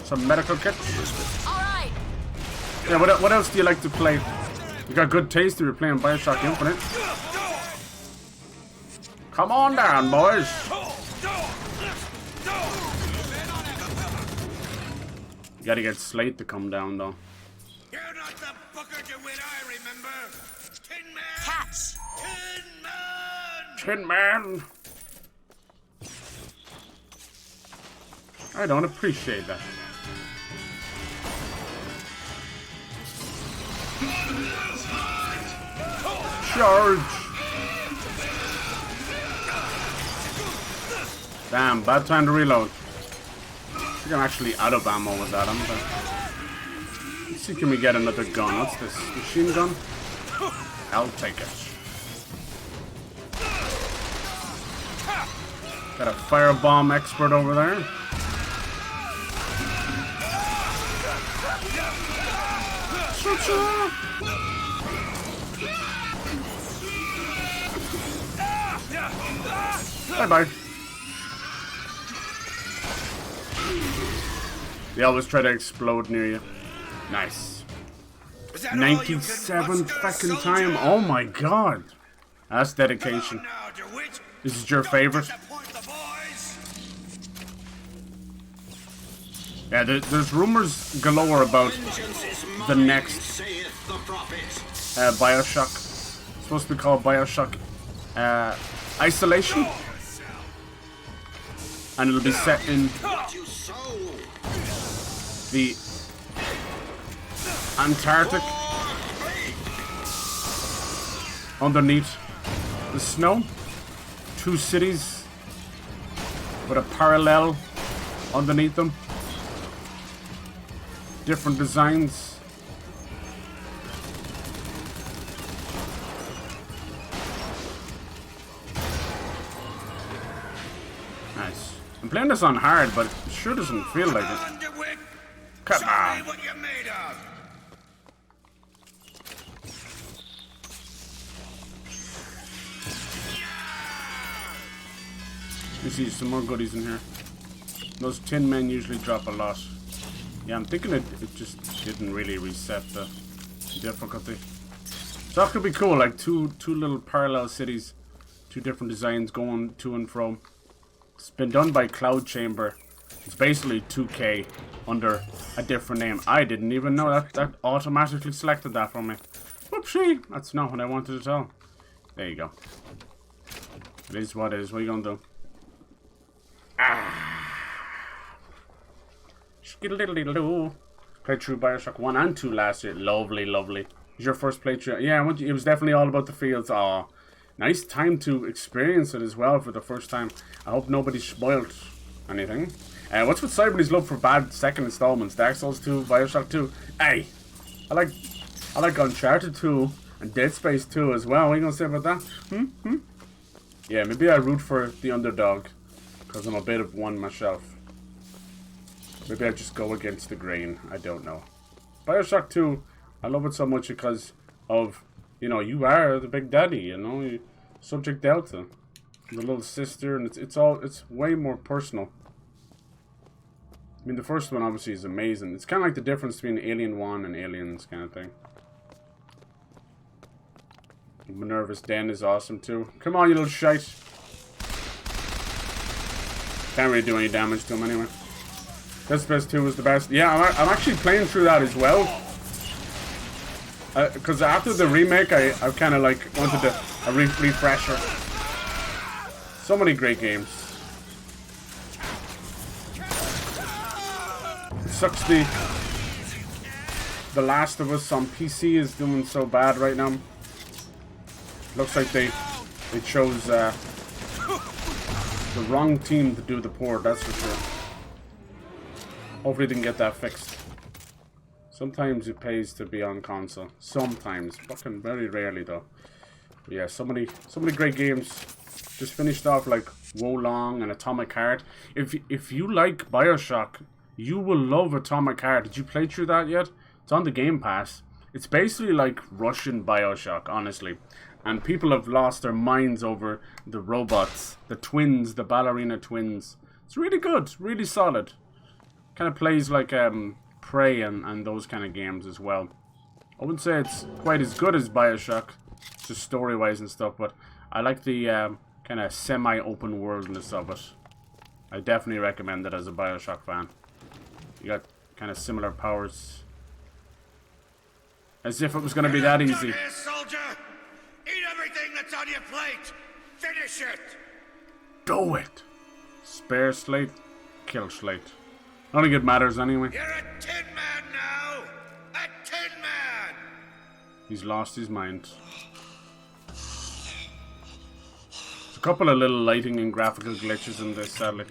Some medical kits. Alright. Yeah, what else do you like to play? You got good taste if you're playing Bioshock Infinite. Come on down, boys. You gotta get Slate to come down, though. You're not the Booker DeWitt I remember. Tin Man. Catch. Tin Man. Tin Man. I don't appreciate that. Charge! Damn, bad time to reload. I think I'm actually out of ammo with that. Let's see, can we get another gun? What's this? Machine gun? I'll take it. Got a firebomb expert over there. Bye-bye. They always try to explode near you. Nice. 97 fucking time. Oh my god. That's dedication. This is your favorite? Yeah, there's rumors galore about the next Bioshock. It's supposed to be called Bioshock Isolation. And it'll be set in the Antarctic, underneath the snow. 2 cities with a parallel underneath them. Different designs. Nice. I'm playing this on hard, but it sure doesn't feel like it. Come on. Let me see some more goodies in here. Those tin men usually drop a lot. Yeah, I'm thinking it just didn't really reset the difficulty. So that could be cool, like two little parallel cities, 2 different designs going to and from. It's been done by Cloud Chamber. It's basically 2K under a different name. I didn't even know that automatically selected that for me. Whoopsie! That's not what I wanted to tell. There you go. It is what it is. What are you gonna do? Skiddle-diddle-diddle-doo. Played through Bioshock 1 and 2 last year. Lovely, lovely. It was your first playthrough? Yeah, it was definitely all about the fields. Aw, nice time to experience it as well for the first time. I hope nobody spoiled anything. What's with Cyberly's love for bad second installments? Dark Souls 2, Bioshock 2. Hey, I like Uncharted 2, And Dead Space 2 as well. What are you gonna say about that? Yeah, maybe I root for the underdog. Because I'm a bit of one myself. Maybe I just go against the grain. I don't know. Bioshock 2, I love it so much because of, you know, you are the big daddy, you know, Subject Delta, the little sister, and it's way more personal. I mean, the first one obviously is amazing. It's kind of like the difference between Alien 1 and Aliens kind of thing. Minerva's Den is awesome too. Come on, you little shite. Can't really do any damage to him anyway. Dead Space 2 was the best. Yeah, I'm actually playing through that as well. Because after the remake, I kind of like wanted a refresher. So many great games. It sucks the Last of Us on PC is doing so bad right now. Looks like they chose the wrong team to do the port, that's for sure. Hopefully they can get that fixed. Sometimes it pays to be on console. Sometimes. Fucking very rarely though. But yeah, so many great games. Just finished off like Wolong and Atomic Heart. If you like Bioshock, you will love Atomic Heart. Did you play through that yet? It's on the Game Pass. It's basically like Russian Bioshock, honestly. And people have lost their minds over the robots, the twins, the ballerina twins. It's really good, really solid. Kind of plays like Prey and those kind of games as well. I wouldn't say it's quite as good as Bioshock, just story-wise and stuff, but I like the kind of semi-open worldness of it. I definitely recommend it as a Bioshock fan. You got kind of similar powers. As if it was going to be that easy. Soldier! Eat everything that's on your plate! Finish it! Do it! Spare Slate, kill Slate. I don't think it matters anyway. You're a Tin Man now! A Tin Man! He's lost his mind. There's a couple of little lighting and graphical glitches in this, sadly.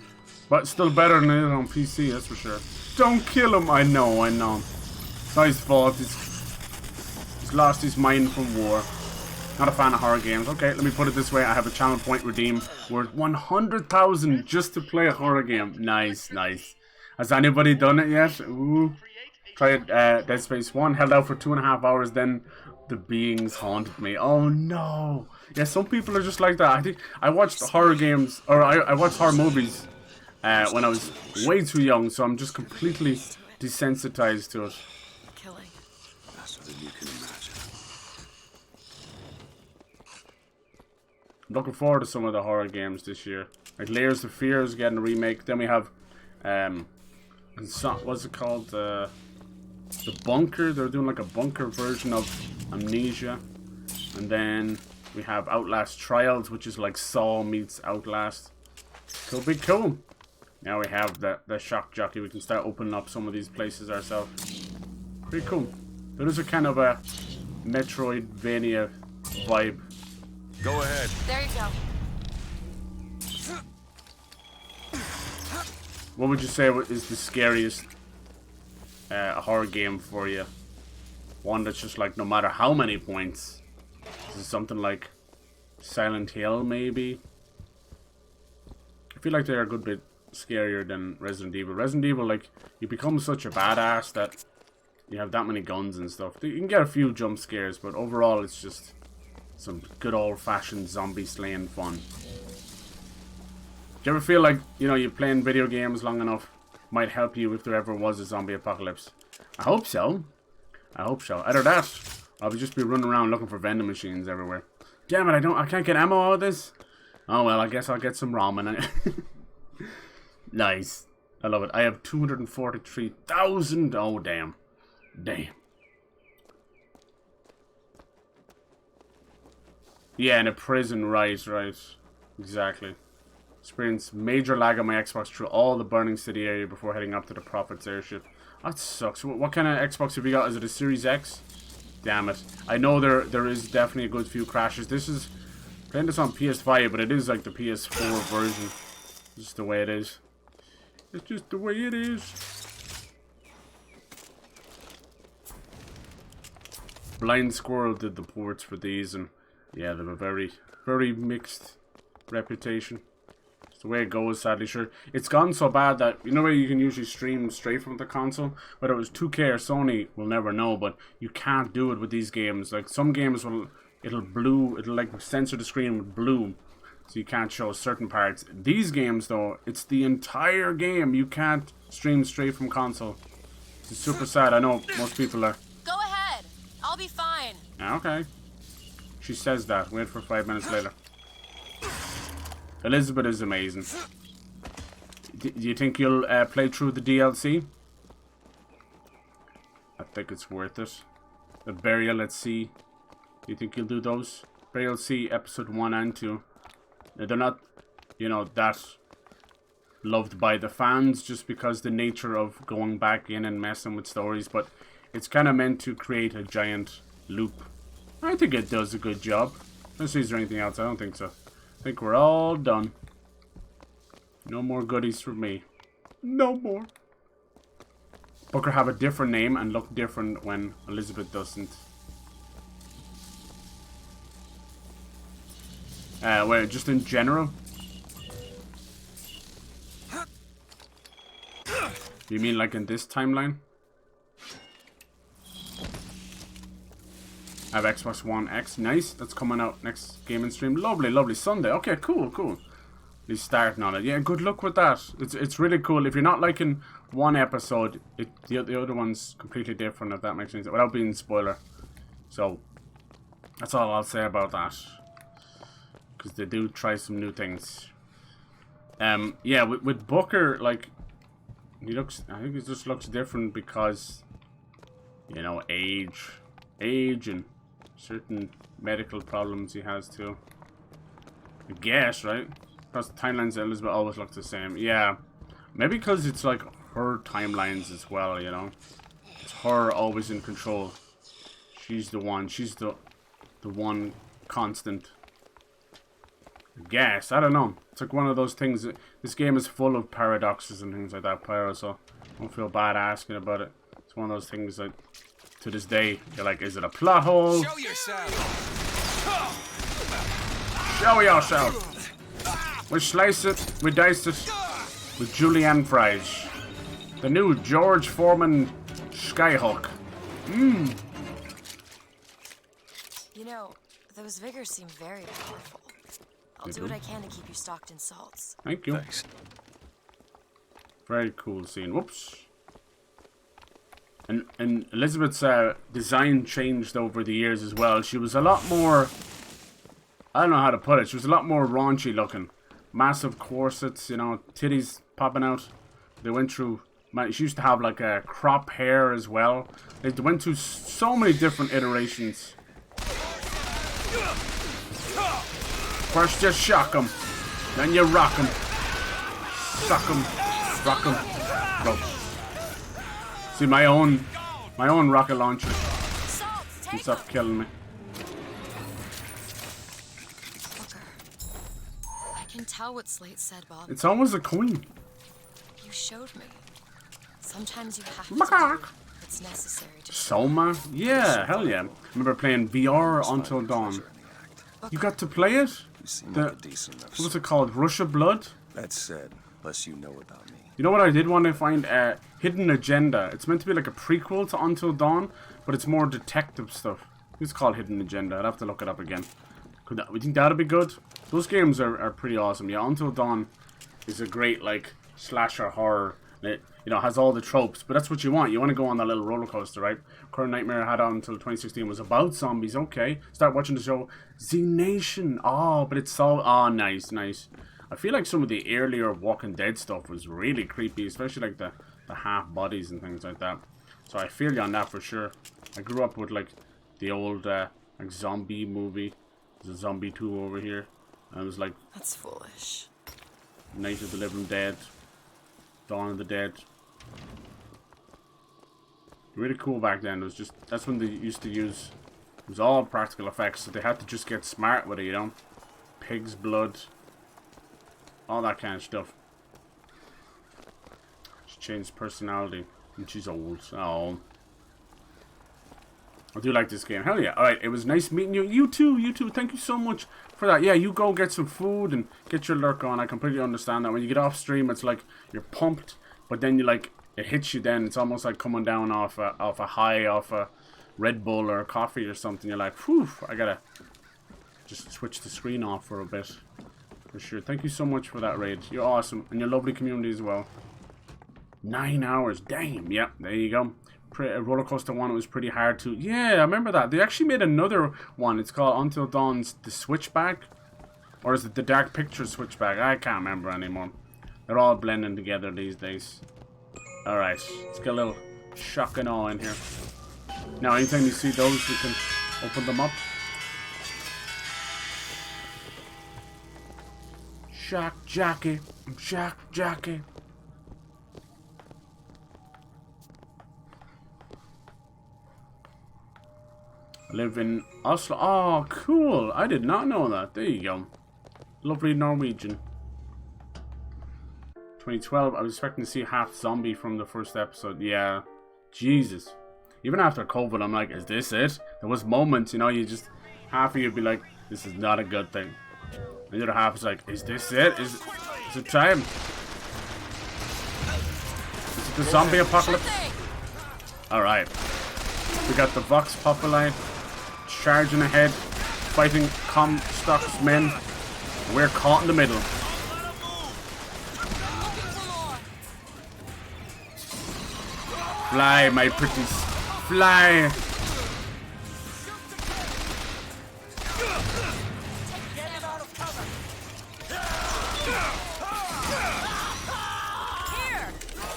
But still better than it on PC, that's for sure. Don't kill him! I know. It's not his fault. He's lost his mind from war. Not a fan of horror games. Okay, let me put it this way. I have a channel point redeem worth 100,000 just to play a horror game. Nice, nice. Has anybody done it yet? Ooh. Tried Dead Space 1. Held out for 2.5 hours. Then the beings haunted me. Oh no. Yeah, some people are just like that. I think I watched horror games, or I watched horror movies when I was way too young. So I'm just completely desensitized to it. Killing. Faster than you can imagine. I'm looking forward to some of the horror games this year. Like Layers of Fear is getting a remake. Then we have, what's it called? The Bunker. They're doing like a bunker version of Amnesia. And then we have Outlast Trials, which is like Saw meets Outlast. Could be cool. Now we have the shock jockey. We can start opening up some of these places ourselves. Pretty cool. There is a kind of a Metroidvania vibe. Go ahead. There you go. What would you say is the scariest horror game for you? One that's just like no matter how many points. Is it something like Silent Hill maybe? I feel like they're a good bit scarier than Resident Evil. Resident Evil, like, you become such a badass that you have that many guns and stuff. You can get a few jump scares, but overall it's just some good old-fashioned zombie slaying fun. Do you ever feel like, you know, you playing video games long enough might help you if there ever was a zombie apocalypse? I hope so. I hope so. Either that, I'll just be running around looking for vending machines everywhere. Damn it, I can't get ammo out of this? Oh well, I guess I'll get some ramen. Nice. I love it. I have 243,000. Oh, damn. Damn. Yeah, in a prison, right. Exactly. Experienced major lag on my Xbox through all the Burning City area before heading up to the Prophet's airship. That sucks. What kind of Xbox have you got? Is it a Series X? Damn it. I know there is definitely a good few crashes. This is... playing this on PS5, but it is like the PS4 version. It's just the way it is. It's just the way it is. Blind Squirrel did the ports for these, and yeah, they have a very, very mixed reputation. It's the way it goes, sadly. Sure, it's gone so bad that, you know where you can usually stream straight from the console? Whether it was 2K or Sony, we'll never know, but you can't do it with these games. Like, some games it'll like censor the screen with blue, so you can't show certain parts. These games, though, it's the entire game. You can't stream straight from console. It's super sad. I know most people are. Go ahead. I'll be fine. Okay. She says that. Wait for 5 minutes later. Elizabeth is amazing. Do you think you'll play through the DLC? I think it's worth it. The Burial at Sea. Do you think you'll do those? Burial at Sea episode 1 and 2. They're not, you know, that loved by the fans just because the nature of going back in and messing with stories, but it's kind of meant to create a giant loop. I think it does a good job. Let's see, is there anything else? I don't think so. I think we're all done. No more goodies from me. No more. Booker have a different name and look different when Elizabeth doesn't. Wait, just in general? You mean like in this timeline? I have Xbox One X. Nice. That's coming out next gaming stream. Lovely, lovely. Sunday. Okay, cool, cool. He's starting on it. Yeah, good luck with that. It's really cool. If you're not liking one episode, the other one's completely different, if that makes sense. Without being a spoiler. So, that's all I'll say about that. Because they do try some new things. Yeah, with Booker, like, he looks, I think he just looks different because, you know, age and certain medical problems he has too. I guess, right? Because the timelines of Elizabeth always look the same. Yeah, maybe because it's like her timelines as well, you know? It's her always in control. She's the one. She's the one constant. I guess. I don't know. It's like one of those things. This game is full of paradoxes and things like that, Pyro, so don't feel bad asking about it. It's one of those things that, to this day, you're like, is it a plot hole? Show yourself! Show yourself! We slice it, we dice it with julienne fries. The new George Foreman Skyhook. Mmm. You know, those vigors seem very powerful. I'll do what I can to keep you stocked in salts. Thank you. Thanks. Very cool scene. Whoops. And Elizabeth's design changed over the years as well. She was a lot more, I don't know how to put it, she was a lot more raunchy looking. Massive corsets, you know, titties popping out. They went through, she used to have like a crop hair as well. They went through so many different iterations. First you shock them, then you rock them. Suck them, rock them, go. See, my own rocket launcher. Can stop killing me. Booker, I can tell what Slate said, Bob. It's almost a queen. You showed me. Sometimes you have to do what's necessary to Soma? Yeah, hell yeah. I remember playing VR Until Dawn. You got to play it? What was it called? Rush of Blood? That said, less you know about me. You know what I did want to find? Hidden Agenda. It's meant to be like a prequel to Until Dawn, but it's more detective stuff. It's called Hidden Agenda. I'd have to look it up again. We think that'd be good? Those games are pretty awesome. Yeah, Until Dawn is a great, like, slasher horror. It, you know, has all the tropes, but that's what you want. You want to go on that little roller coaster, right? Current Nightmare I had on until 2016 was about zombies. Okay, start watching the show Z Nation. Oh, but it's so nice. I feel like some of the earlier Walking Dead stuff was really creepy, especially like the half bodies and things like that. So I feel you on that for sure. I grew up with like the old like zombie movie. There's a Zombie 2 over here. I was like, that's foolish. Night of the Living Dead. Dawn of the Dead. Really cool back then. It was just, that's when they used to use, it was all practical effects, so they had to just get smart with it, you know. Pig's blood, all that kind of stuff. She changed personality, and she's old. Oh, I do like this game. Hell yeah. Alright, it was nice meeting you. You too. Thank you so much for that. Yeah, you go get some food and get your lurk on. I completely understand that. When you get off stream, it's like you're pumped, but then you like, it hits you then. It's almost like coming down off a high, off a Red Bull or coffee or something. You're like, whew, I gotta just switch the screen off for a bit. For sure. Thank you so much for that raid. You're awesome. And your lovely community as well. 9 hours. Damn. Yeah, there you go. Roller Coaster 1, it was pretty hard to... Yeah, I remember that. They actually made another one. It's called Until Dawn's The Switchback. Or is it The Dark Picture Switchback? I can't remember anymore. They're all blending together these days. Alright, let's get a little shock and awe in here. Now, anytime you see those, you can open them up. Shock jockey. Shock jockey. I live in Oslo. Oh, cool. I did not know that. There you go. Lovely Norwegian. 2012. I was expecting to see half zombie from the first episode. Yeah. Jesus. Even after COVID, I'm like, is this it? There was moments, you know, you just... Half of you be like, this is not a good thing. And the other half is like, is this it? Is it time? Is it the zombie apocalypse? Alright. We got the Vox Populi charging ahead, fighting Comstock's men. We're caught in the middle. Fly, my pretties. Fly!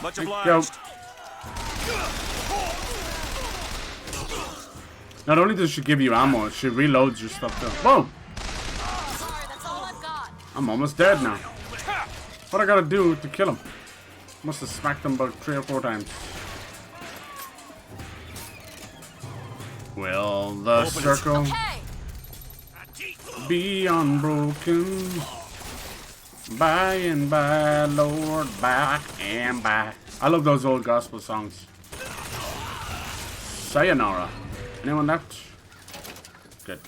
Much obliged. Not only does she give you ammo, she reloads your stuff too. Whoa! Sorry, that's all I've got. I'm almost dead now. What I gotta do to kill him? Must have smacked him about 3 or 4 times. Will the circle be unbroken? By and by, Lord, by and by. I love those old gospel songs. Sayonara. Anyone left? Good.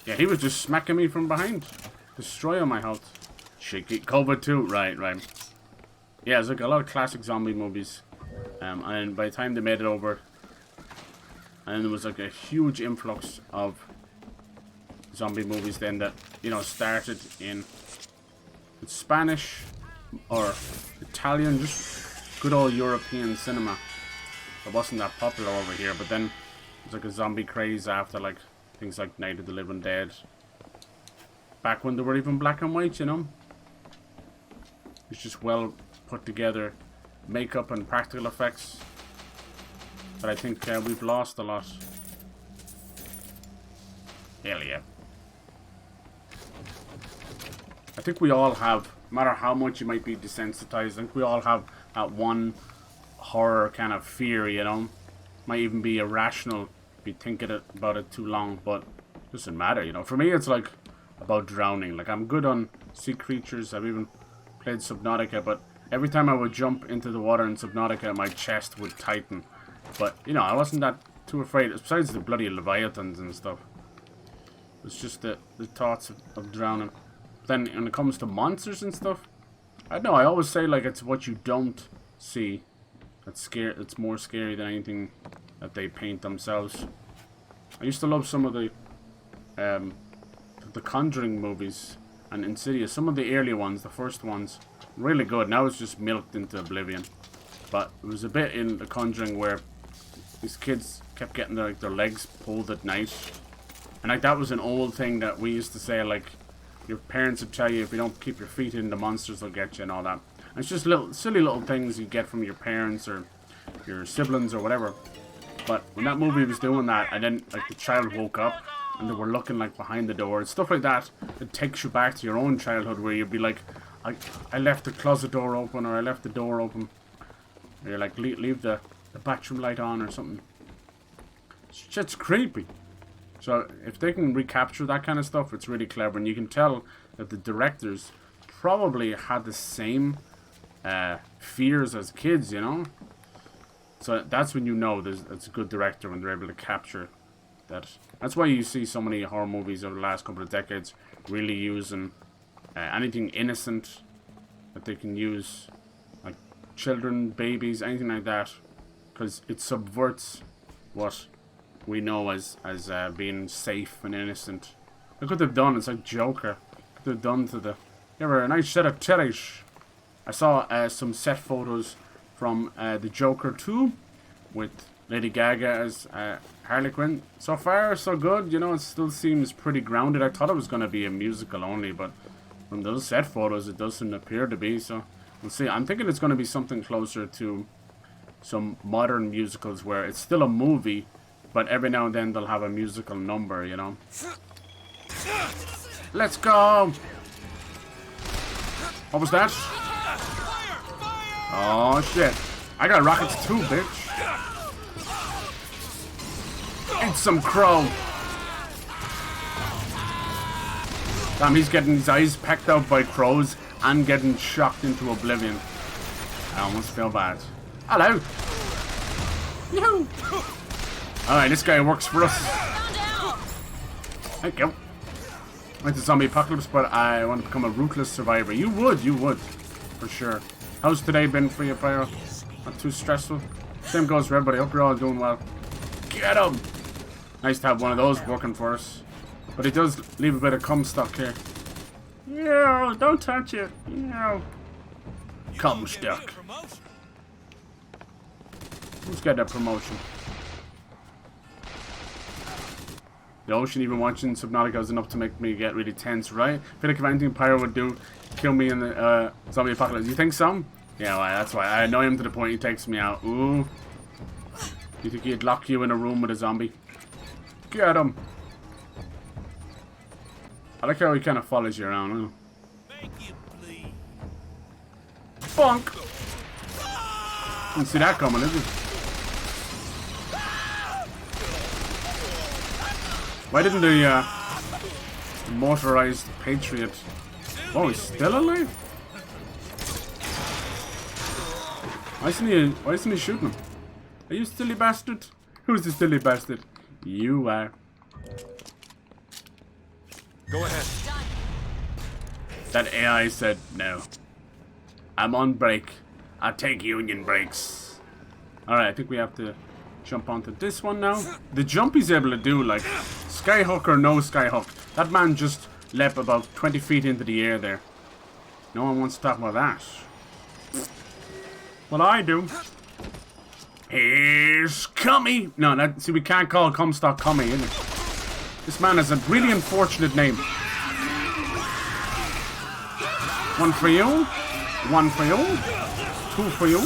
Yeah, he was just smacking me from behind. Destroying my health. Shaky. COVID 2. Right. Yeah, there's like a lot of classic zombie movies. And by the time they made it over, and there was like a huge influx of zombie movies then that, you know, started in Spanish or Italian, just good old European cinema. It wasn't that popular over here, but then there's like a zombie craze after like things like Night of the Living Dead. Back when they were even black and white, you know. It's just well put together makeup and practical effects. But I think we've lost a lot. Hell yeah. I think we all have, no matter how much you might be desensitized, I think we all have that one horror kind of fear, you know. Might even be irrational if you think about it too long, but it doesn't matter, you know. For me, it's like about drowning. Like, I'm good on sea creatures. I've even played Subnautica, but every time I would jump into the water in Subnautica, my chest would tighten. But, you know, I wasn't that too afraid, besides the bloody leviathans and stuff. It's just the thoughts of drowning. Then when it comes to monsters and stuff, I don't know, I always say like it's what you don't see that's scary. It's more scary than anything that they paint themselves. I used to love some of the Conjuring movies and Insidious. Some of the early ones, the first ones, really good. Now it's just milked into oblivion. But it was a bit in The Conjuring where these kids kept getting their legs pulled at night, and like that was an old thing that we used to say, like your parents would tell you, if you don't keep your feet in, the monsters will get you and all that. And it's just little silly little things you get from your parents or your siblings or whatever. But when that movie was doing that, and then like the child woke up and they were looking like behind the door and stuff like that, it takes you back to your own childhood where you'd be like, I left the closet door open, or I left the door open. Or you're like, leave the bathroom light on or something. Shit's creepy. So if they can recapture that kind of stuff, it's really clever. And you can tell that the directors probably had the same fears as kids, you know? So that's when you know it's a good director, when they're able to capture That's why you see so many horror movies over the last couple of decades really using anything innocent that they can use, like children, babies, anything like that, because it subverts what we know as being safe and innocent. Look what they've done. It's like Joker. Look what they've done to the... They were a nice set of titties. I saw some set photos from the Joker 2 with Lady Gaga as Harley Quinn. So far, so good. You know, it still seems pretty grounded. I thought it was going to be a musical only, but from those set photos, it doesn't appear to be. So we'll see. I'm thinking it's going to be something closer to some modern musicals where it's still a movie, but every now and then they'll have a musical number, you know. Let's go! What was that? Oh shit. I got rockets too, bitch. Eat some crow. Damn, he's getting his eyes pecked out by crows and getting shocked into oblivion. I almost feel bad. Hello. Yoo-hoo. Alright, this guy works for us. Thank you. Went to zombie apocalypse, but I want to become a ruthless survivor. You would, for sure. How's today been for you, Pyro? Not too stressful. Same goes for everybody. Hope you're all doing well. Get him! Nice to have one of those working for us. But it does leave a bit of cum stock here. Yeah, don't touch it. Yeah. Cum stock. Who's got that promotion? The ocean, even watching Subnautica, was enough to make me get really tense, right? I feel like if anything Pyro would do, kill me in the zombie apocalypse. You think so? Yeah, well, that's why. I annoy him to the point he takes me out. Ooh. You think he'd lock you in a room with a zombie? Get him. I like how he kind of follows you around. Huh? Bonk! Didn't see that coming, did you? Why didn't the motorized Patriot... Oh, he's still alive? Why isn't he shooting him? Are you silly bastard? Who's the silly bastard? You are. Go ahead. That AI said no. I'm on break. I'll take union breaks. Alright, I think we have to jump onto this one now. The jump he's able to do, like, skyhook or no skyhook. That man just leapt about 20 feet into the air there. No one wants to talk about that. Well, I do. Here's Cummy. No, see, we can't call Comstock Cummy, is it? This man has a really unfortunate name. One for you. One for you. Two for you.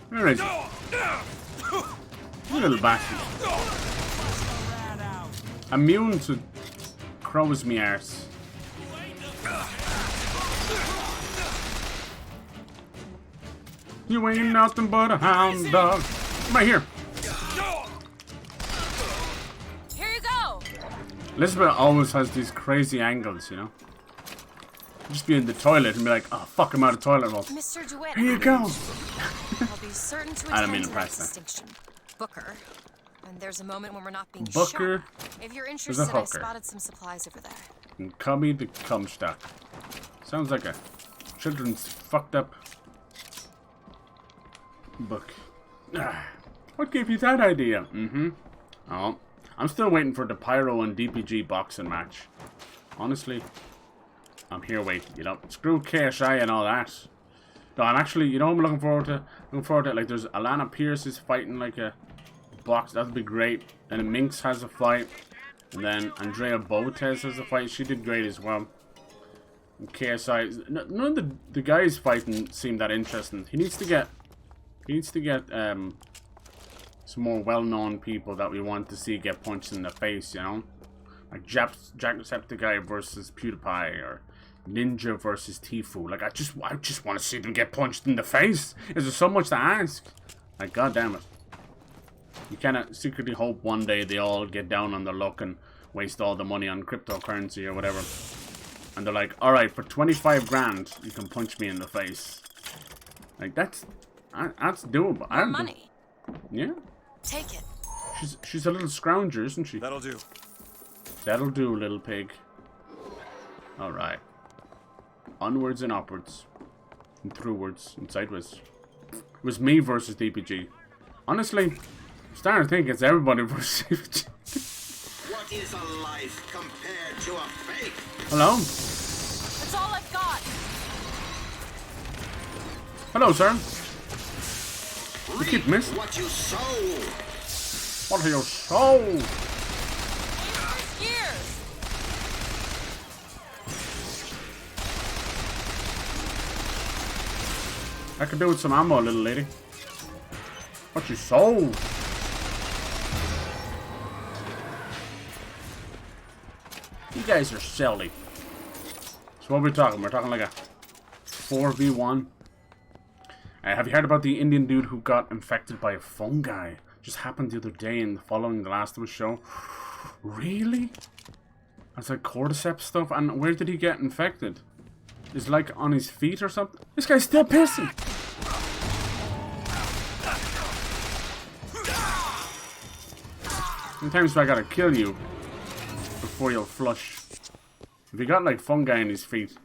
Where is he? You little bastard. Immune to crows me arse. You ain't nothing but a hound dog. Come right here. Here you go. Elizabeth always has these crazy angles, you know. Just be in the toilet and be like, oh fuck, I'm out of toilet roll. Mr. DeWitt. Here you go. I'll be certain to I don't mean attend to to that press that. distinction. Booker. And there's a moment when we're not being Booker shot. If you're is a interested, I hooker. spotted some supplies over there. And Cummy the Comstock. Sounds like a children's fucked up book. What gave you that idea? Oh, I'm still waiting for the Pyro and DPG boxing match. Honestly, I'm here waiting, you know. Screw KSI and all that. No, I'm actually, you know what I'm looking forward to? Like, there's Alana Pierce is fighting like a box. That'd be great. And Minx has a fight. And then Andrea Botes has a fight. She did great as well. And KSI, none of the guys fighting seem that interesting. He needs to get some more well-known people that we want to see get punched in the face, you know? Like Jacksepticeye versus PewDiePie, or Ninja versus Tfue. Like, I just want to see them get punched in the face. Is there so much to ask? Like, god damn it. You cannot secretly hope one day they all get down on their luck and waste all the money on cryptocurrency or whatever. And they're like, alright, for 25 grand, you can punch me in the face. Like, that's doable. More money. Yeah. Take it. She's a little scrounger, isn't she? That'll do. That'll do, little pig. Alright. Onwards and upwards. And throughwards and sideways. It was me versus DPG. Honestly, I'm starting to think it's everybody versus DPG. What is a life compared to a fake? Hello? That's all I've got. Hello, sir. You keep missing. What you sow. What are you sow? Years. I could do with some ammo, little lady. What you sow? You guys are silly. So what are we talking? We're talking like a 4v1. Have you heard about the Indian dude who got infected by a fungi? Just happened the other day in following the Last of Us show. Really? That's like cordyceps stuff. And where did he get infected? Is it like on his feet or something? This guy's still pissing. Sometimes I gotta kill you before you'll flush. If you got like fungi in his feet,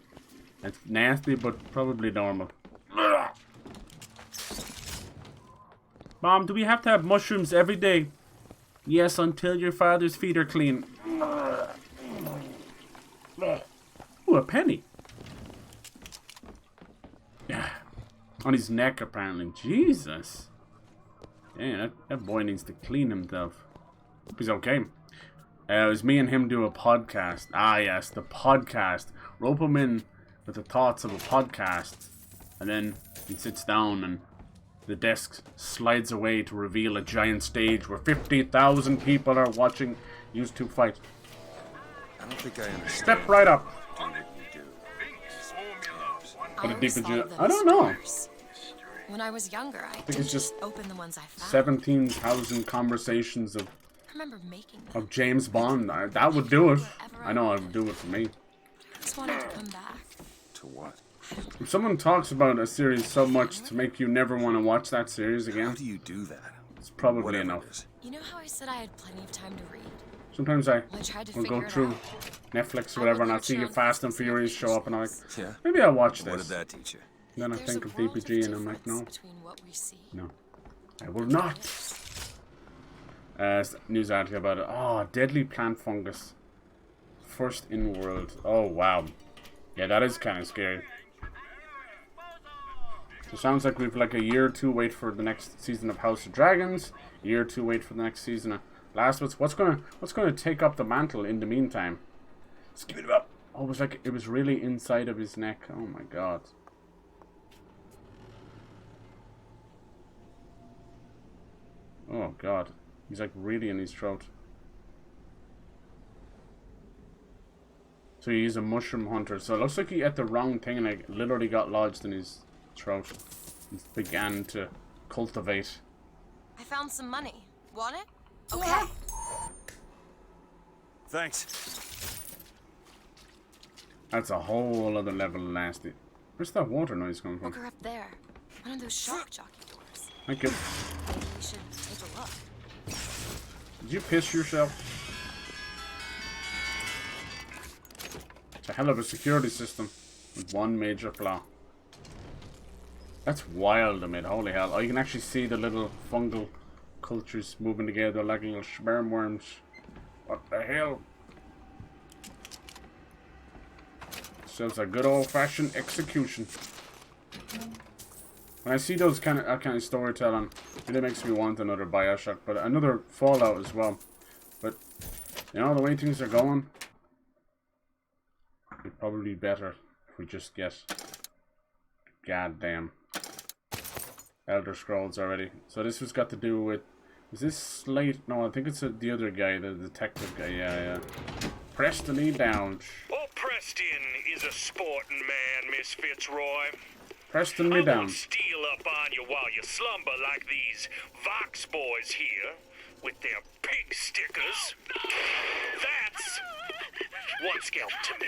it's nasty but probably normal. Mom, do we have to have mushrooms every day? Yes, until your father's feet are clean. Ooh, a penny. Yeah. On his neck, apparently. Jesus. Yeah, that boy needs to clean himself. Hope he's okay. It was me and him do a podcast. Ah, yes, the podcast. Rope him in with the thoughts of a podcast. And then he sits down and the desk slides away to reveal a giant stage where 50,000 people are watching you two fight. I don't think I understand. Step right up. I don't know. When I was younger, I think it's just open the ones I found. 17,000 conversations of I remember making them. of James Bond. That would do it. I know it would do it for me. I just wanted to come back. To what? If someone talks about a series so much to make you never want to watch that series again, how do you do that? It's probably enough. You know how I said I had plenty of time to read? Sometimes I tried to will go figure it through out. Netflix or whatever and I'll see a Fast and Furious show up and I'm like, Yeah. maybe I'll watch this. What did that teach you? Then I There's think a of world DPG and I'm like, no. between what we see. No. I will not. News article about it. Oh, deadly plant fungus. First in world. Oh, wow. Yeah, that is kind of scary. So sounds like we've like a year or two wait for the next season of House of Dragons. A year or two wait for the next season of Last of Us. What's gonna take up the mantle in the meantime? Just give it up. Oh, it was really inside of his neck. Oh my god. Oh god. He's like really in his throat. So he's a mushroom hunter. So it looks like he ate the wrong thing and it literally got lodged in his throat. He began to cultivate. I found some money. Want it? Okay. Thanks. That's a whole other level of nasty. Where's that water noise coming from? Look her up there. One of those shock jockey doors. Thank you. Maybe we should take a look. Did you piss yourself? It's a hell of a security system with one major flaw. That's wild, I mean, holy hell. Oh, you can actually see the little fungal cultures moving together like little sperm worms. What the hell? Sounds like good old-fashioned execution. When I see those kind of storytelling, it makes me want another Bioshock, but another Fallout as well. But you know, the way things are going, it'd probably be better if we just get goddamn Elder Scrolls already. So this has got to do with, is this Slate? No, I think it's the other guy, the detective guy. Yeah. Preston E. Downs. Oh, Preston is a sporting man, Miss Fitzroy. Preston me I down. won't steal up on you while you slumber like these Vox boys here with their pig stickers. That's one scalp to me.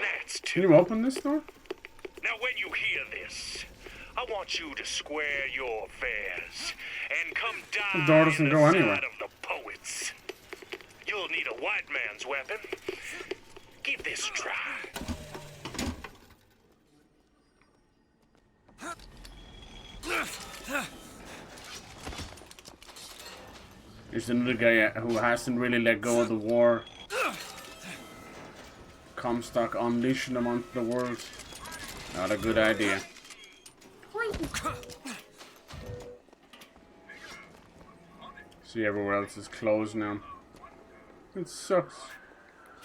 That's Can you open this door? Now, when you hear this, I want you to square your affairs and come The down door doesn't go anywhere. of the poets. You'll need a white man's weapon. Give this a try. There's another guy who hasn't really let go of the war. Comstock unleashing them onto the world. Not a good idea. See, everywhere else is closed now. It sucks.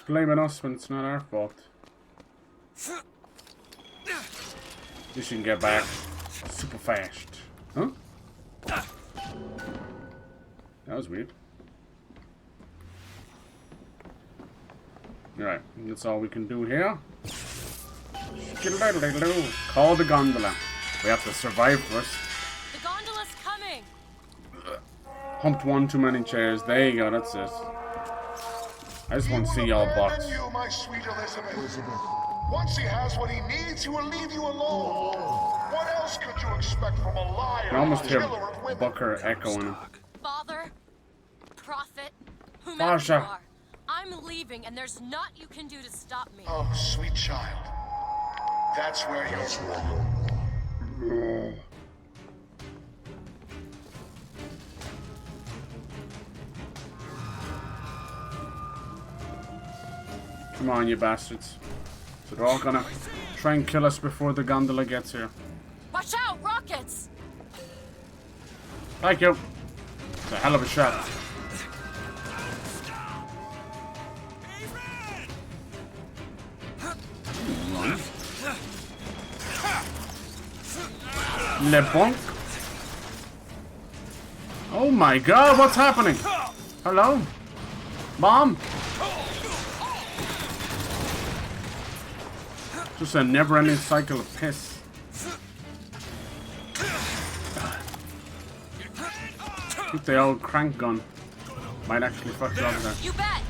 Blaming us when it's not our fault. You can get back super fast. Huh? That was weird. Alright, that's all we can do here. Call the gondola. We have to survive first. The gondola's coming! Humped one too many chairs. There you go, that's it. I just want to see y'all box. You, my sweet Elizabeth. Once he has what he needs, he will leave you alone. What else could you expect from a liar? I almost hear killer of women? Bucker echoing him. Father, prophet, whomever Pasha. you are, I'm leaving and there's naught you can do to stop me. Oh, sweet child. That's where you... Come on, you bastards. So they're all gonna try and kill us before the gondola gets here. Watch out, rockets! Thank you. It's a hell of a shot. Le bonk. Oh my god, what's happening? Hello? Mom? Just a never-ending cycle of piss. I think the old crank gun might actually fuck you up there. You bet!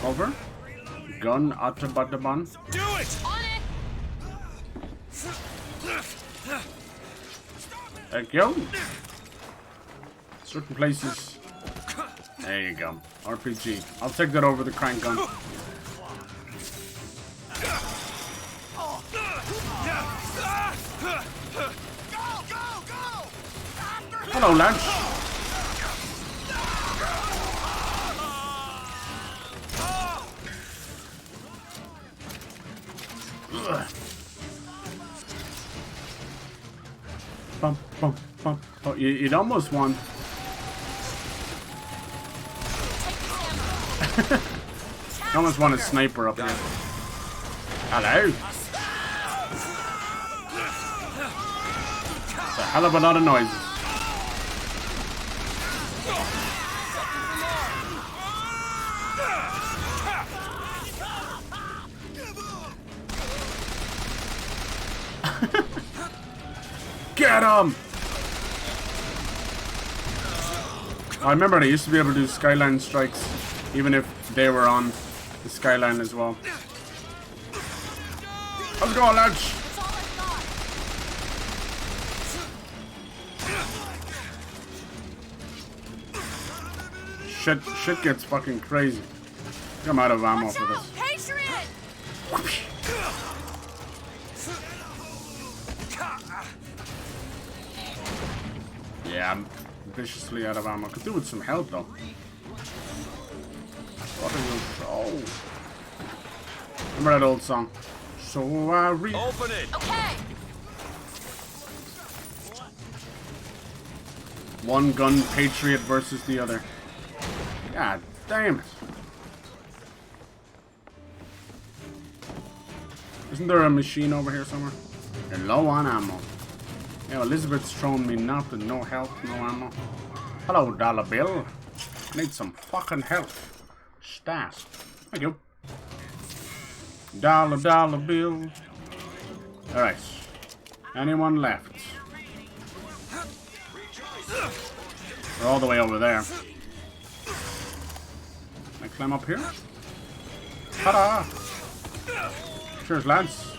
Cover? Gun, Autobataban. Do it! On it! Thank you. Certain places. There you go. RPG. I'll take that over the crank gun. Hello, lads. Bump, bump, bump. Oh, you'd almost want. You almost want a sniper up here. Hello. It's a hell of a lot of noises. Get him! I remember they used to be able to do skyline strikes, even if they were on the skyline as well. Let's go, lads! Shit gets fucking crazy. I'm out of ammo for this. Patriot! Yeah, I'm viciously out of ammo. Could do with some help though. What are you? Oh. Remember that old song? So I read. Open it! Okay! One gun patriot versus the other. God damn it. Isn't there a machine over here somewhere? They're low on ammo. Yeah, Elizabeth's throwing me nothing. No health, no ammo. Hello, dollar bill. I need some fucking help. Stat. Thank you. Dollar bill. Alright. Anyone left? We're all the way over there. Climb up here. Ta-da! Cheers, lads.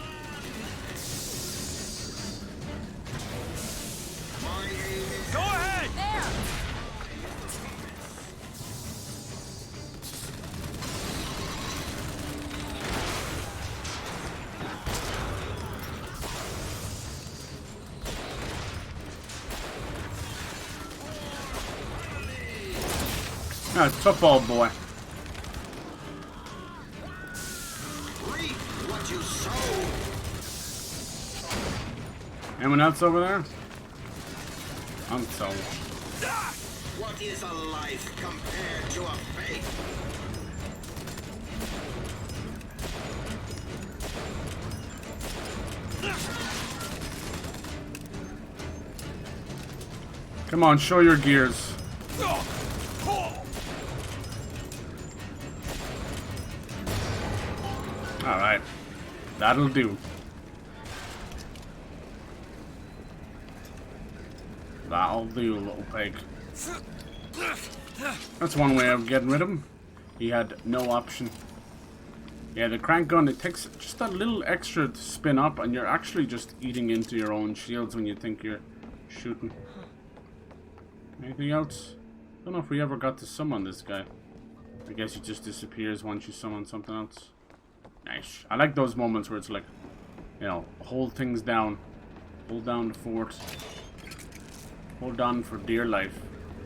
Go ahead! There! Ah, tough old boy. Reap what you sow. Anyone else over there? I'm sold. What is a life compared to a faith? Come on, show your gears. Alright. That'll do. That'll do, little pig. That's one way of getting rid of him. He had no option. Yeah, the crank gun, it takes just a little extra to spin up, and you're actually just eating into your own shields when you think you're shooting. Anything else? Don't know if we ever got to summon this guy. I guess he just disappears once you summon something else. Nice. I like those moments where it's like, you know, hold things down. Hold down the fort. Hold on for dear life.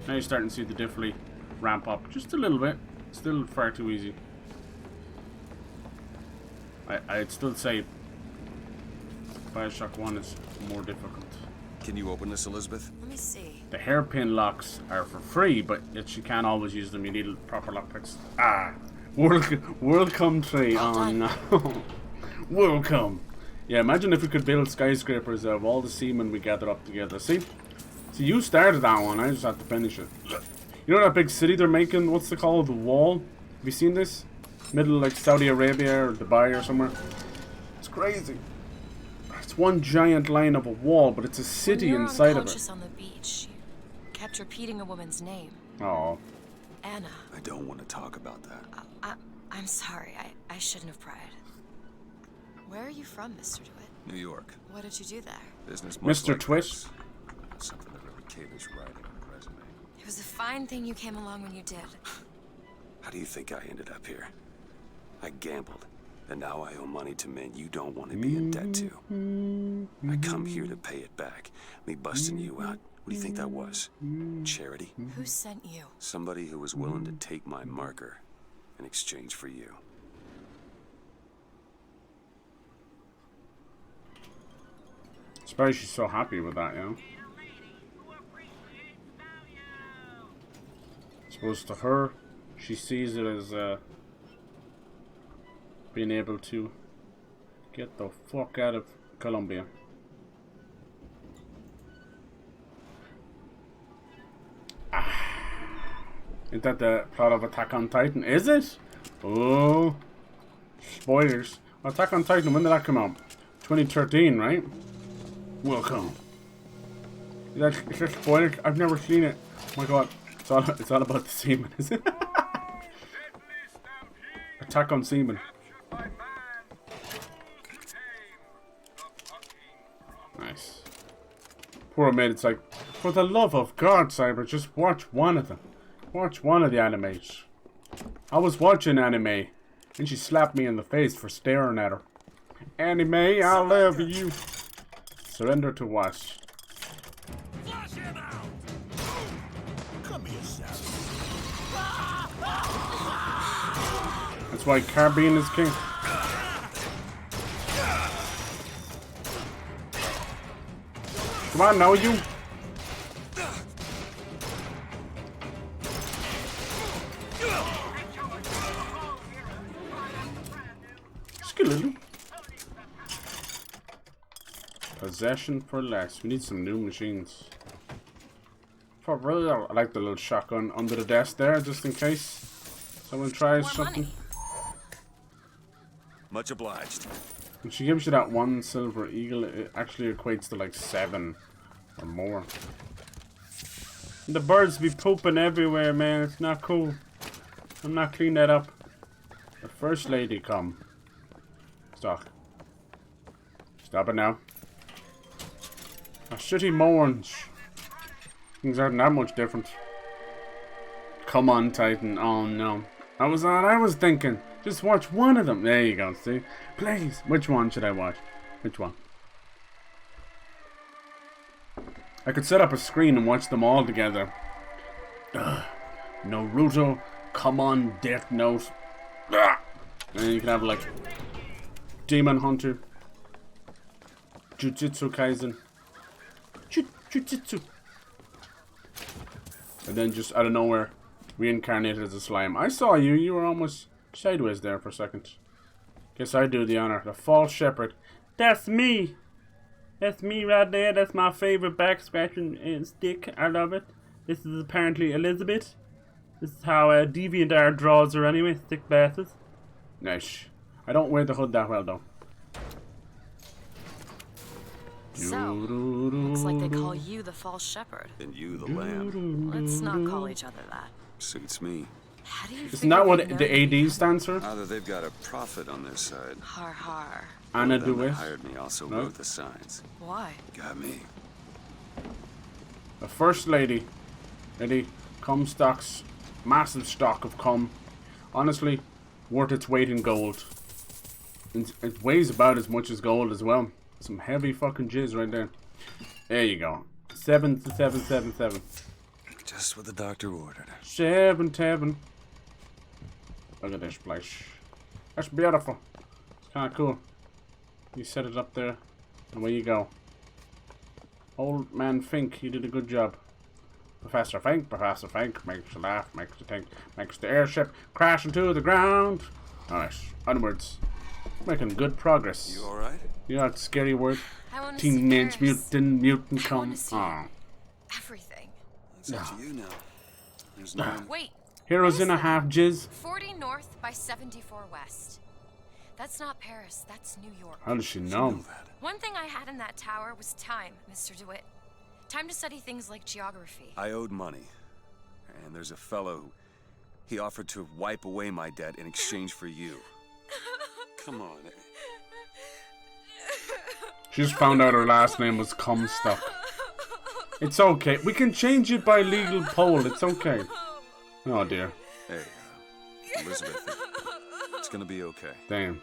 Now you're starting to see the difficulty ramp up just a little bit. Still far too easy. I'd still say Bioshock 1 is more difficult. Can you open this, Elizabeth? Let me see. The hairpin locks are for free, but yet you can't always use them. You need proper lockpicks. Ah! Welcome tree. Oh no. Welcome. Yeah, imagine if we could build skyscrapers out of all the seamen we gathered up together. See, you started that one. I just had to finish it. You know that big city they're making? What's it called? The Wall? Have you seen this? Middle like Saudi Arabia or Dubai or somewhere. It's crazy. It's one giant line of a wall, but it's a city inside of it. On the beach, you kept repeating a woman's name. Oh. Anna. I don't want to talk about that. I'm sorry. I shouldn't have pried. Where are you from, Mr. DeWitt? New York. What did you do there? Business. Mr. Twit. Something that every kid is writing on a resume. It was a fine thing you came along when you did. How do you think I ended up here? I gambled, and now I owe money to men you don't want to be in debt to. I come here to pay it back. Me busting you out. What do you think that was? Charity? Who sent you? Somebody who was willing to take my marker in exchange for you. Suppose she's so happy with that, you know. Suppose to her, she sees it as being able to get the fuck out of Colombia. Isn't that the plot of Attack on Titan? Is it? Oh. Spoilers. Attack on Titan, when did that come out? 2013, right? Welcome. Is that spoilers? I've never seen it. Oh my god. It's all about the semen, is it? Attack on semen. Nice. Poor mate, it's like, for the love of God, Cyber, just watch one of them. Watch one of the animes. I was watching anime, and she slapped me in the face for staring at her. Anime, I love you. Surrender to what? Come here, Sally. That's why Carbine is king. Come on now, you. Skeleton. Possession for less. We need some new machines. For real. I like the little shotgun under the desk there, just in case someone tries something. Much obliged. When she gives you that one silver eagle, it actually equates to like 7 or more. And the birds be pooping everywhere, man. It's not cool. I'm not clean that up. The first lady come. Stop. Stop it now. A shitty mourns. Things aren't that much different. Come on, Titan. Oh no. That was all I was thinking. Just watch one of them. There you go, see? Please. Which one should I watch? Which one? I could set up a screen and watch them all together. Naruto, come on, Death Note. And then you can have like Demon Hunter, Jujutsu Kaisen, Jujutsu, and then just out of nowhere, reincarnated as a slime. I saw you. You were almost sideways there for a second. Guess I do the honor. The false shepherd. That's me. That's me right there. That's my favorite back scratching stick. I love it. This is apparently Elizabeth. This is how DeviantArt draws her anyway. Stick glasses. Nice. I don't wear the hood that well though. So, looks like they call you the false shepherd. And you the lamb. Let's not call each other that. Suits me. How do you Isn't that what the AD stands for? Either they've got a prophet on their side. Har har. Anna DeWitt hired me also wrote the signs. Why? Got me. The first lady. Lady Comstock's massive stock of cum. Honestly, worth its weight in gold. It weighs about as much as gold as well. Some heavy fucking jizz right there. There you go. 7-7-7-7. Just what the doctor ordered. 7-7. Look at this place. That's beautiful. It's kind of cool. You set it up there, and away you go. Old man Fink, you did a good job. Professor Fink makes you laugh, makes you think, makes the airship crash into the ground. Alright, onwards. Making good progress. You alright? You know that scary word? Teenage mutant come. Oh. Everything. It's up to you now. There's no... Wait. Heroes in a half jizz. 40 north by 74 west. That's not Paris, that's New York. How does she know? One thing I had in that tower was time, Mr. DeWitt. Time to study things like geography. I owed money. And there's a fellow. He offered to wipe away my debt in exchange for you. Come on. She just found out her last name was Comstock. It's okay. We can change it by legal poll. It's okay. Oh dear. Hey, Elizabeth. It's gonna be okay. Damn.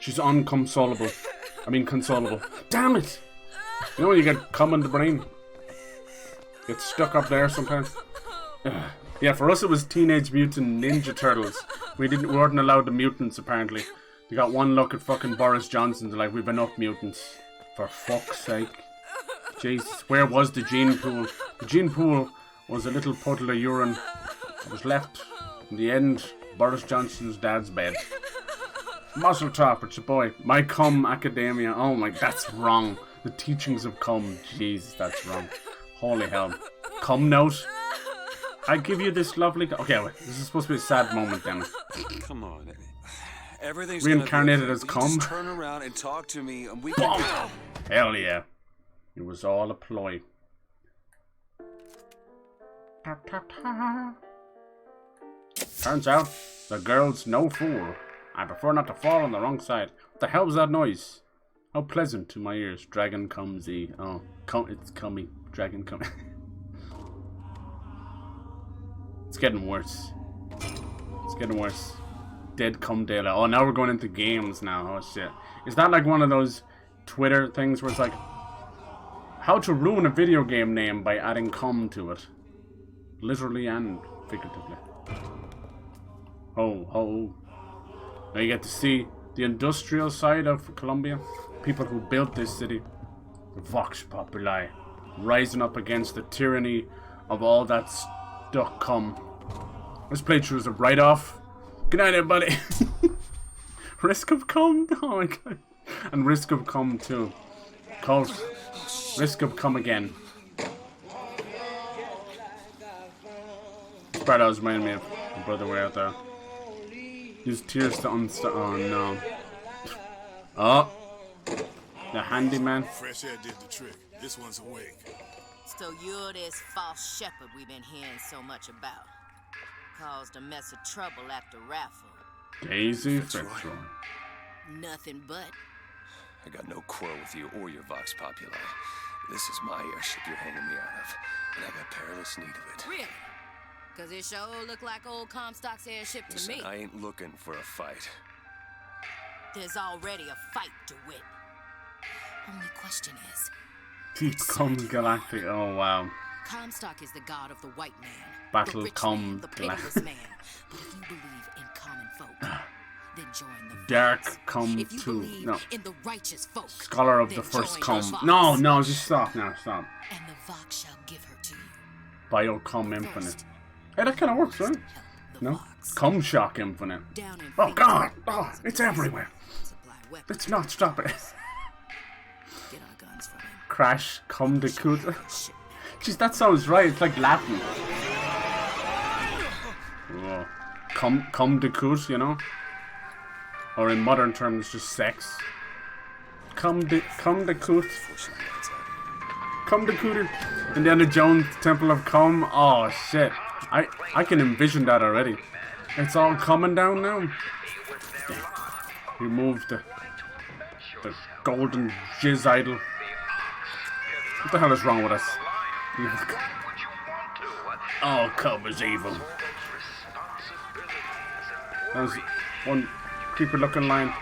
She's unconsolable. I mean consolable. Damn it! You know when you get cum in the brain? Get stuck up there sometimes. Yeah, for us it was Teenage Mutant Ninja Turtles. We weren't allowed the mutants apparently. They got one look at fucking Boris Johnson. They're like, we've enough mutants. For fuck's sake. Jesus, where was the gene pool? The gene pool was a little puddle of urine that was left in the end Boris Johnson's dad's bed. Muzzle top, it's a boy. My cum academia. Oh my, that's wrong. The teachings of cum. Jesus, that's wrong. Holy hell. Cum note. I give you this lovely... Okay, wait. This is supposed to be a sad moment, damn it. Come on. Everything's reincarnated as cum. Just turn around and talk to me and we can... Hell yeah. It was all a ploy. Ta, ta, ta. Turns out, the girl's no fool. I prefer not to fall on the wrong side. What the hell was that noise? How pleasant to my ears. Dragon comes-y. Oh, it's coming. Dragon coming. It's getting worse. It's getting worse. Dead cum daylight. Oh, now we're going into games now. Oh, shit. Is that like one of those Twitter things where it's like, how to ruin a video game name by adding cum to it? Literally and figuratively. Ho, ho. Now you get to see the industrial side of Colombia. People who built this city. The Vox Populi. Rising up against the tyranny of all that stuck cum. This playthrough is a write-off. Good night, everybody. Risk of cum? Oh my god. And Risk of cum too. Cult. Risk of cum again. This part always reminded me of my brother way out there. Use tears to unstuck. Oh no. Oh. The handyman. Fresh air did the trick. This one's awake. So you're this false shepherd we've been hearing so much about. Caused a mess of trouble at the raffle. Daisy Fitzroy. Nothing but. I got no quarrel with you or your Vox Populi. This is my airship you're hanging me out of, and I got perilous need of it. Really? Cause it sure look like old Comstock's airship to me. I ain't looking for a fight. There's already a fight, DeWitt. Only question is... Deep comes Galactic. Oh, wow. Comstock is the god of the white man. Battle the rich come man, the pitiless man. But if you believe in common folk, then join the Dark Vox. come if you to... believe No. in the righteous folk, Scholar of then the first join come. the Vox. No, no, just stop now, stop. And the Vox shall give her to you. Biocom Infinite. Hey, that kind of works, right? No? Shock Infinite. Oh, God! Oh, it's everywhere. Let's not stop it. Crash, come de coot. Jeez, that sounds right. It's like Latin. Whoa. Come de coot, you know? Or in modern terms, just sex. Come de coot. Come de cooter. Indiana Jones, Temple of Come. Oh, shit. I can envision that already. It's all coming down now. Remove the golden jizz idol. What the hell is wrong with us? All come is evil. There's one creepy looking line.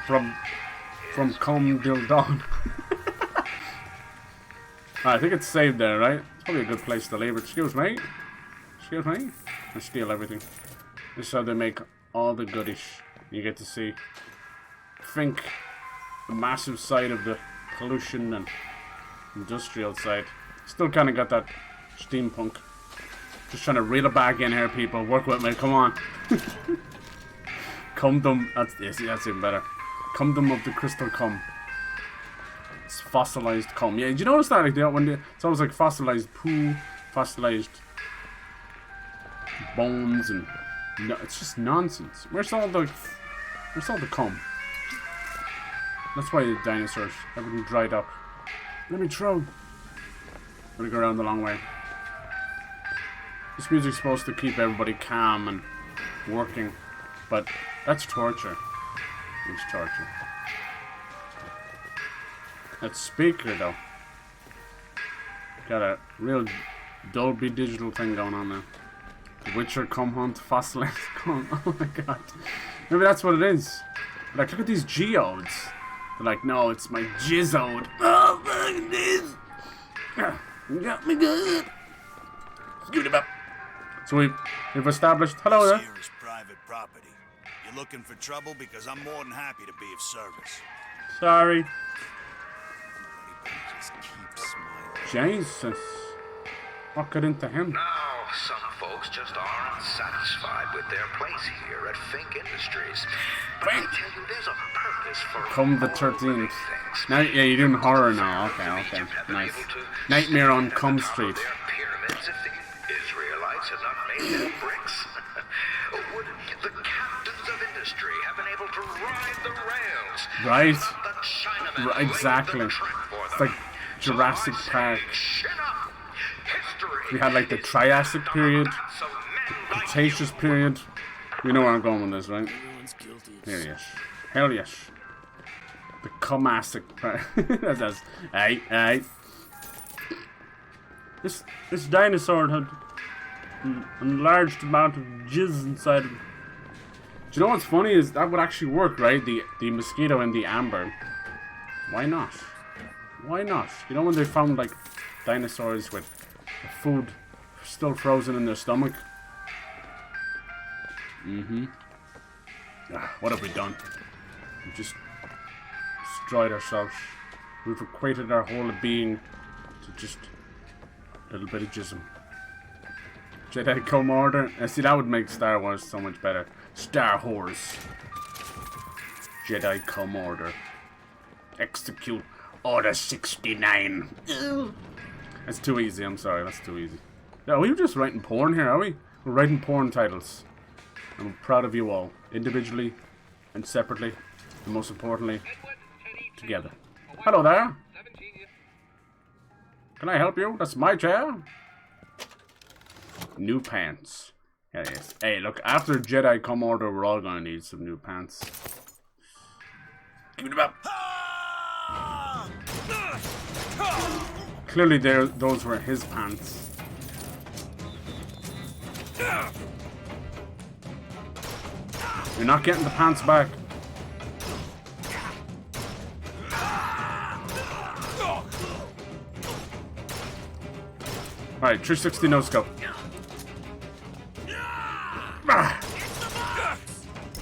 From come till dawn. I think it's saved there, right? It's probably a good place to leave it. Excuse me. Excuse me. I steal everything. This is how they make all the goodies. You get to see, think, the massive side of the pollution and industrial side. Still kind of got that steampunk. Just trying to reel it back in here, people. Work with me. Come on. Cumdom. That's even better. Cumdom of the crystal cum. It's fossilized cum. Yeah, did you notice that? Like it's always like fossilized poo, fossilized bones, and no, it's just nonsense. Where's all the cum? That's why the dinosaurs, everything dried up. Let me throw. I'm gonna go around the long way. This music's supposed to keep everybody calm and working, but that's torture. It's torture. That speaker, though, got a real Dolby Digital thing going on now. The Witcher come hunt, fossilized come. Oh my god. Maybe that's what it is. Like, look at these geodes. They're like, no, it's my jizzode. Oh, look at this. You got me good. Scoot him up. So we've established. Hello there. This here is private property. You're looking for trouble because I'm more than happy to be of service. Sorry. Just keep smiling. Jesus. What got into him? Now, some folks just aren't satisfied with their place here at Fink Industries. But I tell you, there's a purpose for Come the 13th. Now, yeah, you're doing horror now. Okay. Nice. Nightmare on Cum Street. pyramids if the Israelites had not made their bricks. Would the captains of industry have been able to ride the rails? Right. Exactly. It's like Jurassic Park. We had like the Triassic period, the Cretaceous period. You know where I'm going with this, right? Here, yes. Hell yes. The Cumassic period. That's hey. This dinosaur had an enlarged amount of jizz inside of it. Do you know what's funny is that would actually work, right? The mosquito and the amber. Why not? Why not? You know when they found like dinosaurs with food still frozen in their stomach? What have we done? We've just destroyed ourselves. We've equated our whole being to just a little bit of jism. Jedi come order. See, that would make Star Wars so much better. Star Wars. Jedi come order. Execute Order 69. That's too easy, I'm sorry, that's too easy. Yeah, are we just writing porn here, are we? We're writing porn titles. I'm proud of you all, individually and separately, and most importantly, together. Hello there. Can I help you? That's my chair. New pants. Yeah, yes. Hey, look, after Jedi come order, we're all gonna need some new pants. Give me the map. Clearly, those were his pants. You're not getting the pants back. Alright, 360 no scope.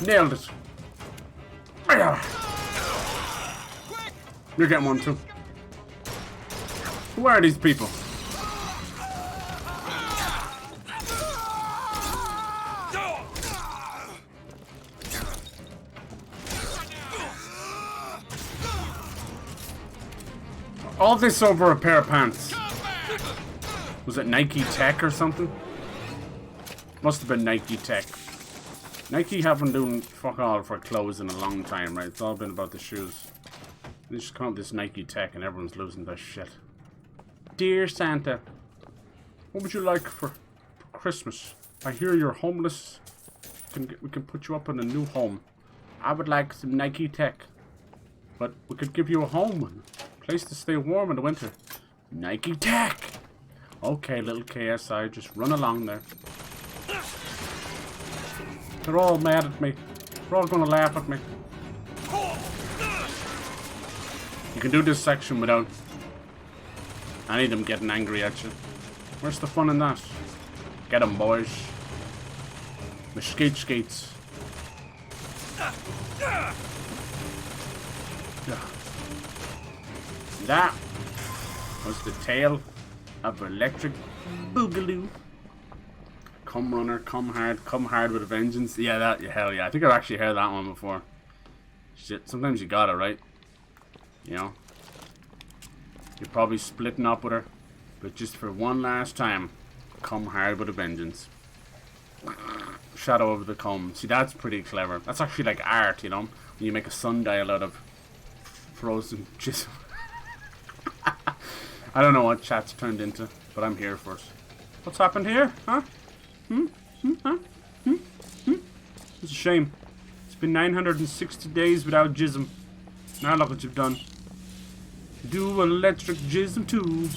Nailed it. You're getting one too. Who are these people? All this over a pair of pants. Was it Nike Tech or something? Must have been Nike Tech. Nike haven't done fuck all for clothes in a long time, right? It's all been about the shoes. They just come up with this Nike Tech and everyone's losing their shit. Dear Santa, what would you like for Christmas? I hear you're homeless. We can put you up in a new home. I would like some Nike Tech. But we could give you a home. A place to stay warm in the winter. Nike Tech! Okay, little KSI, just run along there. They're all mad at me. They're all gonna laugh at me. You can do this section without any of them getting angry at you. Where's the fun in that? Get them, boys. The skates. That was the tale of Electric Boogaloo. Come runner, come hard with a vengeance. Yeah, hell yeah. I think I've actually heard that one before. Shit, sometimes you got it, right? You know? You're probably splitting up with her, but just for one last time, come hard with a vengeance. Shadow over the comb. See, that's pretty clever. That's actually like art, you know? When you make a sundial out of frozen chisel. I don't know what chat's turned into, but I'm here for it. What's happened here? Huh? It's a shame. It's been 960 days without jism. Now look what you've done. Do electric jism too.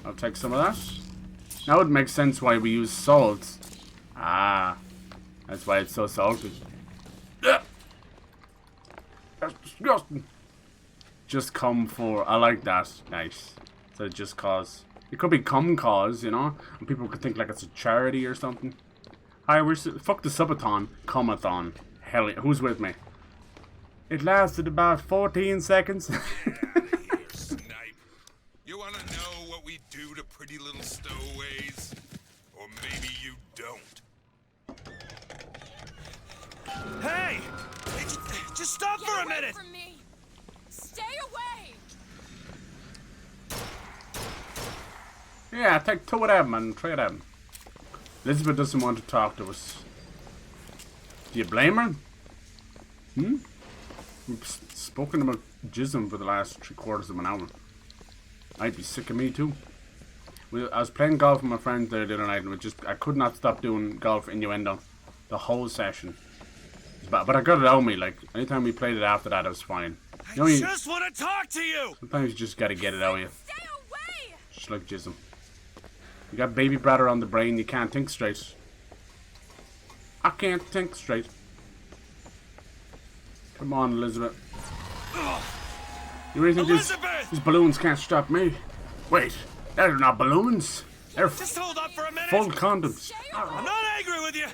I'll take some of that. Now it makes sense why we use salt. Ah, that's why it's so salty. That's disgusting. Just come for. I like that. Nice. So just cause. It could be come cause, you know? And people could think like it's a charity or something. Hi, fuck the subathon. Come-a-thon. Hell yeah. Who's with me? It lasted about 14 seconds. Snipe. You wanna know what we do to pretty little stowaways? Or maybe you don't. Hey! Just stop for a minute! From me. Stay away! Yeah, take two of them and three of them. Elizabeth doesn't want to talk to us. Do you blame her? We've spoken about jism for the last 3/4 of an hour. I'd be sick of me too. I was playing golf with my friends there the other night and I could not stop doing golf innuendo the whole session. But I got it out of me, like, anytime we played it after that, it was fine. You know, I just want to talk to you! Sometimes you just gotta get it out of you. Stay away! Just like jism. You got baby bladder on the brain, you can't think straight. I can't think straight. Come on, Elizabeth. You really think these balloons can't stop me? Wait, they're not balloons. They're just hold up for a minute. Full condoms. I'm not angry with you.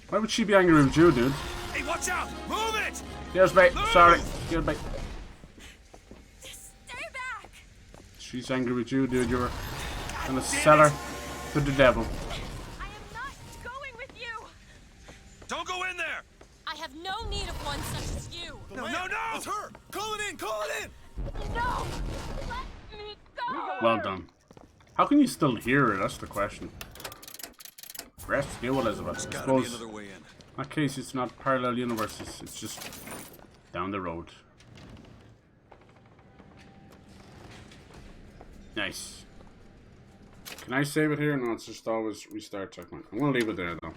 Why would she be angry with you, dude? Hey, watch out! Move it! Here's mate. Sorry. Here's mate. Stay back. She's angry with you, dude. You're gonna sell her to the devil. I am not going with you. Don't go in there. I have no need of one such as you. No! It's her! Call it in! Call it in! No! Let me go! Well done. How can you still hear her? That's the question. Rest you, Elizabeth. I suppose in that case it's not parallel universes, it's just down the road. Nice. Can I save it here? No, it's just always restart checkpoint. I'm gonna leave it there though.